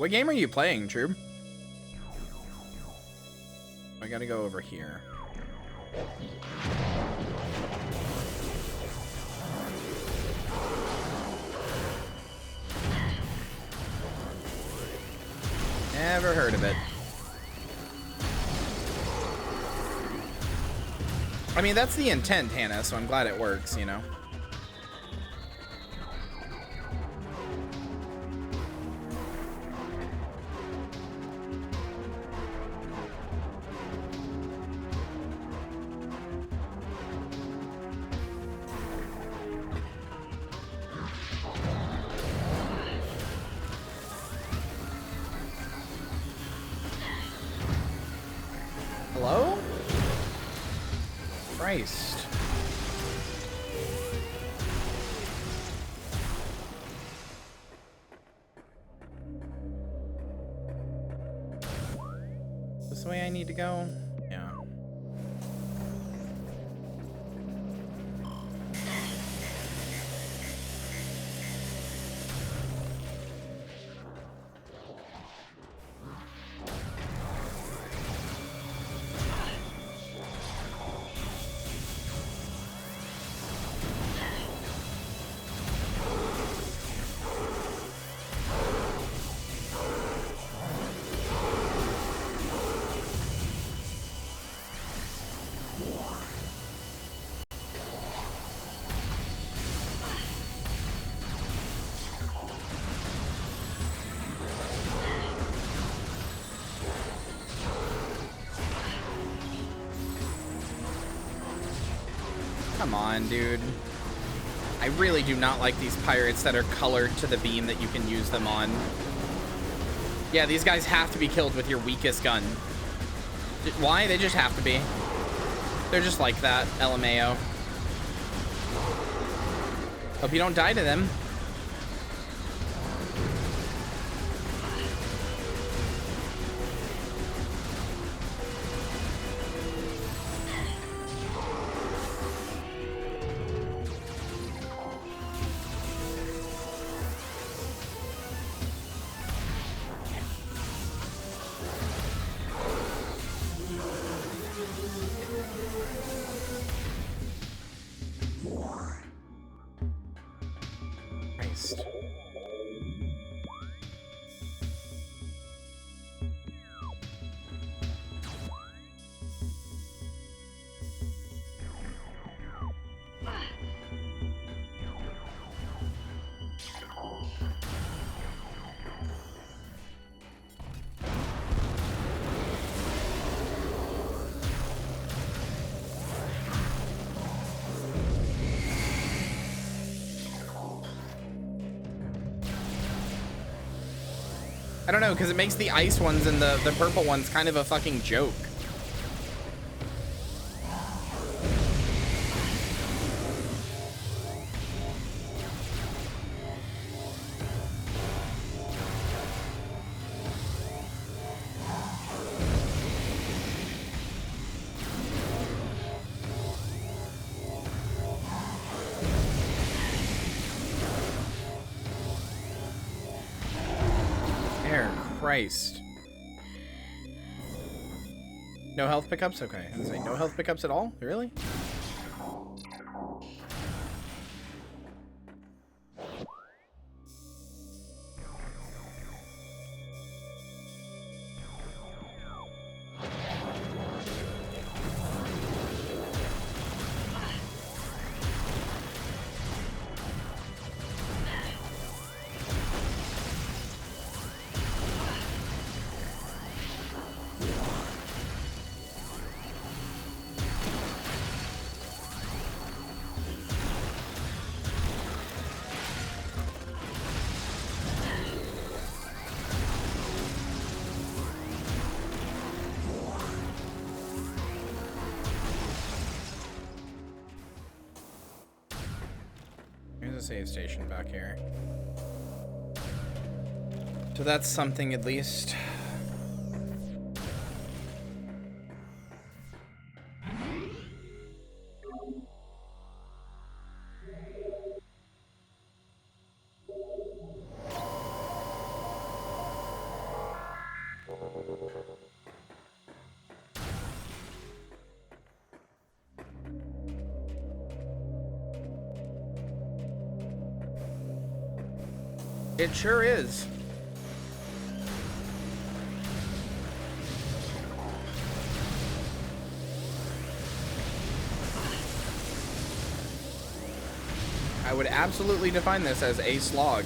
What game are you playing, Trube? I gotta go over here. Never heard of it. I mean, that's the intent, Hannah, so I'm glad it works, you know? Hello? Christ. Is this the way I need to go? Yeah. Come on, dude. I really do not like these pirates that are colored to the beam that you can use them on. Yeah, these guys have to be killed with your weakest gun. Why? They just have to be. They're just like that, LMAO. Hope you don't die to them. Christ. I don't know, because it makes the ice ones and the purple ones kind of a fucking joke. Christ. No health pickups? Okay. I was like, no health pickups at all? Really? Save station back here. So that's something at least. It sure is. I would absolutely define this as a slog.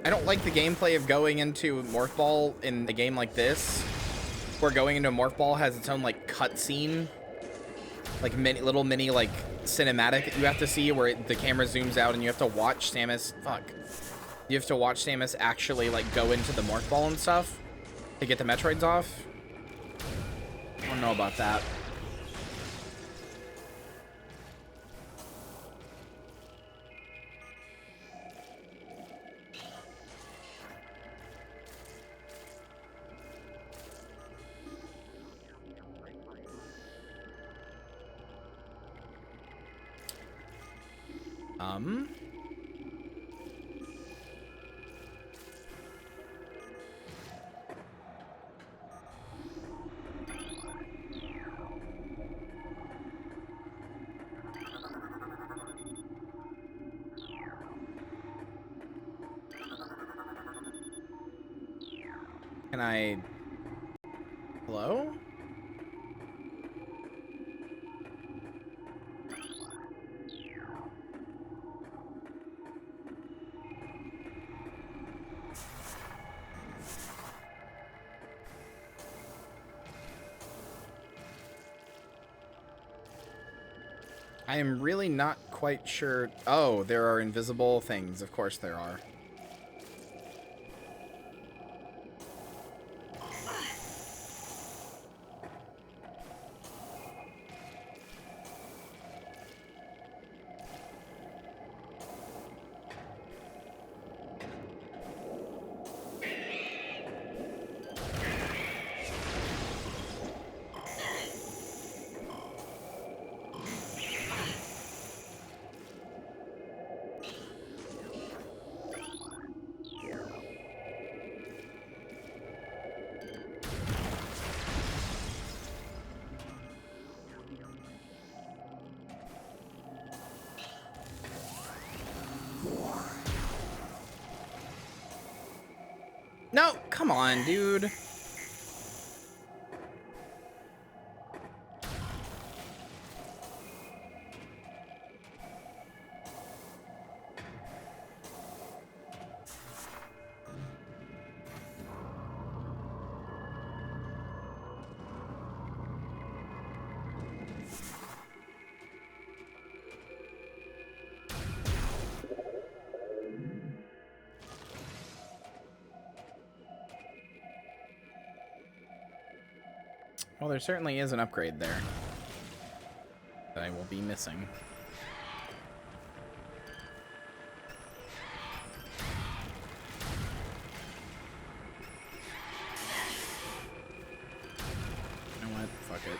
I don't like the gameplay of going into Morph Ball in a game like this, where going into Morph Ball has its own like cutscene, like little mini like cinematic that you have to see where the camera zooms out and you have to watch Samus. You have to watch Samus actually like go into the Morph Ball and stuff to get the Metroids off. I don't know about that. Can I... Hello? I am really not quite sure. Oh, there are invisible things. Of course there are. No, come on, dude. Well, there certainly is an upgrade there that I will be missing. You know what? Fuck it.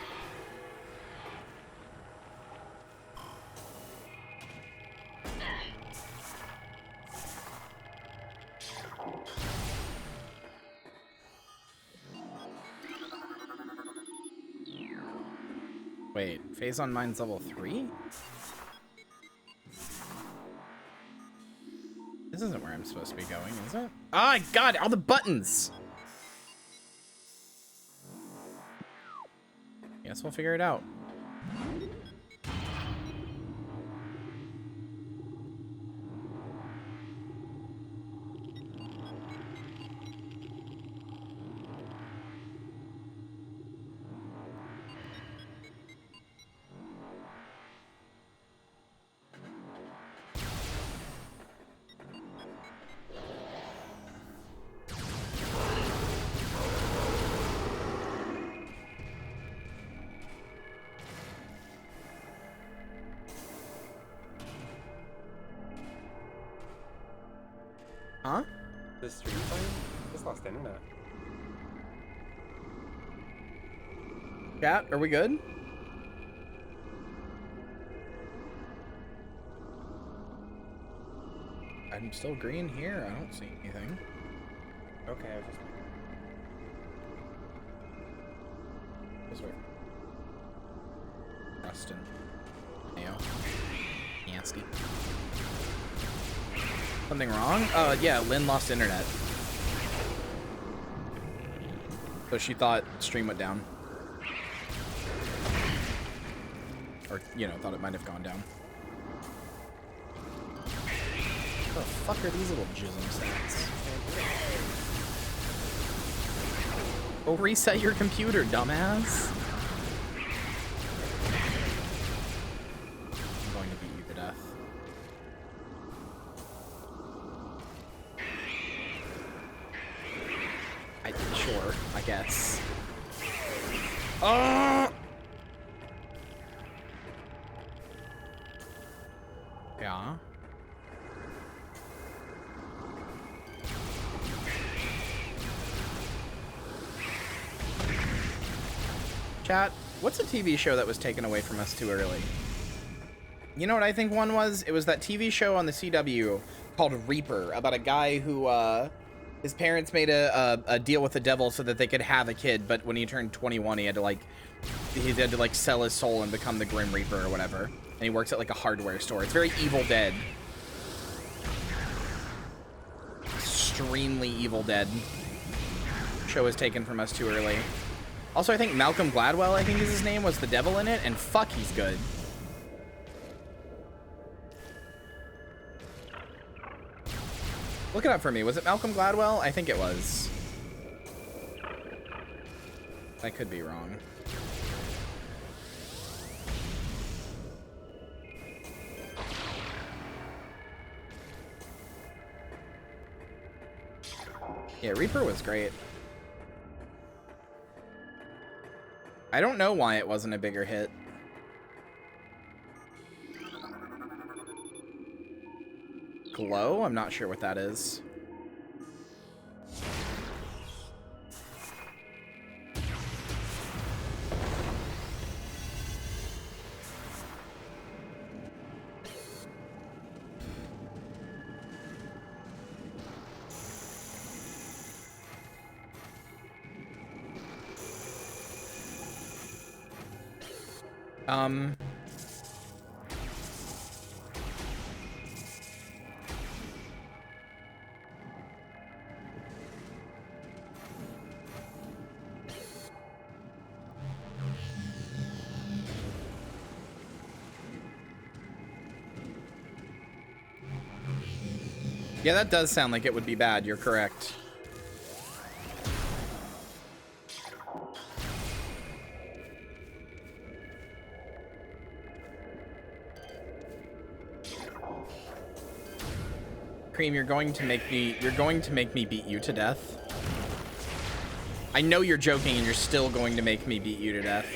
Wait, phase on mine's level 3? This isn't where I'm supposed to be going, is it? Oh my god, all the buttons! Guess we'll figure it out. Huh? The stream playing? Just lost internet. Chat, are we good? I'm still green here. I don't see anything. Okay, I was just... This way. Rustin. Mayo. Nasty. Something wrong? Yeah, Lynn lost internet. So she thought stream went down. Or, you know, thought it might have gone down. What the fuck are these little jism stats? Go reset your computer, dumbass. I'm going to beat you to death. Sure, I guess. Yeah. Chat, what's a TV show that was taken away from us too early? You know what I think one was? It was that TV show on the CW called Reaper, about a guy who, his parents made a deal with the devil so that they could have a kid, but when he turned 21, he had to like sell his soul and become the Grim Reaper or whatever. And he works at like a hardware store. It's very Evil Dead. Extremely Evil Dead. Show was taken from us too early. Also, I think Malcolm Gladwell, I think is his name, was the devil in it, and fuck, he's good. Look it up for me. Was it Malcolm Gladwell? I think it was. I could be wrong. Yeah, Reaper was great. I don't know why it wasn't a bigger hit. Glow? I'm not sure what that is. Yeah, that does sound like it would be bad. You're correct. Cream, you're going to make me beat you to death. I know you're joking and you're still going to make me beat you to death.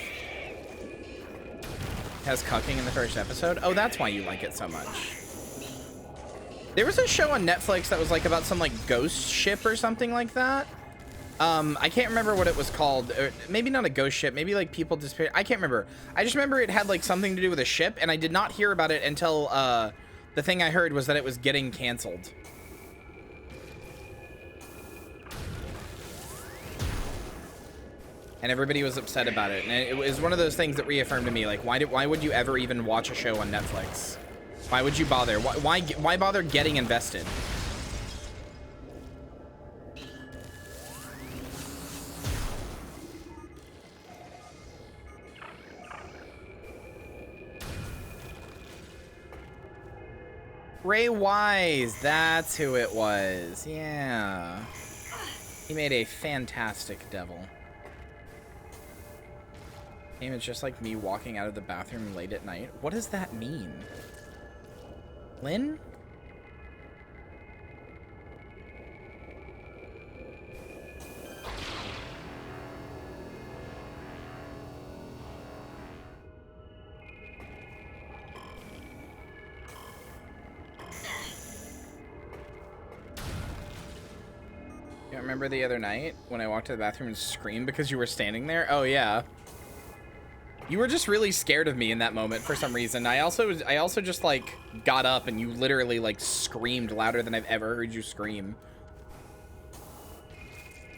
Has cucking in the first episode? Oh, that's why you like it so much. There was a show on Netflix that was like about some like ghost ship or something like that. I can't remember what it was called. Maybe not a ghost ship, maybe like people disappeared. I can't remember. I just remember it had like something to do with a ship, and I did not hear about it until the thing I heard was that it was getting canceled. And everybody was upset about it. And it was one of those things that reaffirmed to me, like, why would you ever even watch a show on Netflix? Why would you bother? Why bother getting invested? Ray Wise, that's who it was. Yeah. He made a fantastic devil. Game is just like me walking out of the bathroom late at night. What does that mean? Lynn? Remember the other night when I walked to the bathroom and screamed because you were standing there? Oh yeah. You were just really scared of me in that moment for some reason. I also just like got up and you literally like screamed louder than I've ever heard you scream.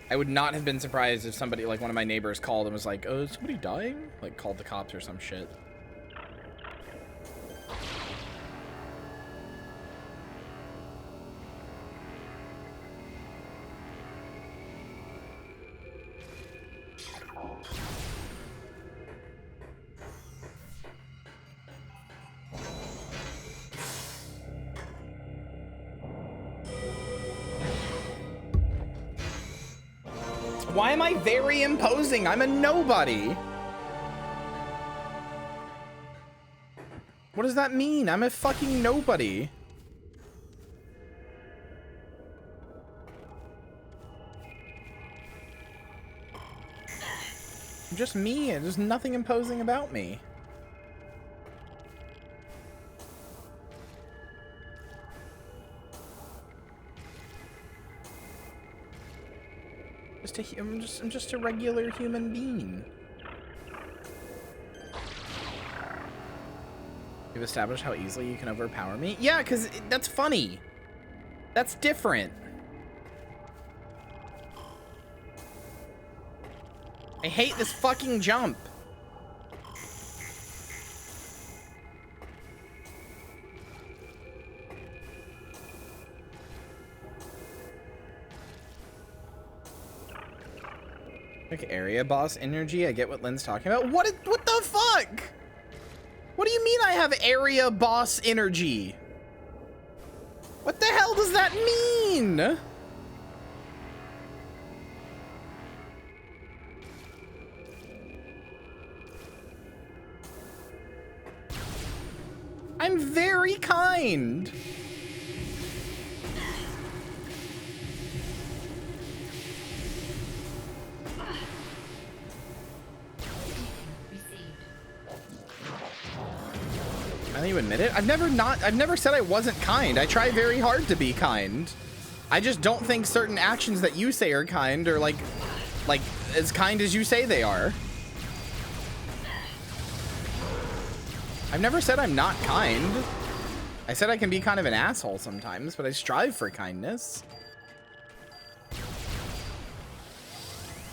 I would not have been surprised if somebody, like one of my neighbors, called and was like, "Oh, is somebody dying?" Like called the cops or some shit. Why am I very imposing? I'm a nobody. What does that mean? I'm a fucking nobody. I'm just me. There's nothing imposing about me. I'm just a regular human being. You've established how easily you can overpower me? Yeah, because that's funny. That's different. I hate this fucking jump. Like area boss energy, I get what Lynn's talking about. What the fuck? What do you mean I have area boss energy? What the hell does that mean? I'm very kind. You admit it? I've never said I wasn't kind. I try very hard to be kind. I just don't think certain actions that you say are kind are like as kind as you say they are. I've never said I'm not kind. I said I can be kind of an asshole sometimes, but I strive for kindness.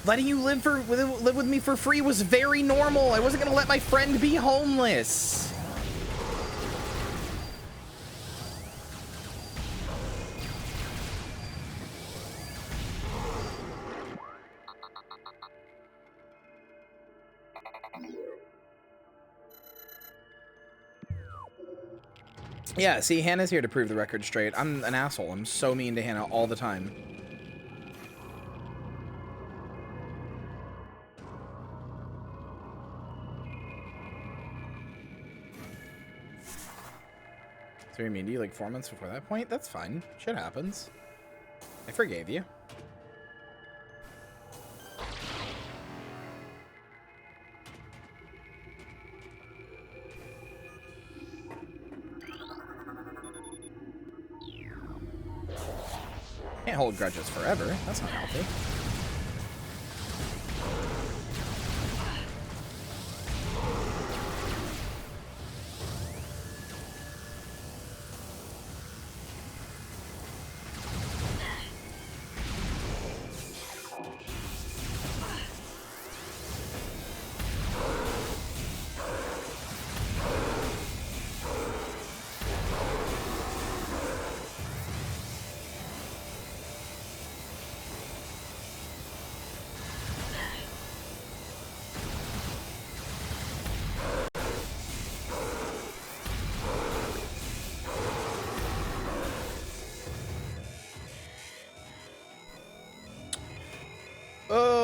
Letting you live with me for free was very normal. I wasn't gonna let my friend be homeless. Yeah, see, Hannah's here to prove the record straight. I'm an asshole. I'm so mean to Hannah all the time. So you mean to you like 4 months before that point? That's fine. Shit happens. I forgave you. Can't hold grudges forever. That's not healthy.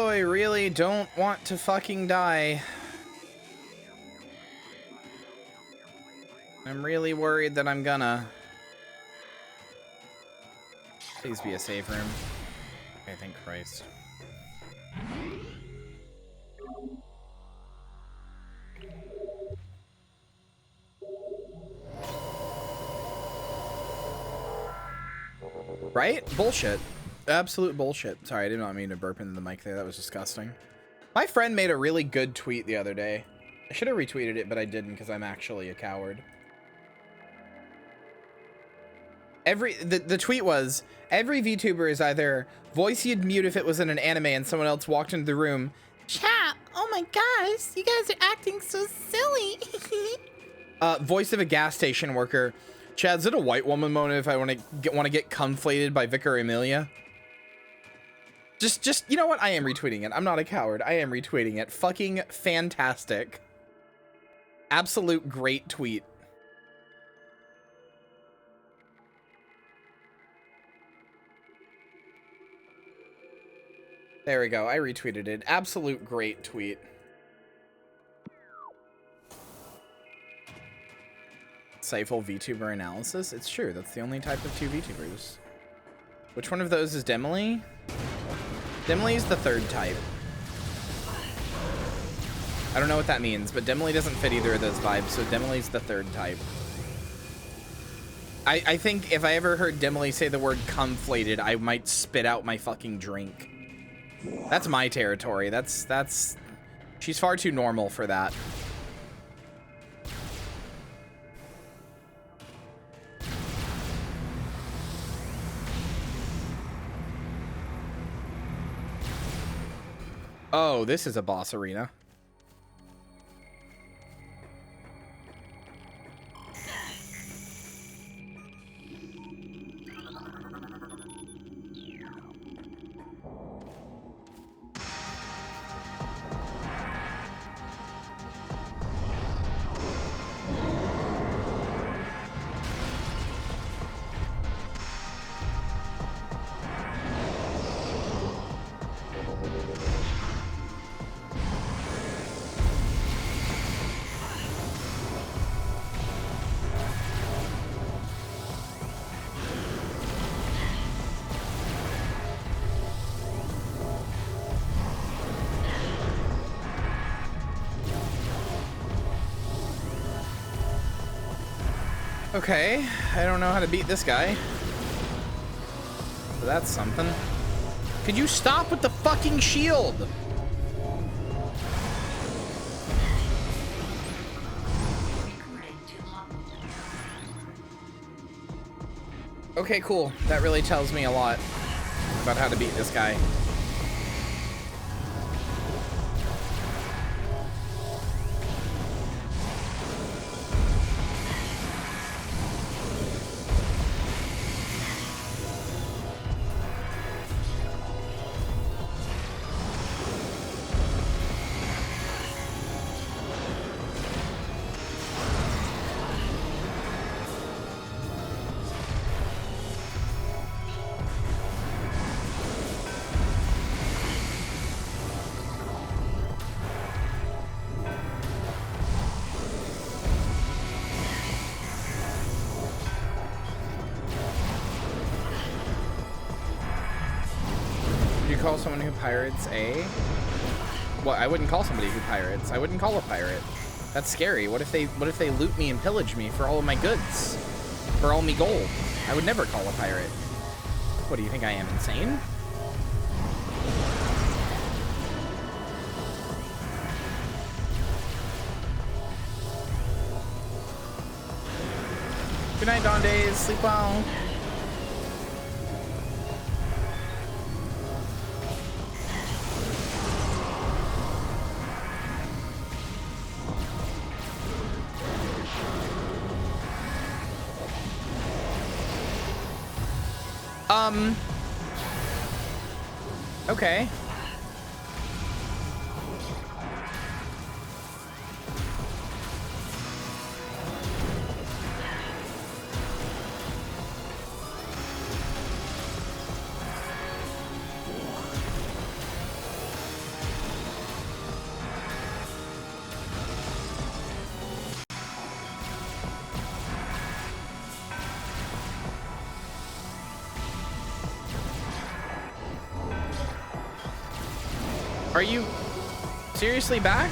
I really don't want to fucking die. I'm really worried that I'm gonna. Please be a safe room. Okay, thank Christ. Right? Bullshit. Absolute bullshit. Sorry, I did not mean to burp into the mic there. That was disgusting. My friend made a really good tweet the other day. I should have retweeted it, but I didn't because I'm actually a coward. The tweet was, every VTuber is either voice you'd mute if it was in an anime and someone else walked into the room. Chat, oh my gosh, you guys are acting so silly. Voice of a gas station worker. Chad, is it a white woman moment if I want to get conflated by Vicar Amelia? Just, you know what? I am retweeting it. I'm not a coward. I am retweeting it. Fucking fantastic. Absolute great tweet. There we go. I retweeted it. Absolute great tweet. Insightful VTuber analysis. It's true. That's the only type of 2 VTubers. Which one of those is Demily? Demily is the 3rd type. I don't know what that means, but Demily doesn't fit either of those vibes, so Demily's the 3rd type. I think if I ever heard Demily say the word conflated, I might spit out my fucking drink. That's my territory. That's she's far too normal for that. Oh, this is a boss arena. Okay, I don't know how to beat this guy. So that's something. Could you stop with the fucking shield? Okay, cool. That really tells me a lot about how to beat this guy. Call someone who pirates a... Well, I wouldn't call somebody who pirates. I wouldn't call a pirate. That's scary. What if they loot me and pillage me for all of my goods? For all me gold? I would never call a pirate. What, do you think I am insane? Good night, Dawn Days. Sleep well. Okay. Are you seriously back?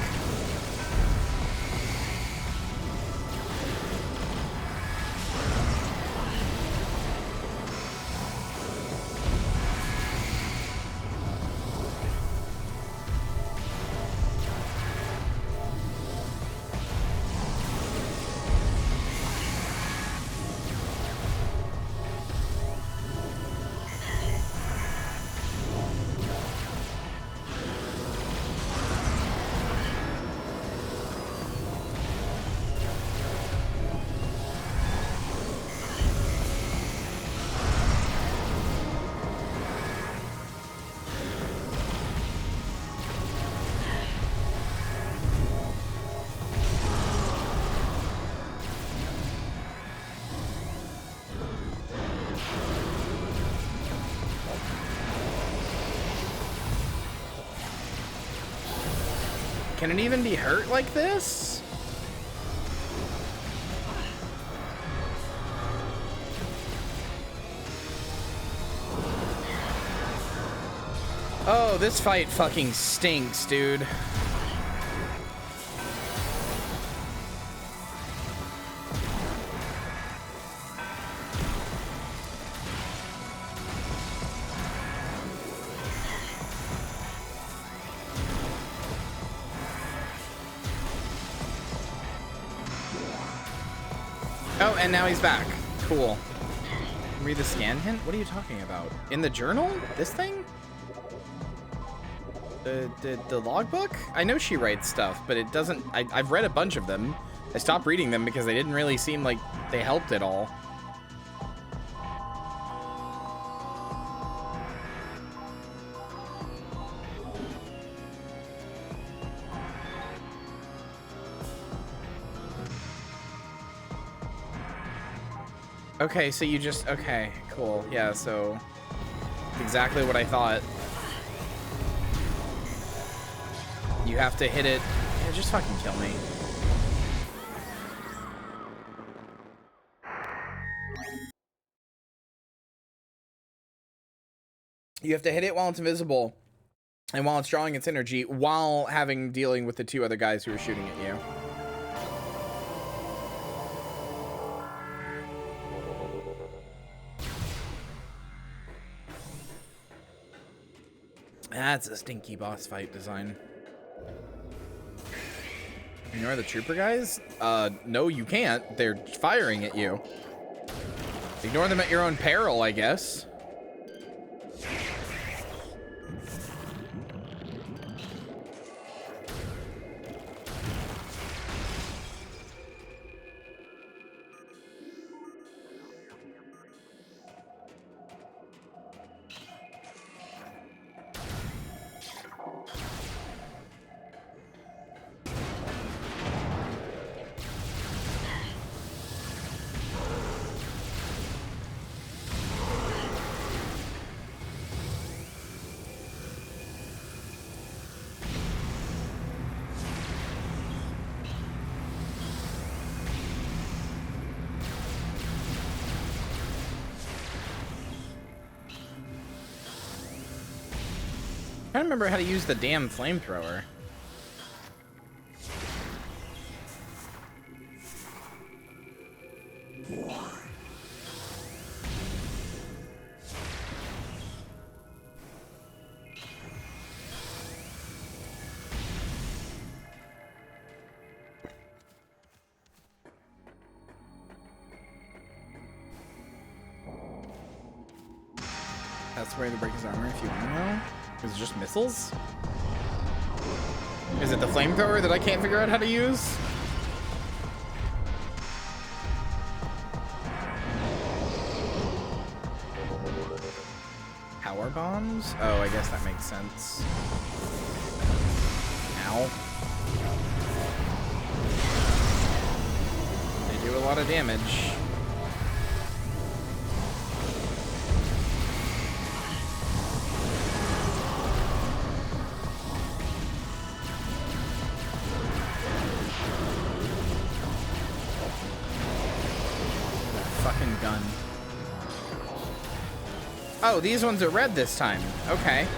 Can it even be hurt like this? Oh, this fight fucking stinks, dude. Oh, and now he's back. Cool. Read the scan hint? What are you talking about? In the journal? This thing? The logbook? I know she writes stuff, but it doesn't... I've read a bunch of them. I stopped reading them because they didn't really seem like they helped at all. Okay, so you just... Okay, cool. Yeah, so... Exactly what I thought. You have to hit it. Yeah, just fucking kill me. You have to hit it while it's invisible and while it's drawing its energy while dealing with the two other guys who are shooting at you. That's a stinky boss fight design. Ignore the trooper guys? No, you can't. They're firing at you. Ignore them at your own peril, I guess. I don't remember how to use the damn flamethrower. That's where to break his armor if you want to know. Is it just missiles? Is it the flamethrower that I can't figure out how to use? Power bombs? Oh, I guess that makes sense. Ow. They do a lot of damage. Gun. Oh, these ones are red this time. Okay.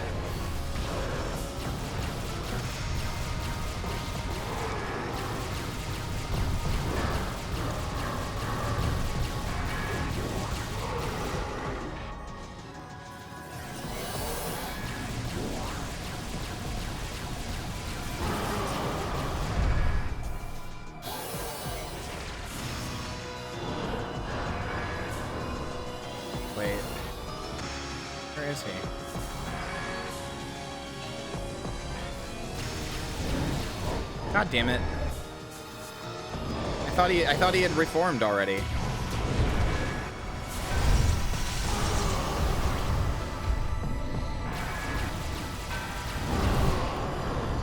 God damn it. I thought he had reformed already.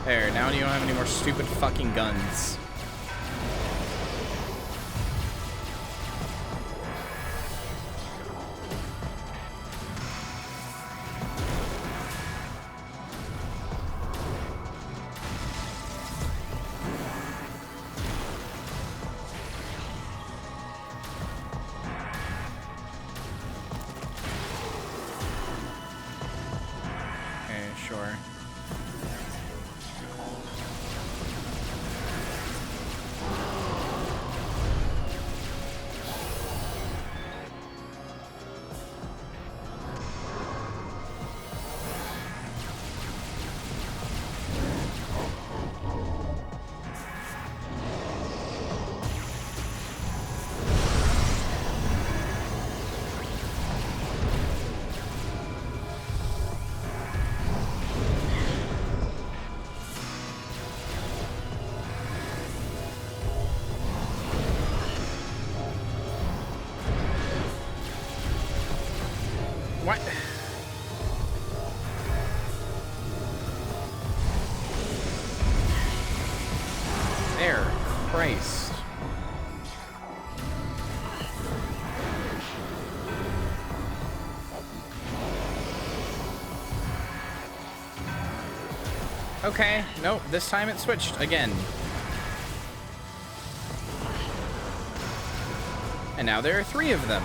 There, now you don't have any more stupid fucking guns. Christ. Okay, nope, this time it switched again. And now there are 3 of them.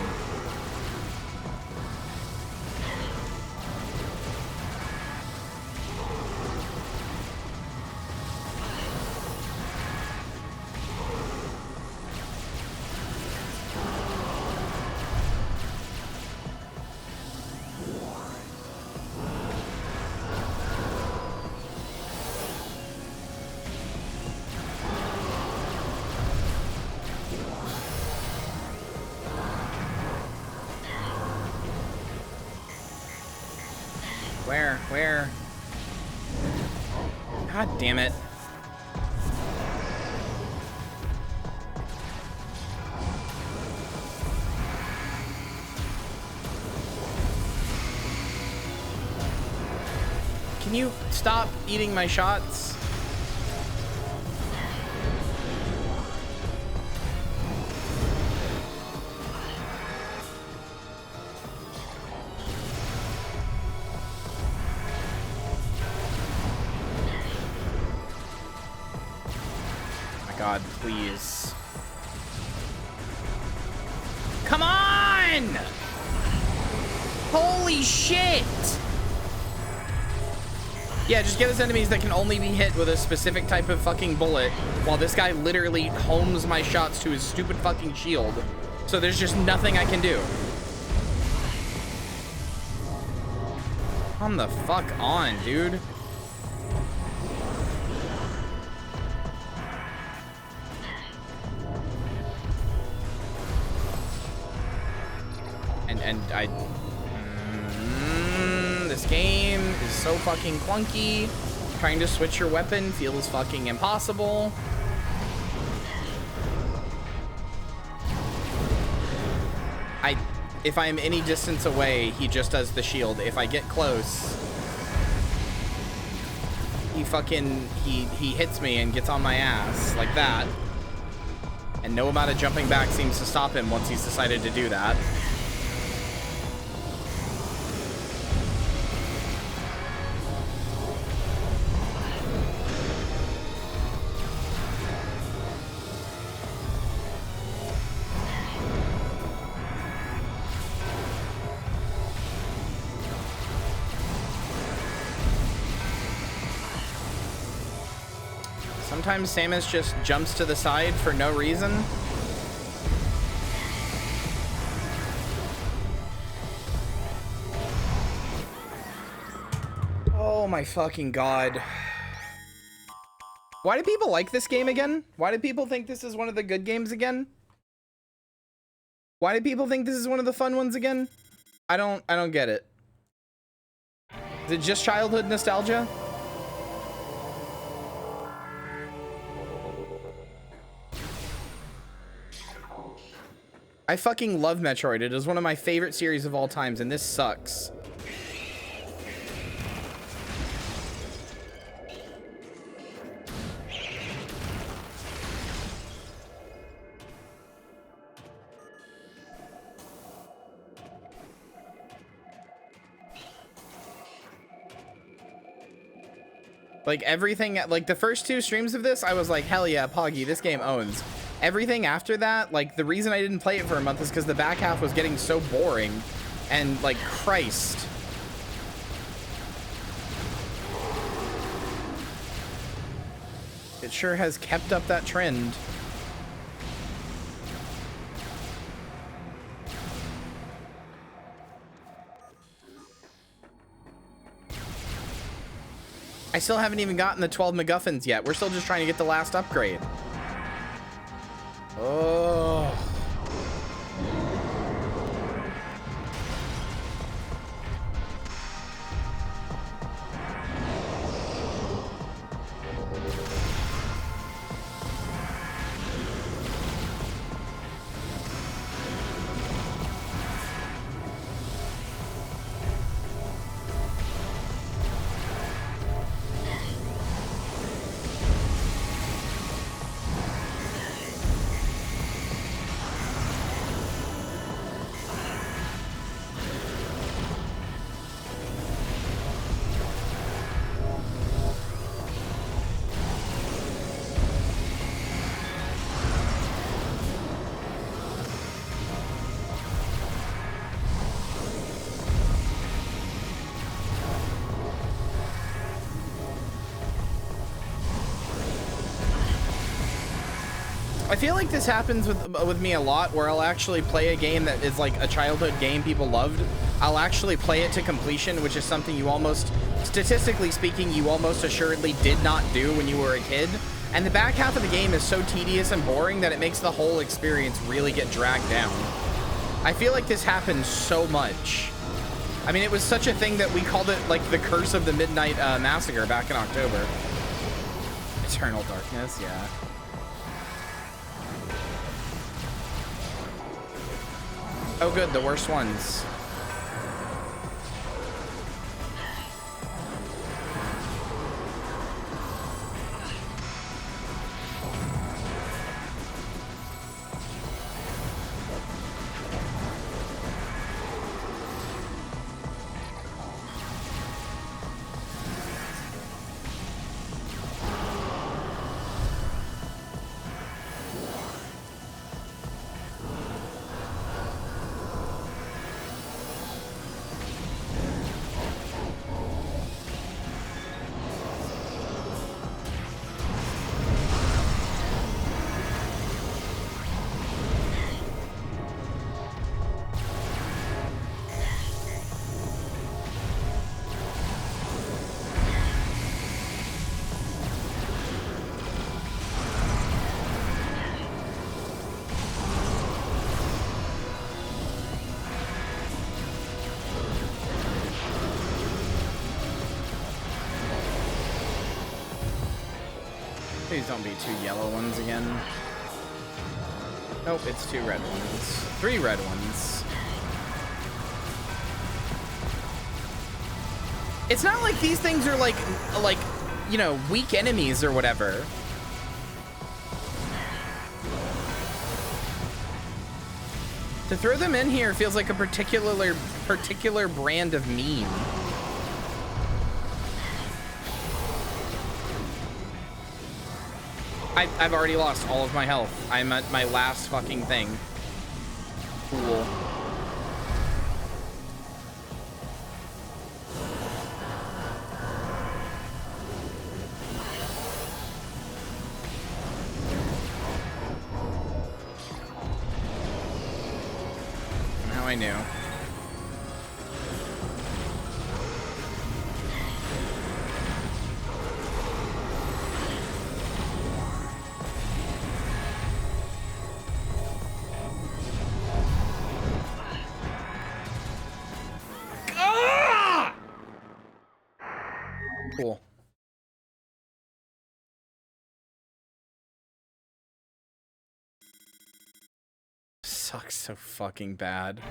Where? God damn it. Can you stop eating my shots? God, please. Come on! Holy shit! Yeah, just get us enemies that can only be hit with a specific type of fucking bullet, while this guy literally homes my shots to his stupid fucking shield. So there's just nothing I can do. Come the fuck on, dude. This game is so fucking clunky. Trying to switch your weapon feels fucking impossible. If I'm any distance away, he just does the shield. If I get close, he hits me and gets on my ass like that. And no amount of jumping back seems to stop him once he's decided to do that. Sometimes Samus just jumps to the side for no reason. Oh my fucking god. Why do people like this game again? Why do people think this is one of the good games again? Why do people think this is one of the fun ones again? I don't get it. Is it just childhood nostalgia? I fucking love Metroid. It is one of my favorite series of all times, and this sucks. Like everything, like the first 2 streams of this, I was like, hell yeah, Poggy, this game owns. Everything after that, like the reason I didn't play it for a month is because the back half was getting so boring. And like, Christ. It sure has kept up that trend. I still haven't even gotten the 12 MacGuffins yet. We're still just trying to get the last upgrade. Oh. I feel like this happens with me a lot, where I'll actually play a game that is like a childhood game people loved. I'll actually play it to completion, which is something you almost, statistically speaking, you almost assuredly did not do when you were a kid. And the back half of the game is so tedious and boring that it makes the whole experience really get dragged down. I feel like this happens so much. I mean, it was such a thing that we called it like the Curse of the Midnight Massacre back in October. Eternal Darkness, yeah. Oh good, the worst ones. Please don't be 2 yellow ones again. Nope, it's 2 red ones. 3 red ones. It's not like these things are like, you know, weak enemies or whatever. To throw them in here feels like a particular brand of meme. I've already lost all of my health. I'm at my last fucking thing. Cool. Now I knew. Cool. Sucks so fucking bad.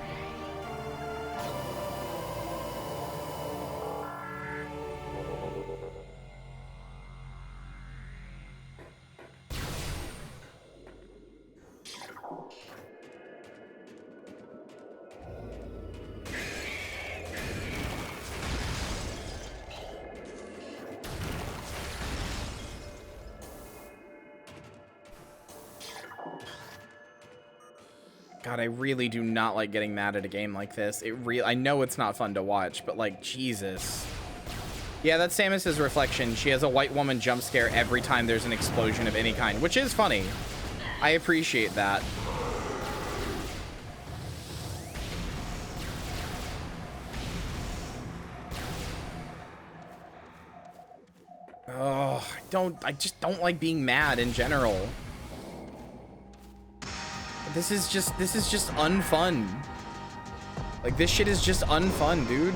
God, I really do not like getting mad at a game like this. I know it's not fun to watch, but like, Jesus. Yeah, that's Samus's reflection. She has a white woman jump scare every time there's an explosion of any kind, which is funny. I appreciate that. Oh, I just don't like being mad in general. This is just unfun. Like, this shit is just unfun, dude.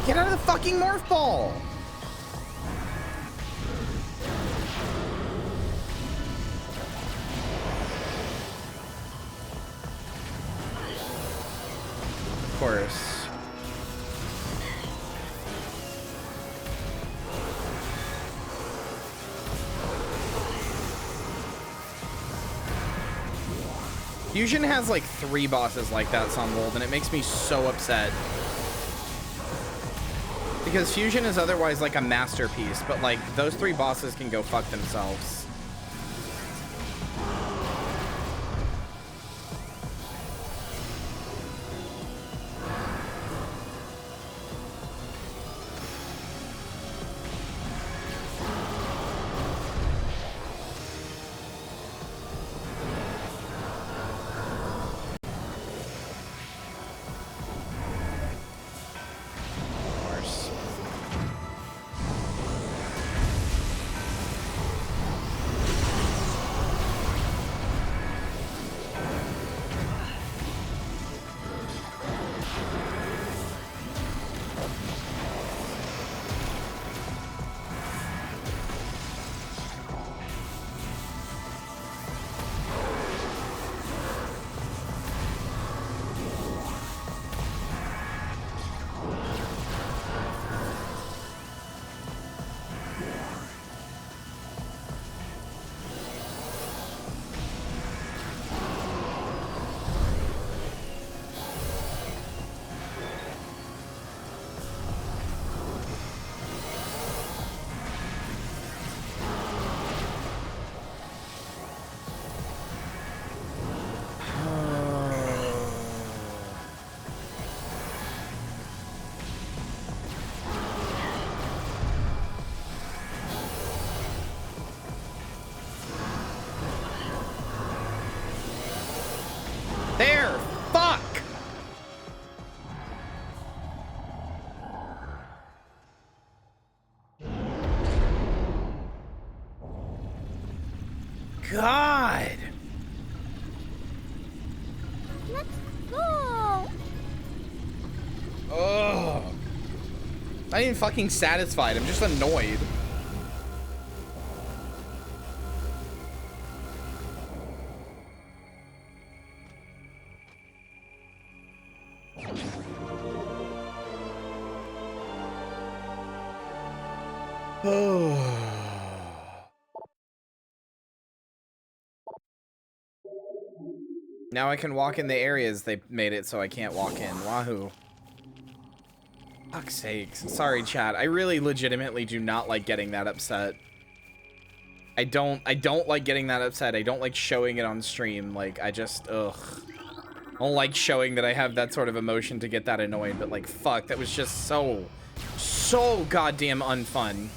Get out of the fucking morph ball! Of course. Fusion has like 3 bosses like that on World, and it makes me so upset. Because Fusion is otherwise like a masterpiece, but like those 3 bosses can go fuck themselves. There! Fuck! God! Let's go! Ugh. Not even fucking satisfied, I'm just annoyed. Now I can walk in the areas they made it so I can't walk in. Wahoo. Fuck's sakes. Sorry, chat. I really legitimately do not like getting that upset. I don't like getting that upset. I don't like showing it on stream. Like, I just, ugh. I don't like showing that I have that sort of emotion to get that annoyed, but like, fuck, that was just so goddamn unfun.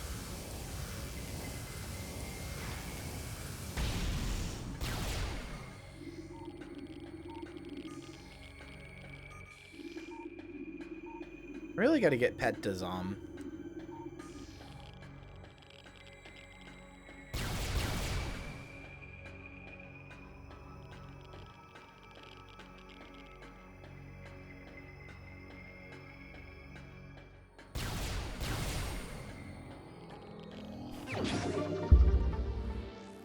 Really gotta get Pet Dazam.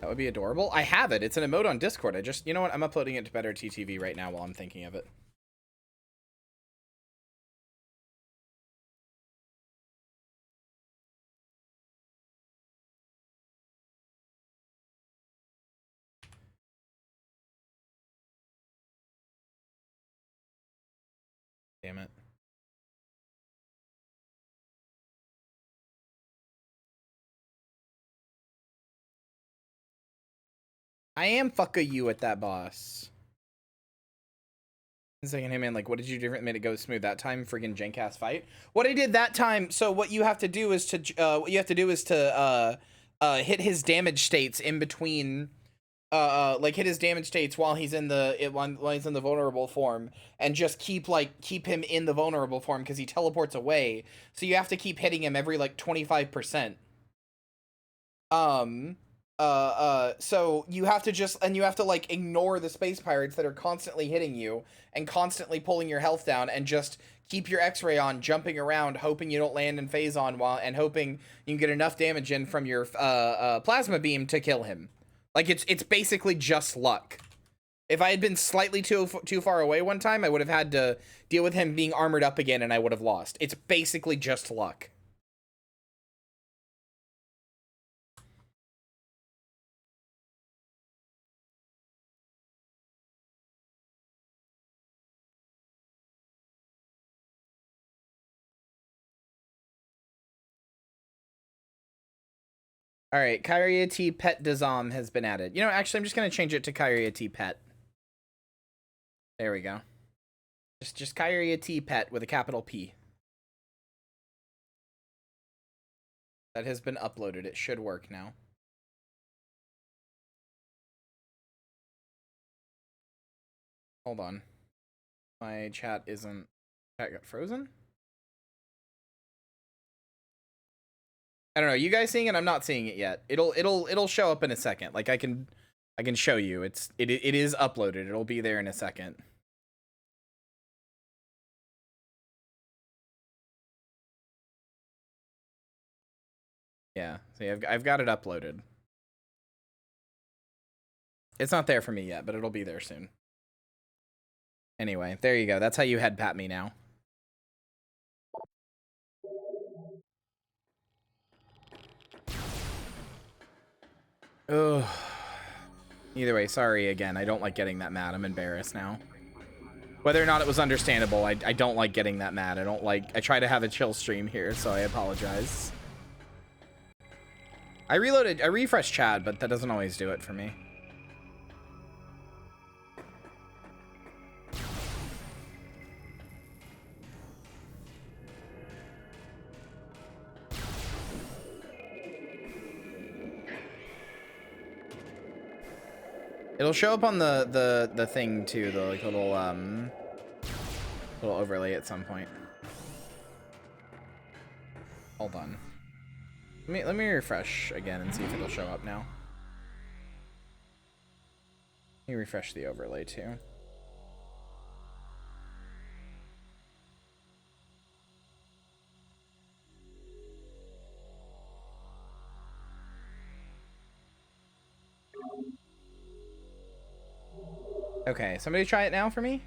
That would be adorable. I have it. It's an emote on Discord. I just, you know what? I'm uploading it to Better TTV right now while I'm thinking of it. Damn it. I am fucking you at that boss. Second, hey man, like, what did you do different made it go smooth that time? Friggin' jank-ass fight. What I did that time, so what you have to do is to, hit his damage states in between, like hit his damage states while he's in the vulnerable form, and just keep him in the vulnerable form because he teleports away. So you have to keep hitting him every like 25%. So you have to like ignore the space pirates that are constantly hitting you and constantly pulling your health down, and just keep your x-ray on, jumping around, hoping you don't land in phase on and hoping you can get enough damage in from your plasma beam to kill him. Like it's basically just luck. If I had been slightly too far away one time, I would have had to deal with him being armored up again and I would have lost. It's basically just luck. All right, Kyria T Pet Dazam has been added. You know, actually, I'm just gonna change it to Kyria T Pet. There we go. Just Kyria T Pet with a capital P. That has been uploaded. It should work now. Hold on. My chat isn't... Chat got frozen? I don't know. You guys seeing it? I'm not seeing it yet. It'll show up in a second. Like I can show you. It is uploaded. It'll be there in a second. Yeah. See, I've got it uploaded. It's not there for me yet, but it'll be there soon. Anyway, there you go. That's how you head pat me now. Ugh. Either way, sorry again. I don't like getting that mad. I'm embarrassed now. Whether or not it was understandable, I don't like getting that mad. I try to have a chill stream here, so I apologize. I refreshed chat, but that doesn't always do it for me. It'll show up on the thing too, the like little overlay at some point. Hold on. Let me refresh again and see if it'll show up now. Let me refresh the overlay too. Okay, somebody try it now for me.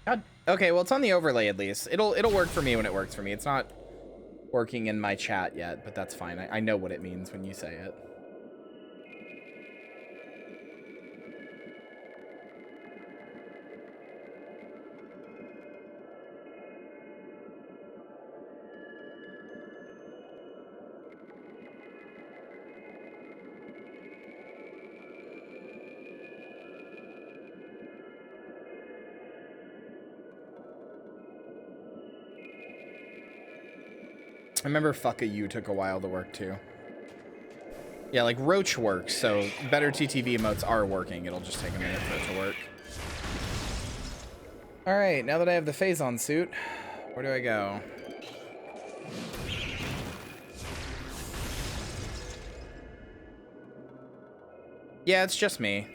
God, okay, well it's on the overlay at least. It'll work for me when it works for me. It's not working in my chat yet, but that's fine. I know what it means when you say it. I remember Fucka You took a while to work too. Yeah, like Roach works, so better TTV emotes are working. It'll just take a minute for it to work. Alright, now that I have the Phazon suit, where do I go? Yeah, it's just me.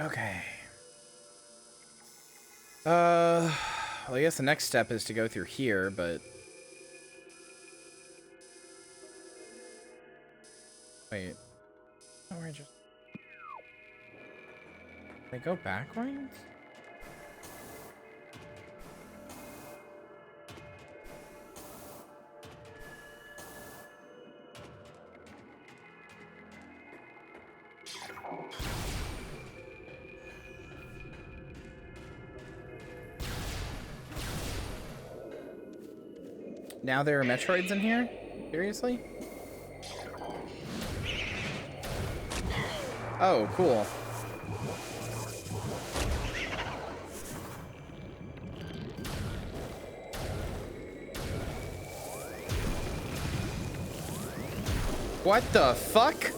Okay. Well, I guess the next step is to go through here, but... Wait. Oh, we're just... Did I go backwards? Now there are Metroids in here? Seriously? Oh, cool. What the fuck?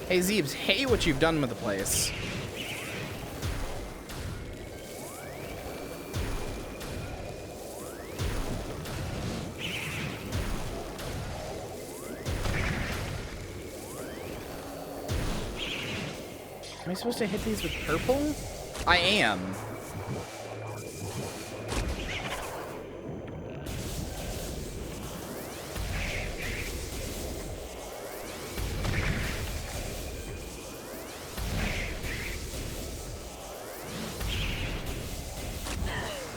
Hey Zeebs, hate what you've done with the place. Am I supposed to hit these with purple? I am.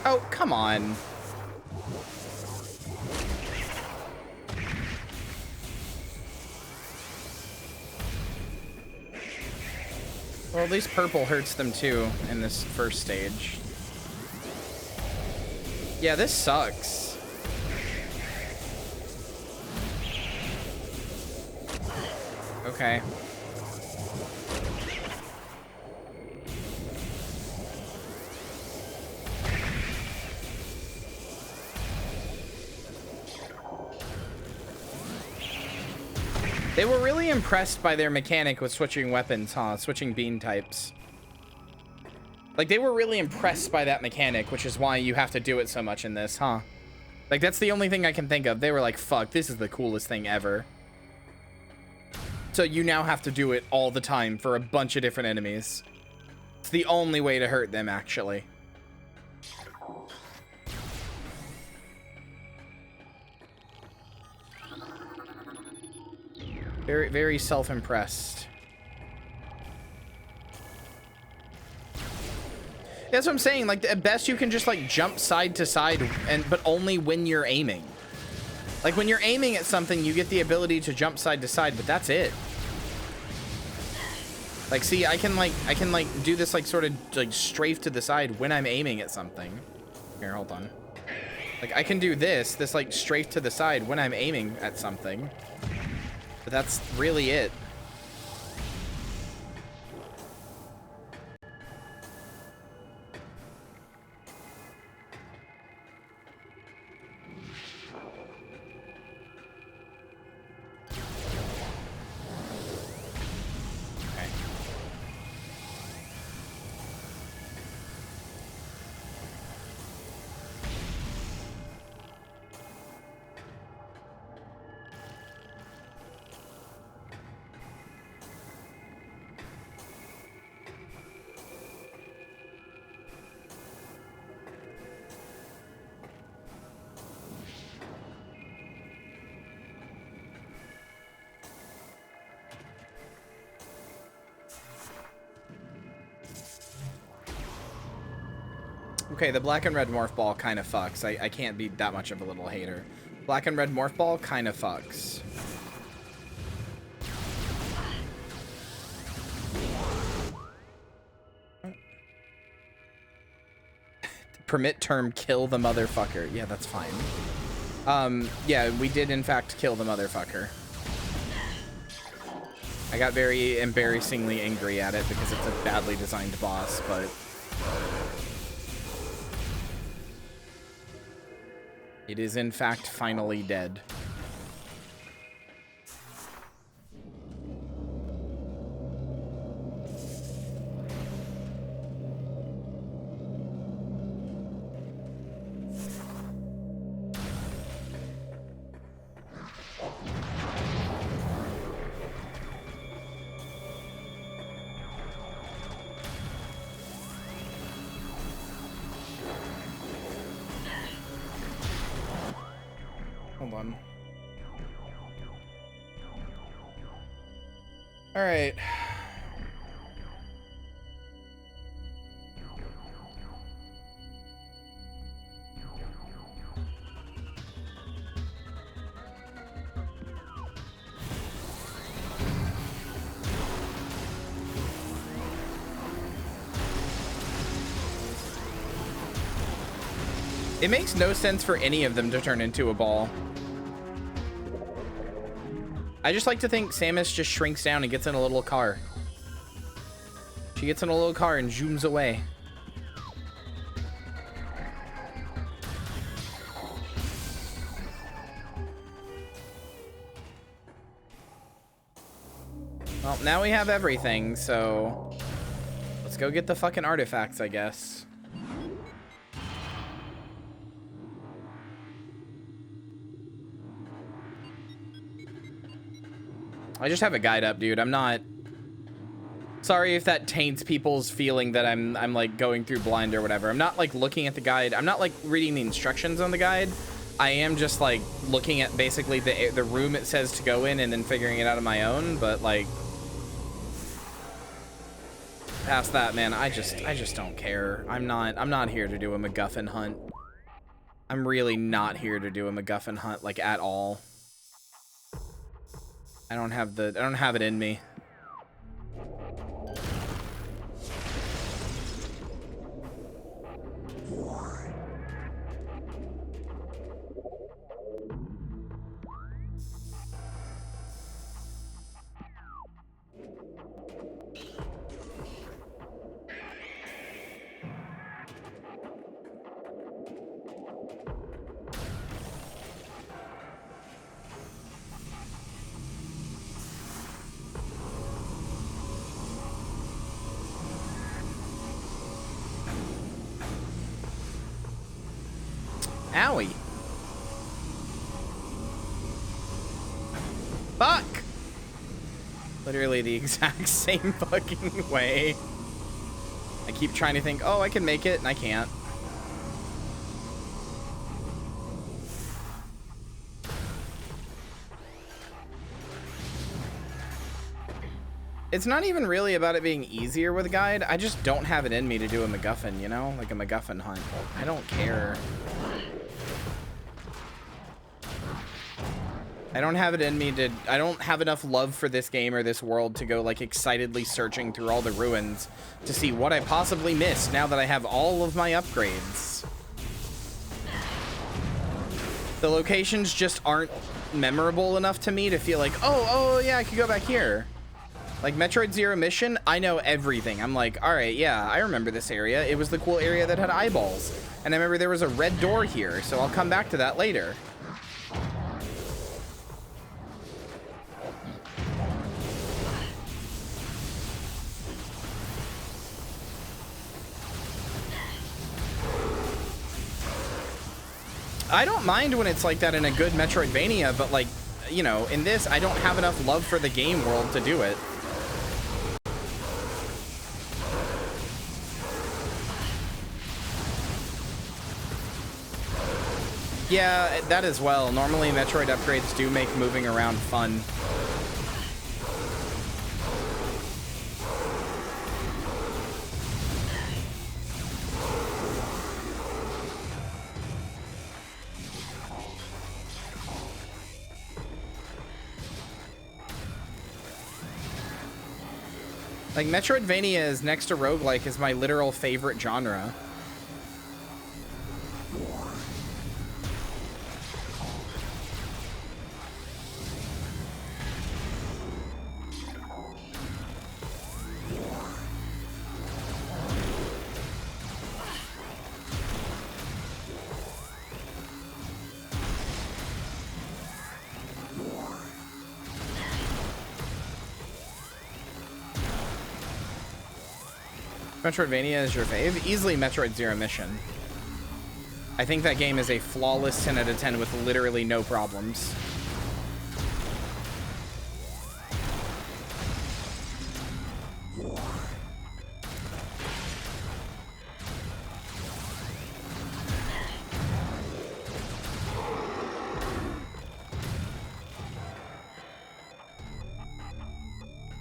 Oh, come on. Well, at least purple hurts them too in this first stage. Yeah, this sucks. Okay. They were really impressed by their mechanic with switching weapons, huh? Switching beam types. Like, they were really impressed by that mechanic, which is why you have to do it so much in this, huh? Like, that's the only thing I can think of. They were like, fuck, this is the coolest thing ever. So you now have to do it all the time for a bunch of different enemies. It's the only way to hurt them, actually. Very, very self-impressed. That's what I'm saying. Like, at best, you can just, like, jump side to side, but only when you're aiming. Like, when you're aiming at something, you get the ability to jump side to side, but that's it. Like, see, I can do this, like, sort of, like, strafe to the side when I'm aiming at something. Here, hold on. Like, I can do this, like, strafe to the side when I'm aiming at something. But that's really it. Okay, the black and red morph ball kind of fucks. I can't be that much of a little hater. Black and red morph ball kind of fucks. Permit term kill the motherfucker. Yeah, that's fine. Yeah, we did in fact kill the motherfucker. I got very embarrassingly angry at it because it's a badly designed boss, but it is in fact finally dead. Hold on. All right. It makes no sense for any of them to turn into a ball. I just like to think Samus just shrinks down and gets in a little car. She gets in a little car and zooms away. Well, now we have everything, so let's go get the fucking artifacts, I guess. I just have a guide up, dude. I'm not Sorry if that taints people's feeling that I'm like going through blind or whatever. I'm not like looking at the guide. I'm not like reading the instructions on the guide. I am just like looking at basically the room it says to go in and then figuring it out on my own. But like past that, man, I just don't care. I'm not here to do a MacGuffin hunt. I'm really not here to do a MacGuffin hunt like at all. I don't have it in me. Owie. Fuck! Literally the exact same fucking way. I keep trying to think, oh, I can make it, and I can't. It's not even really about it being easier with a guide. I just don't have it in me to do a MacGuffin, you know? Like a MacGuffin hunt. I don't care. I don't have it in me to... I don't have enough love for this game or this world to go, like, excitedly searching through all the ruins to see what I possibly missed now that I have all of my upgrades. The locations just aren't memorable enough to me to feel like, oh, yeah, I could go back here. Like, Metroid Zero Mission, I know everything. I'm like, all right, yeah, I remember this area. It was the cool area that had eyeballs. And I remember there was a red door here, so I'll come back to that later. I don't mind when it's like that in a good Metroidvania, but like, you know, in this, I don't have enough love for the game world to do it. Yeah, that as well. Normally, Metroid upgrades do make moving around fun. Like, Metroidvania is next to roguelike is my literal favorite genre. Metroidvania is your fave? Easily Metroid Zero Mission. I think that game is a flawless 10 out of 10 with literally no problems.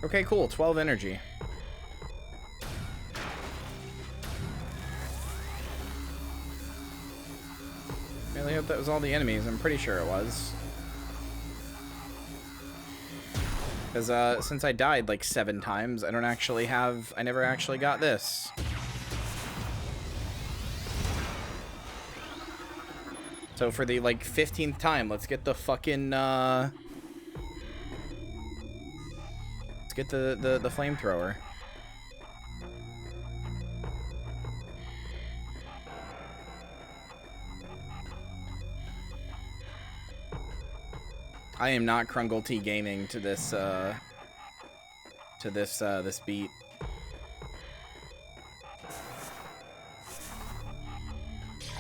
Okay, cool. 12 energy. I hope that was all the enemies. I'm pretty sure it was. Because since I died like 7 times, I never actually got this. So for the like 15th time, let's get the fucking let's get the flamethrower. I am not Krungle T gaming to this this beat.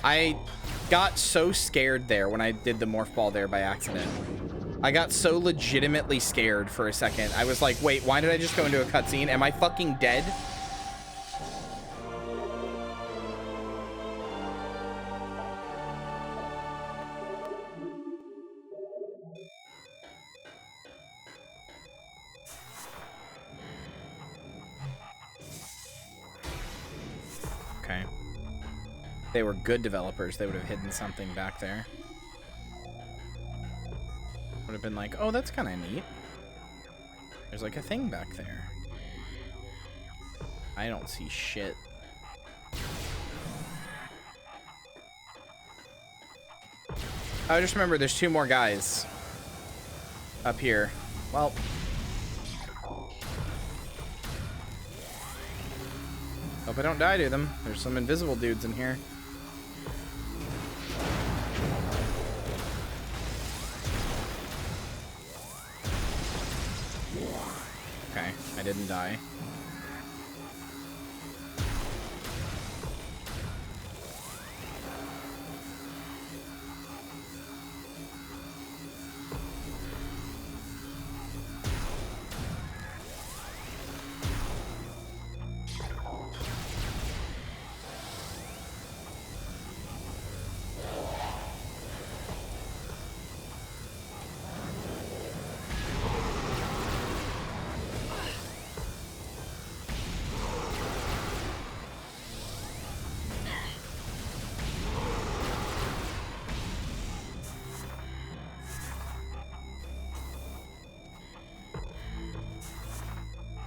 I got so scared there when I did the morph ball there by accident. I got so legitimately scared for a second. I was like, wait, why did I just go into a cutscene? Am I fucking dead? Okay. If they were good developers, they would have hidden something back there. Would have been like, oh, that's kind of neat. There's like a thing back there. I don't see shit. I just remember there's 2 more guys up here. Well, hope I don't die to them. There's some invisible dudes in here. Okay, I didn't die.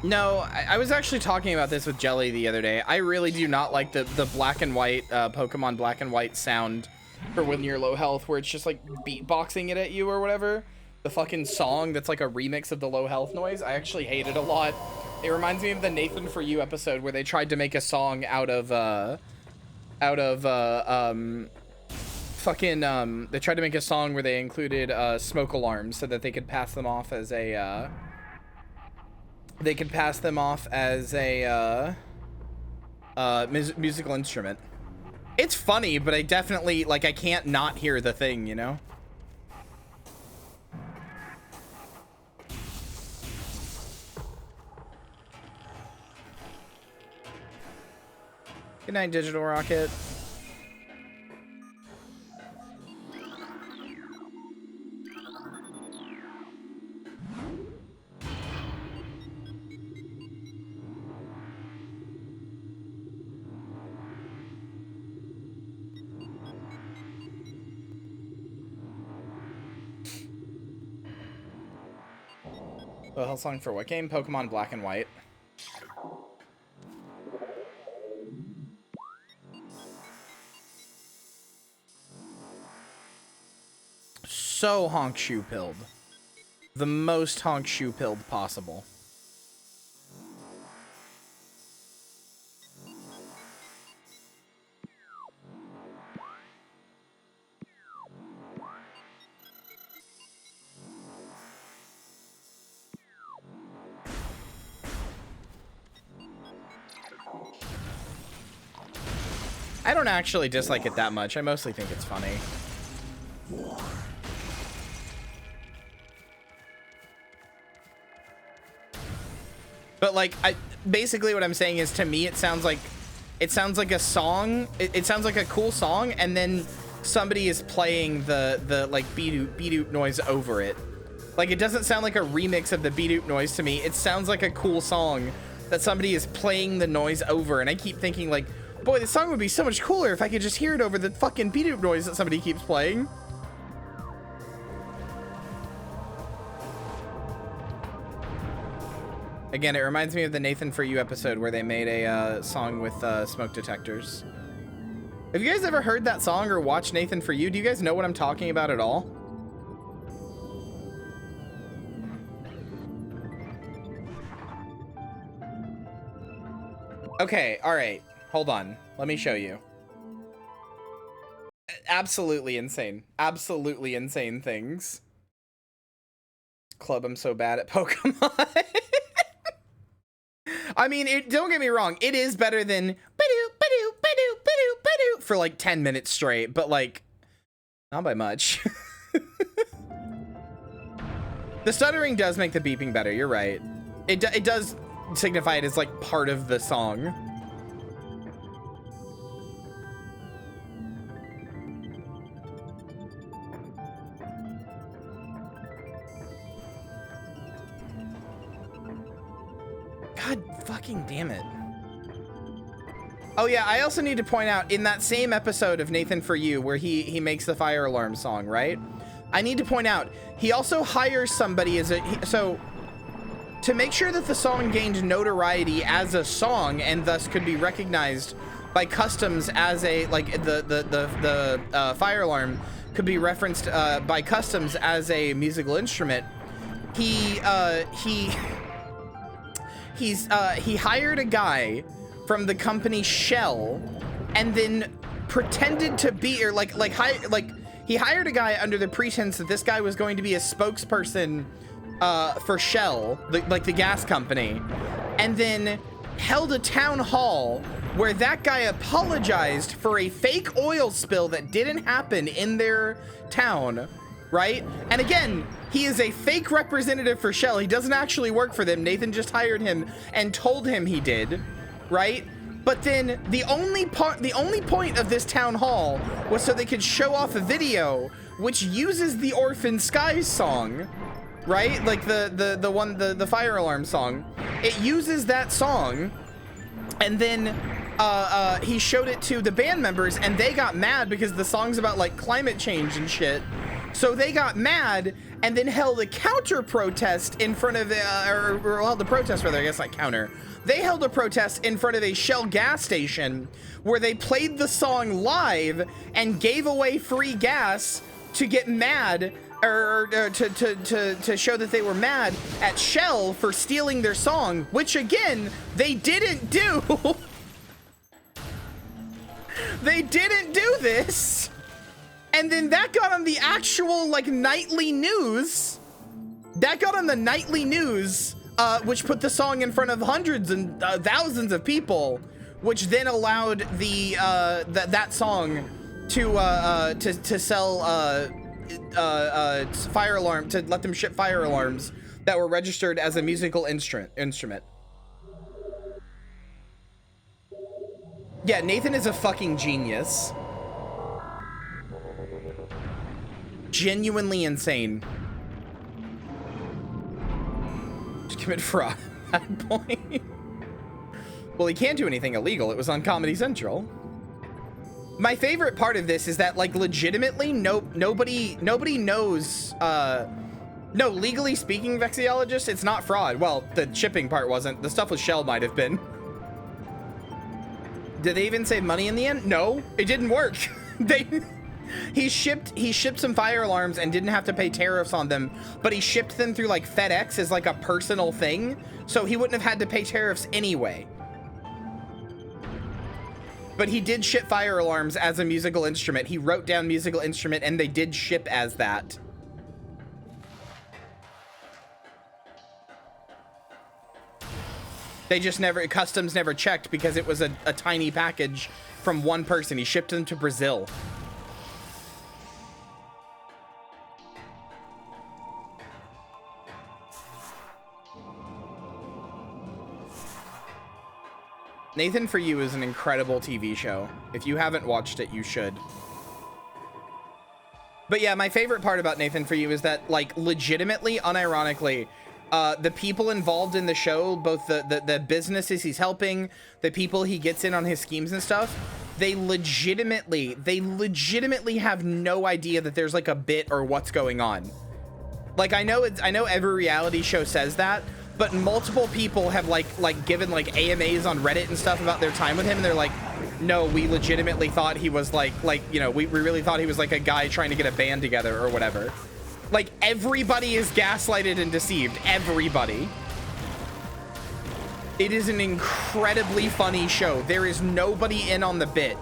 No, I was actually talking about this with Jelly the other day. I really do not like the black and white, Pokemon black and white sound for when you're low health, where it's just like beatboxing it at you or whatever. The fucking song that's like a remix of the low health noise. I actually hate it a lot. It reminds me of the Nathan For You episode where they tried to make a song they tried to make a song where they included smoke alarms so that they could pass them off as a, musical instrument. It's funny, but I definitely, like, I can't not hear the thing, you know? Good night, Digital Rocket. The whole song for what game? Pokemon Black and White. So honk shoe pilled. The most honk shoe pilled possible. I don't actually dislike it that much. I mostly think it's funny. But like, basically what I'm saying is, to me, it sounds like a song. It sounds like a cool song, and then somebody is playing the like beat-oop noise over it. Like, it doesn't sound like a remix of the beat-oop noise to me. It sounds like a cool song that somebody is playing the noise over, and I keep thinking like, boy, this song would be so much cooler if I could just hear it over the fucking beat-oop noise that somebody keeps playing. Again, it reminds me of the Nathan For You episode where they made a song with smoke detectors. Have you guys ever heard that song or watched Nathan For You? Do you guys know what I'm talking about at all? Okay, all right. Hold on. Let me show you. Absolutely insane. Absolutely insane things. Club, I'm so bad at Pokemon. I mean, don't get me wrong. It is better than ba-doo, ba-doo, ba-doo, ba-doo, ba-doo for like 10 minutes straight, but like, not by much. The stuttering does make the beeping better. You're right. It does signify it as like part of the song. God fucking damn it. Oh yeah, I also need to point out in that same episode of Nathan For You where he makes the fire alarm song, right? I need to point out, he also hires somebody as so to make sure that the song gained notoriety as a song and thus could be recognized by customs as a, like the fire alarm could be referenced by customs as a musical instrument. He hired a guy from the company Shell and then pretended to be, or he hired a guy under the pretense that this guy was going to be a spokesperson for Shell, like the gas company, and then held a town hall where that guy apologized for a fake oil spill that didn't happen in their town, right? And again, he is a fake representative for Shell. He doesn't actually work for them. Nathan just hired him and told him he did, right? But then the only point of this town hall was so they could show off a video which uses the Orphan Skies song, right? Like the fire alarm song. It uses that song, and then he showed it to the band members, and they got mad because the song's about like climate change and shit. So they got mad and then held a counter protest in front of or held a protest rather, I guess, like counter. They held a protest in front of a Shell gas station where they played the song live and gave away free gas to get mad, or to show that they were mad at Shell for stealing their song, which again, they didn't do. They didn't do this. And then that got on the actual like nightly news. That got on the nightly news, which put the song in front of hundreds and thousands of people, which then allowed the that song to sell fire alarm, to let them ship fire alarms that were registered as a musical instrument. Yeah, Nathan is a fucking genius. Genuinely insane. Just commit fraud at that point. Well, he can't do anything illegal. It was on Comedy Central. My favorite part of this is that, like, legitimately, nobody knows. No, legally speaking, Vexiologist, it's not fraud. Well, the shipping part wasn't. The stuff with Shell might have been. Did they even save money in the end? No, it didn't work. He shipped some fire alarms and didn't have to pay tariffs on them, but he shipped them through like FedEx as like a personal thing, so he wouldn't have had to pay tariffs anyway. But he did ship fire alarms as a musical instrument. He wrote down musical instrument and they did ship as that. They just customs never checked because it was a tiny package from one person. He shipped them to Brazil. Nathan For You is an incredible TV show. If you haven't watched it, you should. But yeah, my favorite part about Nathan For You is that, like, legitimately, unironically, the people involved in the show, both the businesses he's helping, the people he gets in on his schemes and stuff, they legitimately have no idea that there's like a bit or what's going on. Like, I know every reality show says that, but multiple people have like given like AMAs on Reddit and stuff about their time with him, and they're like, no, we legitimately thought he was like you know, we really thought he was like a guy trying to get a band together or whatever. Like, everybody is gaslighted and deceived. Everybody. It is an incredibly funny show. There is nobody in on the bit.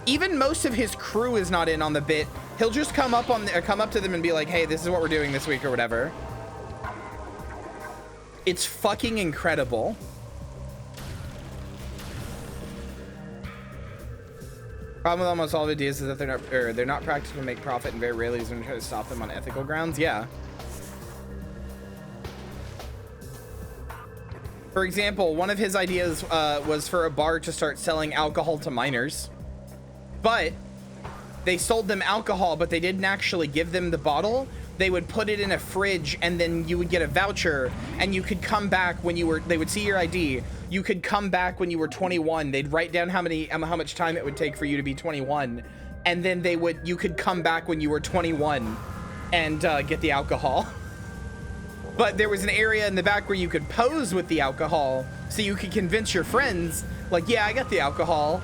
Even most of his crew is not in on the bit. He'll just come up to them and be like, hey, this is what we're doing this week or whatever. It's fucking incredible. Problem with almost all videos is that they're not practical to make profit, and very rarely is going to try to stop them on ethical grounds. Yeah. For example, one of his ideas was for a bar to start selling alcohol to minors, but they sold them alcohol, but they didn't actually give them the bottle. They would put it in a fridge, and then you would get a voucher, and you could come back when you were, they would see your ID. You could come back when you were 21. They'd write down how much time it would take for you to be 21. And then you could come back when you were 21 and get the alcohol. But there was an area in the back where you could pose with the alcohol, so you could convince your friends, like, yeah, I got the alcohol.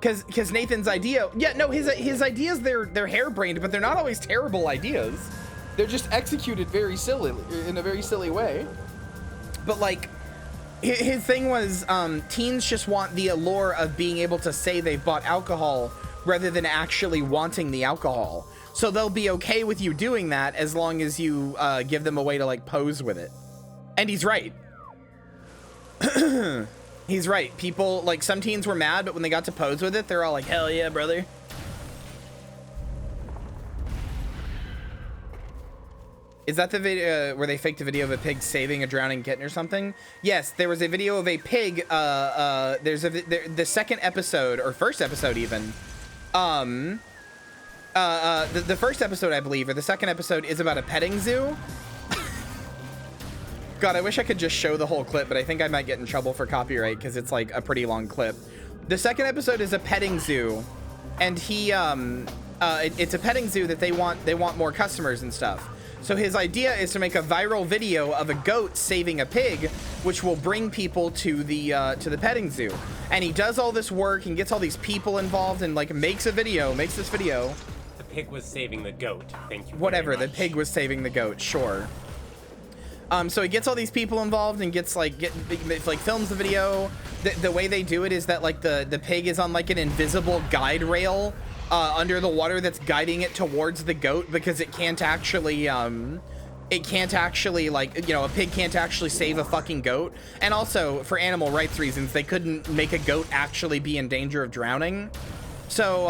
Cause Nathan's idea, yeah, no, his ideas, they're harebrained, but they're not always terrible ideas. They're just executed very silly, in a very silly way. But like, his thing was, teens just want the allure of being able to say they've bought alcohol rather than actually wanting the alcohol. So they'll be okay with you doing that as long as you give them a way to like pose with it. And he's right. He's right. People, like, some teens were mad, but when they got to pose with it, they're all like, hell yeah, brother. Is that the video where they faked a video of a pig saving a drowning kitten or something? Yes, there was a video of a pig. There's the second episode, or first episode even. The first episode, I believe, or the second episode is about a petting zoo. God, I wish I could just show the whole clip, but I think I might get in trouble for copyright because it's like a pretty long clip. The second episode is a petting zoo, and it's a petting zoo that they want more customers and stuff. So his idea is to make a viral video of a goat saving a pig, which will bring people to the petting zoo. And he does all this work and gets all these people involved and like makes this video. The pig was saving the goat. Thank you. Whatever, the pig was saving the goat, sure. So he gets all these people involved and gets films the video. The way they do it is that like the pig is on like an invisible guide rail under the water that's guiding it towards the goat, because it can't actually like, you know, a pig can't actually save a fucking goat. And also for animal rights reasons, they couldn't make a goat actually be in danger of drowning. So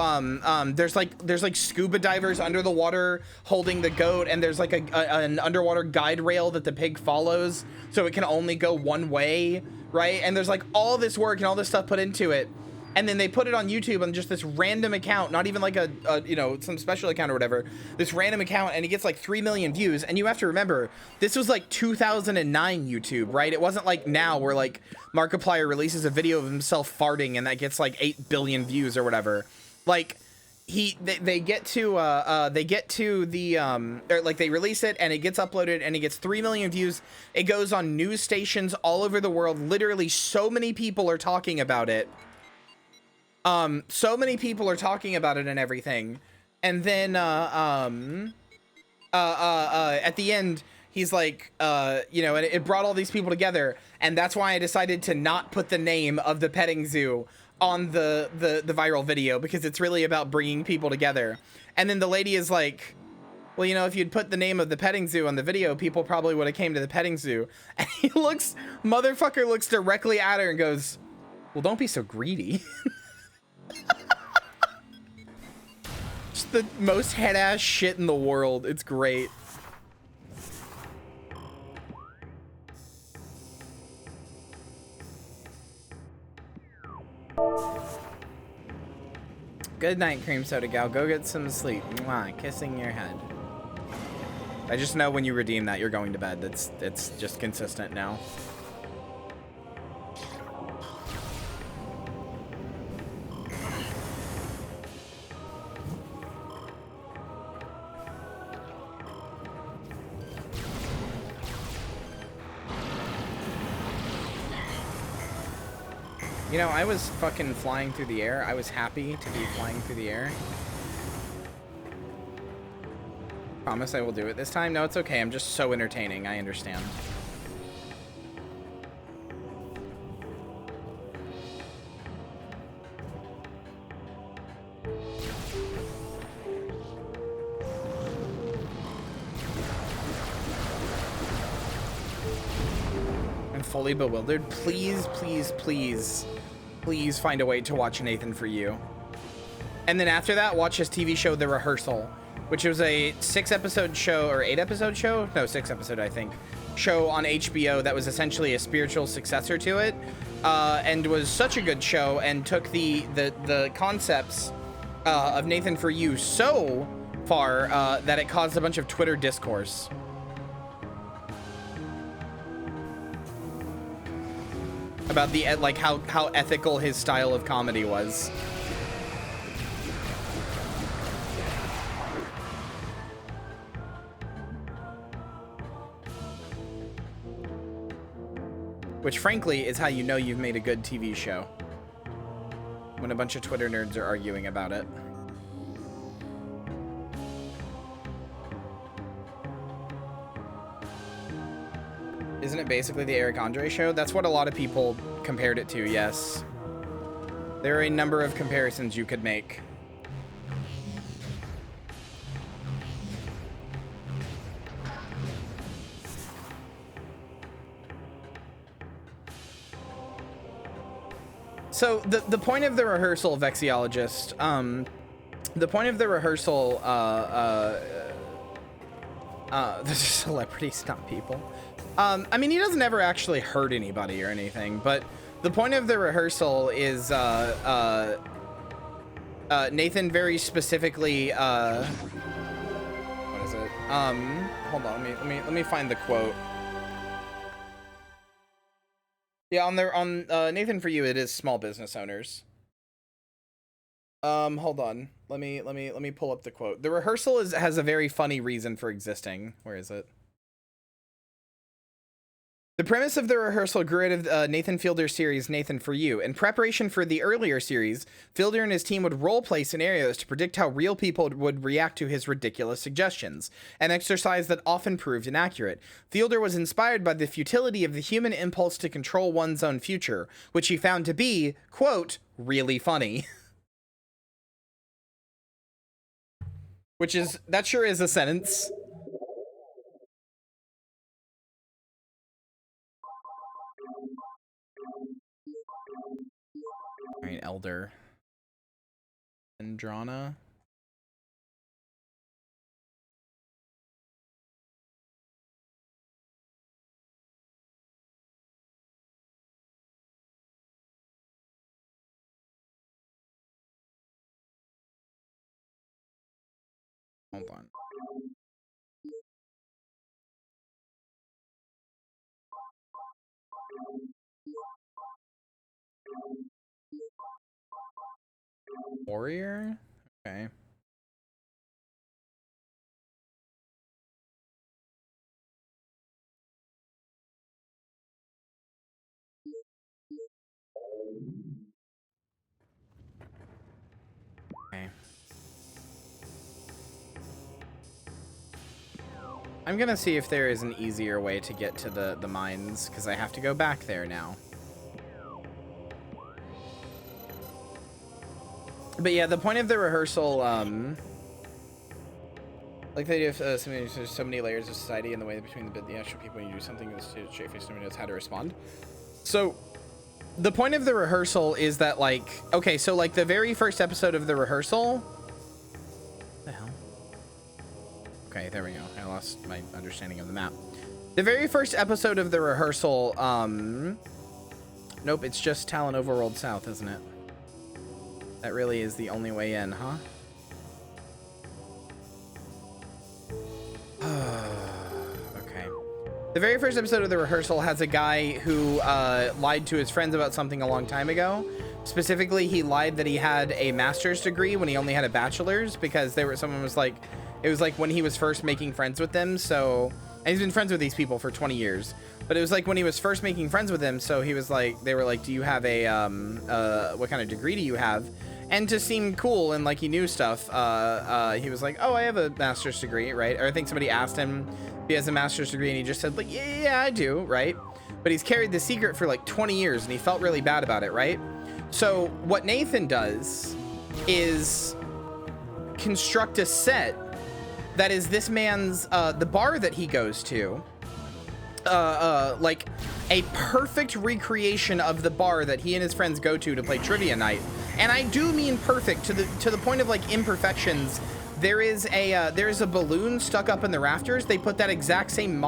there's like scuba divers under the water holding the goat, and there's like an underwater guide rail that the pig follows, so it can only go one way, right? And there's like all this work and all this stuff put into it, and then they put it on YouTube on just this random account, not even like a you know, some special account or whatever, this random account, and it gets like 3 million views. And you have to remember, this was like 2009 YouTube, right? It wasn't like now where like Markiplier releases a video of himself farting and that gets like 8 billion views or whatever. Like they get to the or like they release it and it gets uploaded and it gets 3 million views. It goes on news stations all over the world. Literally so many people are talking about it. So many people are talking about it and everything. And then at the end, he's like, you know, and it brought all these people together. And that's why I decided to not put the name of the petting zoo on the viral video, because it's really about bringing people together. And then the lady is like, well, you know, if you'd put the name of the petting zoo on the video, people probably would have came to the petting zoo. And motherfucker looks directly at her and goes, well, don't be so greedy. Just the most head-ass shit in the world. It's great. Good night, cream soda gal. Go get some sleep. Mwah, kissing your head. I just know when you redeem that, you're going to bed. It's just consistent now. You know, I was fucking flying through the air. I was happy to be flying through the air. Promise I will do it this time. No, it's okay. I'm just so entertaining. I understand. I'm fully bewildered. Please, please, please. Please find a way to watch Nathan For You. And then after that, watch his TV show, The Rehearsal, which was a 6-episode show, or 8-episode show? No, 6-episode, I think. show on HBO that was essentially a spiritual successor to it, and was such a good show and took the concepts of Nathan For You so far that it caused a bunch of Twitter discourse. About the like how ethical his style of comedy was. Which frankly is how you know you've made a good TV show. When a bunch of Twitter nerds are arguing about it. Isn't it basically the Eric Andre show? That's what a lot of people compared it to, yes. There are a number of comparisons you could make. So the point of the rehearsal, Vexiologist, the point of the rehearsal, the celebrities, not people. I mean, he doesn't ever actually hurt anybody or anything, but the point of the rehearsal is Nathan very specifically, what is it? Hold on, let me find the quote. Yeah, on Nathan For You, it is small business owners. Hold on. Let me pull up the quote. The rehearsal has a very funny reason for existing. Where is it? The premise of the rehearsal grew out of Nathan Fielder's series Nathan For You. In preparation for the earlier series, Fielder and his team would role-play scenarios to predict how real people would react to his ridiculous suggestions, an exercise that often proved inaccurate. Fielder was inspired by the futility of the human impulse to control one's own future, which he found to be, quote, really funny. Which is, that sure is a sentence. All right, Elder. Andrana. Hold on. Warrior? Okay. Okay. I'm gonna see if there is an easier way to get to the mines, because I have to go back there now. But yeah, the point of the rehearsal, like they do, there's so many layers of society in the way between the actual people. When you do something, the straight face nobody knows how to respond. So the point of the rehearsal is that, like, okay, so like the very first episode of the rehearsal. What the hell? Okay, there we go. I lost my understanding of the map. The very first episode of the rehearsal, nope, it's just Talon Overworld South, isn't it? That really is the only way in, huh? Okay. The very first episode of the rehearsal has a guy who lied to his friends about something a long time ago. Specifically, he lied that he had a master's degree when he only had a bachelor's, because someone was like, it was like when he was first making friends with them. So, and he's been friends with these people for 20 years. But it was like when he was first making friends with them, so he was like, they were like, do you have a, what kind of degree do you have? And to seem cool and like he knew stuff, he was like, oh, I have a master's degree, right? Or I think somebody asked him if he has a master's degree, and he just said, like, yeah, I do, right? But he's carried the secret for like 20 years, and he felt really bad about it, right? So what Nathan does is construct a set that is this man's, the bar that he goes to, like a perfect recreation of the bar that he and his friends go to play trivia night. And I do mean perfect to the point of like imperfections. There is a balloon stuck up in the rafters. They put that exact same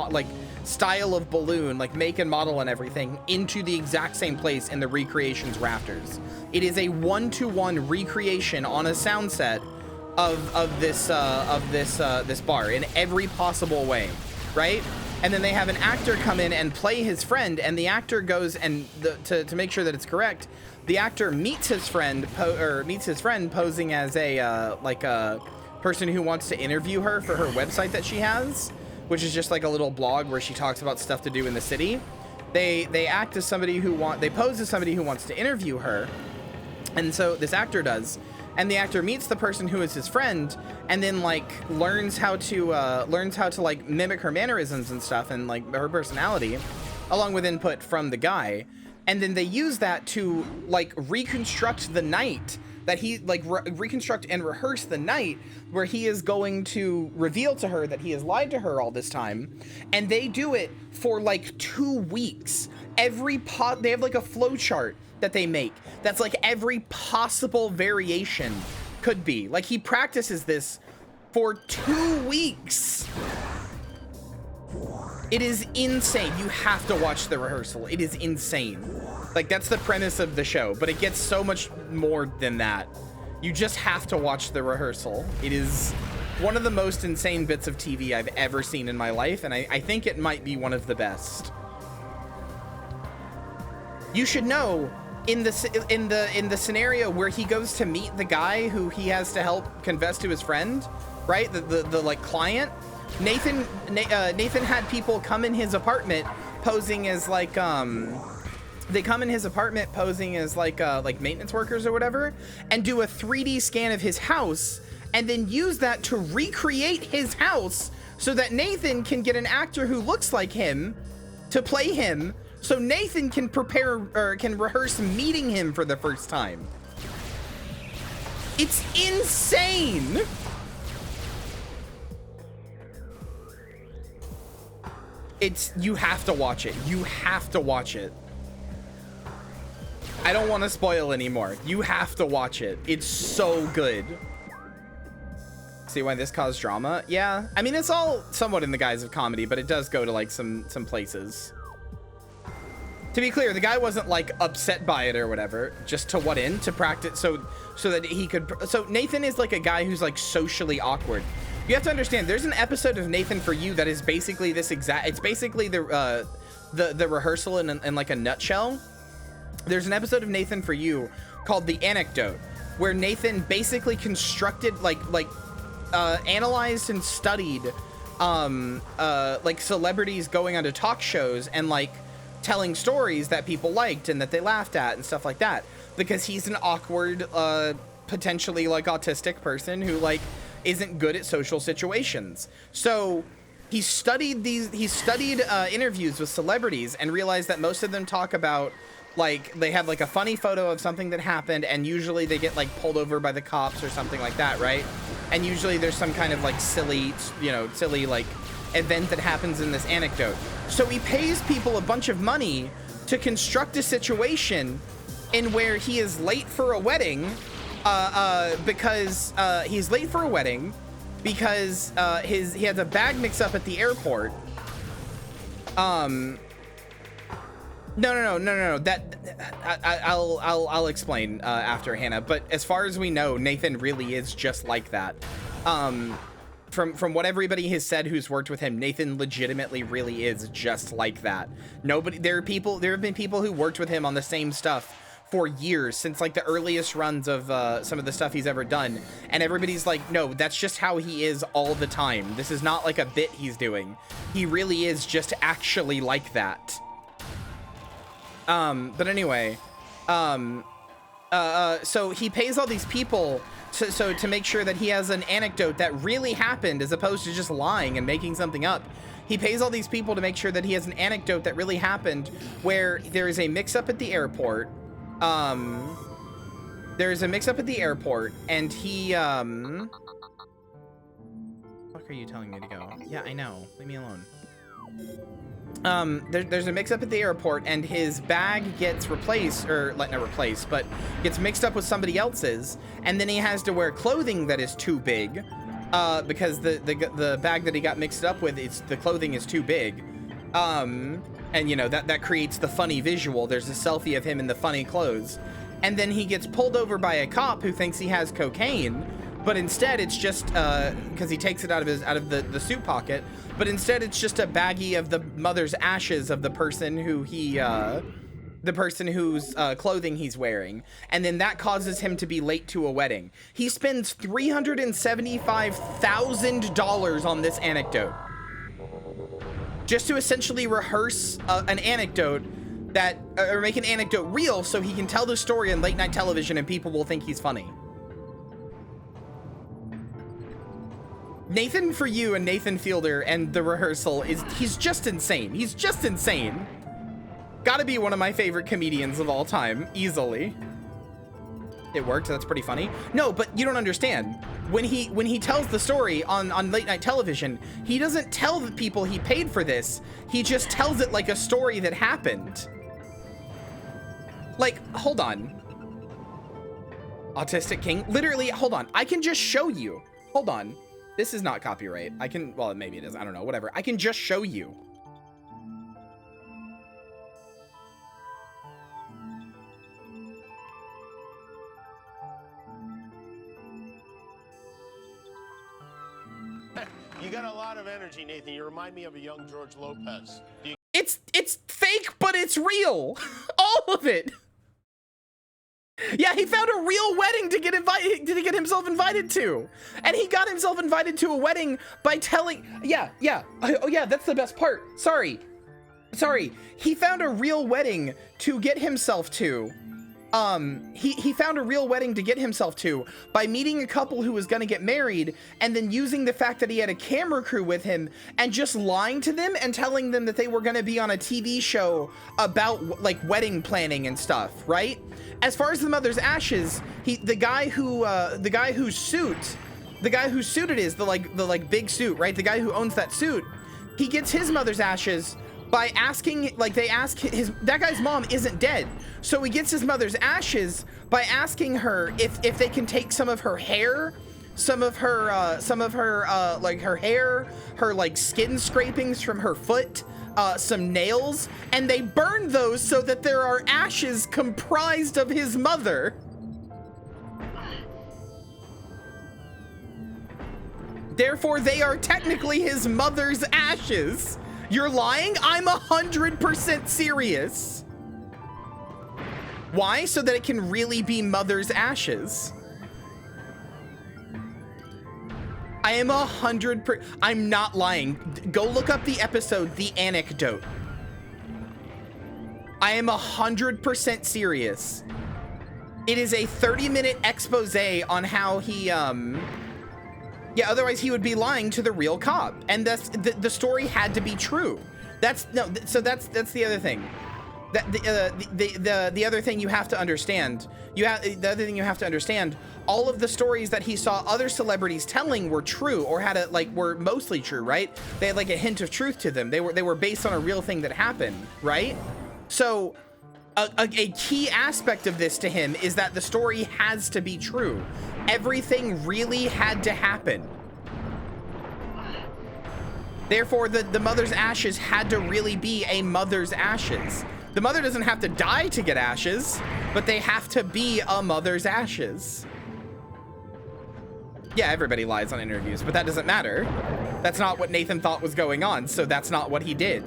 style of balloon, like make and model and everything, into the exact same place in the recreation's rafters. It is a 1-to-1 recreation on a sound set of this bar in every possible way, right? And then they have an actor come in and play his friend, and the actor goes and to make sure that it's correct, the actor meets his friend posing as a like a person who wants to interview her for her website that she has, which is just like a little blog where she talks about stuff to do in the city. They act as somebody they pose as somebody who wants to interview her, and so this actor does. And the actor meets the person who is his friend, and then like learns how to like mimic her mannerisms and stuff, and like her personality, along with input from the guy. And then they use that to like reconstruct the night that he like reconstruct and rehearse the night where he is going to reveal to her that he has lied to her all this time. And they do it for like 2 weeks. They have like a flow chart that they make that's like every possible variation could be. Like he practices this for 2 weeks. It is insane. You have to watch the rehearsal. It is insane. Like that's the premise of the show, but it gets so much more than that. You just have to watch the rehearsal. It is one of the most insane bits of TV I've ever seen in my life, and I think it might be one of the best. You should know, in the scenario where he goes to meet the guy who he has to help confess to his friend, right? The like client. Nathan had people come in his apartment posing as like they come in his apartment posing as like maintenance workers or whatever, and do a 3D scan of his house, and then use that to recreate his house so that Nathan can get an actor who looks like him to play him, so Nathan can prepare or can rehearse meeting him for the first time. It's insane. You have to watch it. You have to watch it. I don't want to spoil anymore. You have to watch it. It's so good. See why this caused drama? Yeah. I mean, it's all somewhat in the guise of comedy, but it does go to like some places. To be clear, the guy wasn't like upset by it or whatever, just to what end? To practice so that he could. So Nathan is like a guy who's like socially awkward. You have to understand, there's an episode of Nathan For You that is basically this exact, it's basically the rehearsal in like a nutshell. There's an episode of Nathan For You called The Anecdote, where Nathan basically constructed analyzed and studied like celebrities going onto talk shows and like telling stories that people liked and that they laughed at and stuff like that, because he's an awkward potentially like autistic person who like isn't good at social situations. So he studied interviews with celebrities and realized that most of them talk about like they have like a funny photo of something that happened, and usually they get like pulled over by the cops or something like that, right? And usually there's some kind of like silly like event that happens in this anecdote. So he pays people a bunch of money to construct a situation in where he is late for a wedding because he's late for a wedding because he has a bag mix up at the airport. No. That I'll explain after Hannah. But as far as we know, Nathan really is just like that. From what everybody has said who's worked with him, Nathan legitimately really is just like that. There have been people who worked with him on the same stuff for years, since like the earliest runs of some of the stuff he's ever done, and everybody's like, no, that's just how he is all the time. This is not like a bit he's doing. He really is just actually like that. But anyway, so he pays all these people to make sure that he has an anecdote that really happened, as opposed to just lying and making something up. He pays all these people to make sure that he has an anecdote that really happened, where there is a mix-up at the airport. There's a mix-up at the airport, and he, what the fuck are you telling me to go? Yeah, I know. Leave me alone. There's a mix-up at the airport, and his bag gets replaced, or not replaced, but gets mixed up with somebody else's, and then he has to wear clothing that is too big, because the bag that he got mixed up with, the clothing is too big. And you know, that creates the funny visual. There's a selfie of him in the funny clothes. And then he gets pulled over by a cop who thinks he has cocaine, but instead it's just, because he takes it out of the suit pocket, but instead it's just a baggie of the mother's ashes of the person who the person whose clothing he's wearing. And then that causes him to be late to a wedding. He spends $375,000 on this anecdote, just to essentially rehearse an anecdote that, or make an anecdote real so he can tell the story on late night television and people will think he's funny. Nathan For You and Nathan Fielder and the rehearsal he's just insane. He's just insane. Gotta be one of my favorite comedians of all time, easily. It worked, that's pretty funny. No, but you don't understand. When he tells the story on late night television, he doesn't tell the people he paid for this. He just tells it like a story that happened. Like, hold on. Autistic King, literally, hold on. I can just show you. Hold on. This is not copyright. I can, well, maybe it is. I don't know, whatever. I can just show you. You got a lot of energy, Nathan. You remind me of a young George Lopez. It's fake, but it's real. All of it. Yeah, he found a real wedding to get himself invited to. And he got himself invited to a wedding by telling, yeah. Oh yeah, that's the best part. Sorry. He found a real wedding to get himself to. He found a real wedding to get himself to by meeting a couple who was gonna get married and then using the fact that he had a camera crew with him and just lying to them and telling them that they were gonna be on a TV show about like wedding planning and stuff, right? As far as the mother's ashes, the guy whose suit it is, the big suit, right? The guy who owns that suit, he gets his mother's ashes by asking, like, that guy's mom isn't dead. So he gets his mother's ashes by asking her if they can take some of her hair, some of her like her hair, her like skin scrapings from her foot, some nails, and they burn those so that there are ashes comprised of his mother. Therefore, they are technically his mother's ashes. You're lying? I'm 100% serious. Why? So that it can really be mother's ashes. I am 100%. I'm not lying. Go look up the episode, The Anecdote. I am 100% serious. It is a 30-minute expose on how he, yeah, otherwise he would be lying to the real cop, and the story had to be true. That's the other thing. The other thing you have to understand. All of the stories that he saw other celebrities telling were true, or were mostly true, right? They had like a hint of truth to them. They were based on a real thing that happened, right? So a key aspect of this to him is that the story has to be true. Everything really had to happen. Therefore, the mother's ashes had to really be a mother's ashes. The mother doesn't have to die to get ashes, but they have to be a mother's ashes. Yeah, everybody lies on interviews, but that doesn't matter. That's not what Nathan thought was going on, so that's not what he did.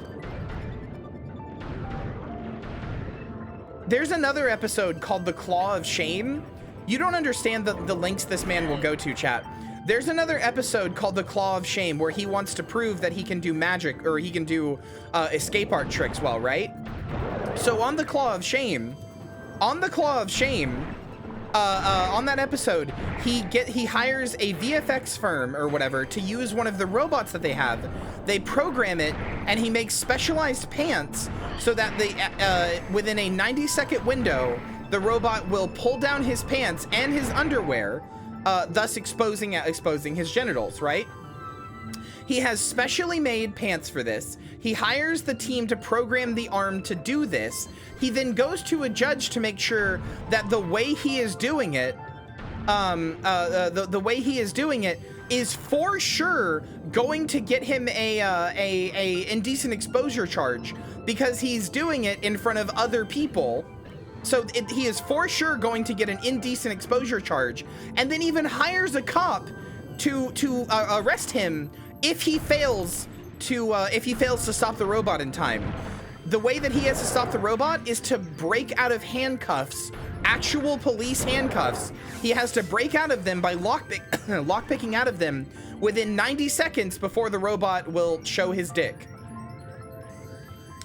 There's another episode called The Claw of Shame. You don't understand the links this man will go to, chat. There's another episode called The Claw of Shame where he wants to prove that he can do magic, or he can do escape art tricks well, right? So on The Claw of Shame, on that episode, he hires a VFX firm or whatever to use one of the robots that they have. They program it, and he makes specialized pants so that within a 90-second window, the robot will pull down his pants and his underwear, thus exposing his genitals, right? He has specially made pants for this. He hires the team to program the arm to do this. He then goes to a judge to make sure that the way he is doing it, is for sure going to get him a indecent exposure charge because he's doing it in front of other people. So he is for sure going to get an indecent exposure charge, and then even hires a cop to arrest him if he fails to stop the robot in time. The way that he has to stop the robot is to break out of handcuffs, actual police handcuffs. He has to break out of them by lockpicking out of them within 90 seconds before the robot will show his dick.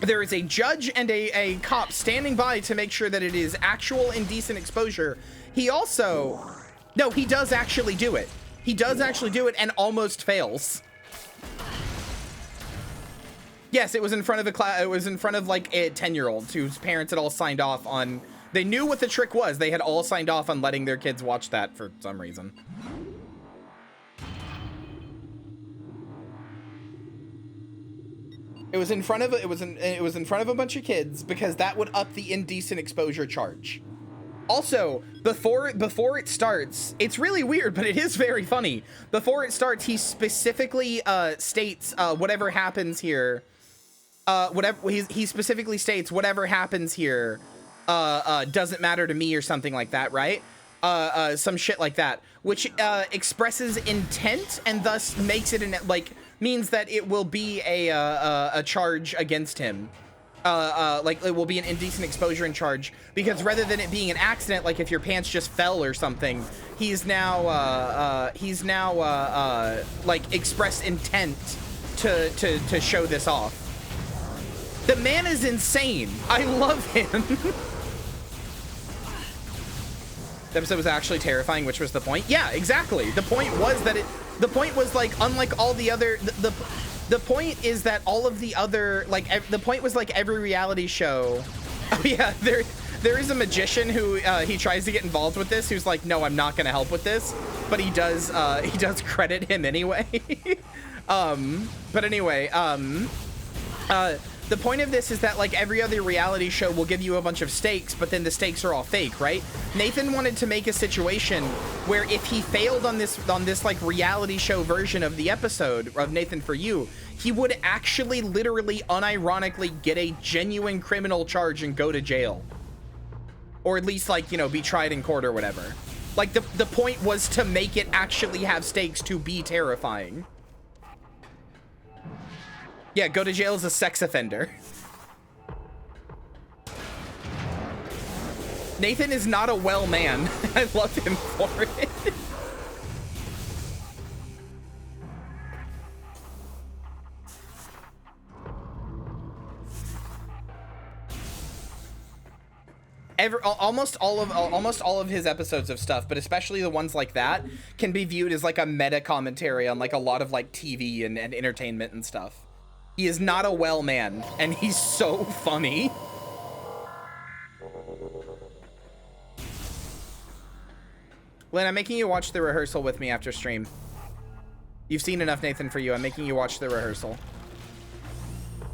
There is a judge and a cop standing by to make sure that it is actual indecent exposure. He also, no, he does actually do it. He does actually do it and almost fails. Yes, it was in front of it was in front of like 10-year-olds whose parents had all signed off on. They knew what the trick was. They had all signed off on letting their kids watch that for some reason. It was in front of a bunch of kids because that would up the indecent exposure charge. Also, before it starts, it's really weird, but it is very funny. Before it starts, he specifically states whatever happens here. He specifically states whatever happens here doesn't matter to me or something like that, right? Some shit like that, which expresses intent and thus makes it means that it will be a charge against him. Like it will be an indecent exposure in charge because rather than it being an accident, like if your pants just fell or something, he's now like expressed intent to show this off. The man is insane. I love him. The episode was actually terrifying, which was the point. Yeah, exactly. The point was that the point was like, unlike all the other, the point is that all of the other, like, the point was like every reality show. Oh yeah, there is a magician who he tries to get involved with this, who's like, no, I'm not gonna help with this, but he does credit him anyway. But anyway, the point of this is that like every other reality show will give you a bunch of stakes, but then the stakes are all fake, right? Nathan wanted to make a situation where if he failed on this like reality show version of the episode of Nathan For You, he would actually literally unironically get a genuine criminal charge and go to jail. Or at least like, you know, be tried in court or whatever. Like the point was to make it actually have stakes to be terrifying. Yeah, go to jail as a sex offender. Nathan is not a well man. I love him for it. Almost all of his episodes of stuff, but especially the ones like that, can be viewed as like a meta commentary on like a lot of like TV and entertainment and stuff. He is not a well man, and he's so funny. Lynn, I'm making you watch the rehearsal with me after stream. You've seen enough Nathan For You. I'm making you watch the rehearsal.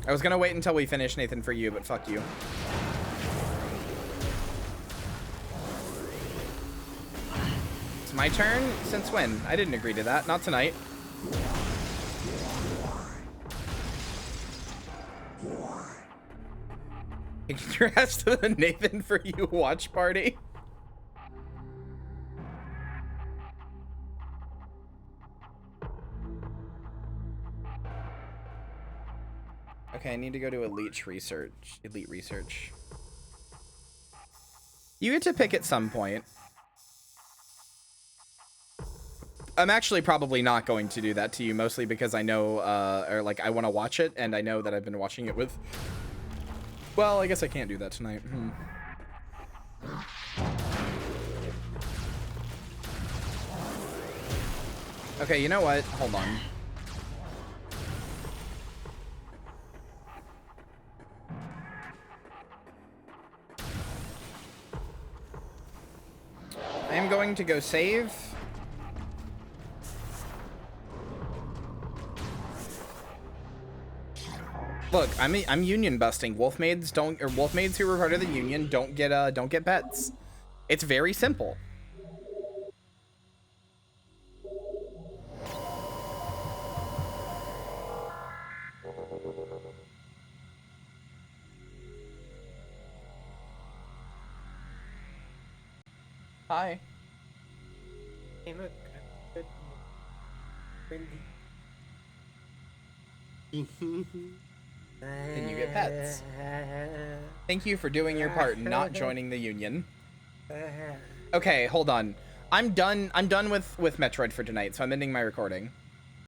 I was gonna wait until we finish Nathan For You, but fuck you. It's my turn? Since when? I didn't agree to that. Not tonight. Taking your ass to the Nathan For You watch party. Okay, I need to go to Elite Research. You get to pick at some point. I'm actually probably not going to do that to you, mostly because I know, or like I want to watch it, and I know that I've been watching it with. Well, I guess I can't do that tonight. Okay, you know what? Hold on. I am going to go save. Look, I'm union busting. Wolfmaids who were part of the union don't get bets. It's very simple. Hi. Hey, look. Good. Then you get pets. Thank you for doing your part and not joining the union. Okay, hold on. I'm done with Metroid for tonight, so I'm ending my recording.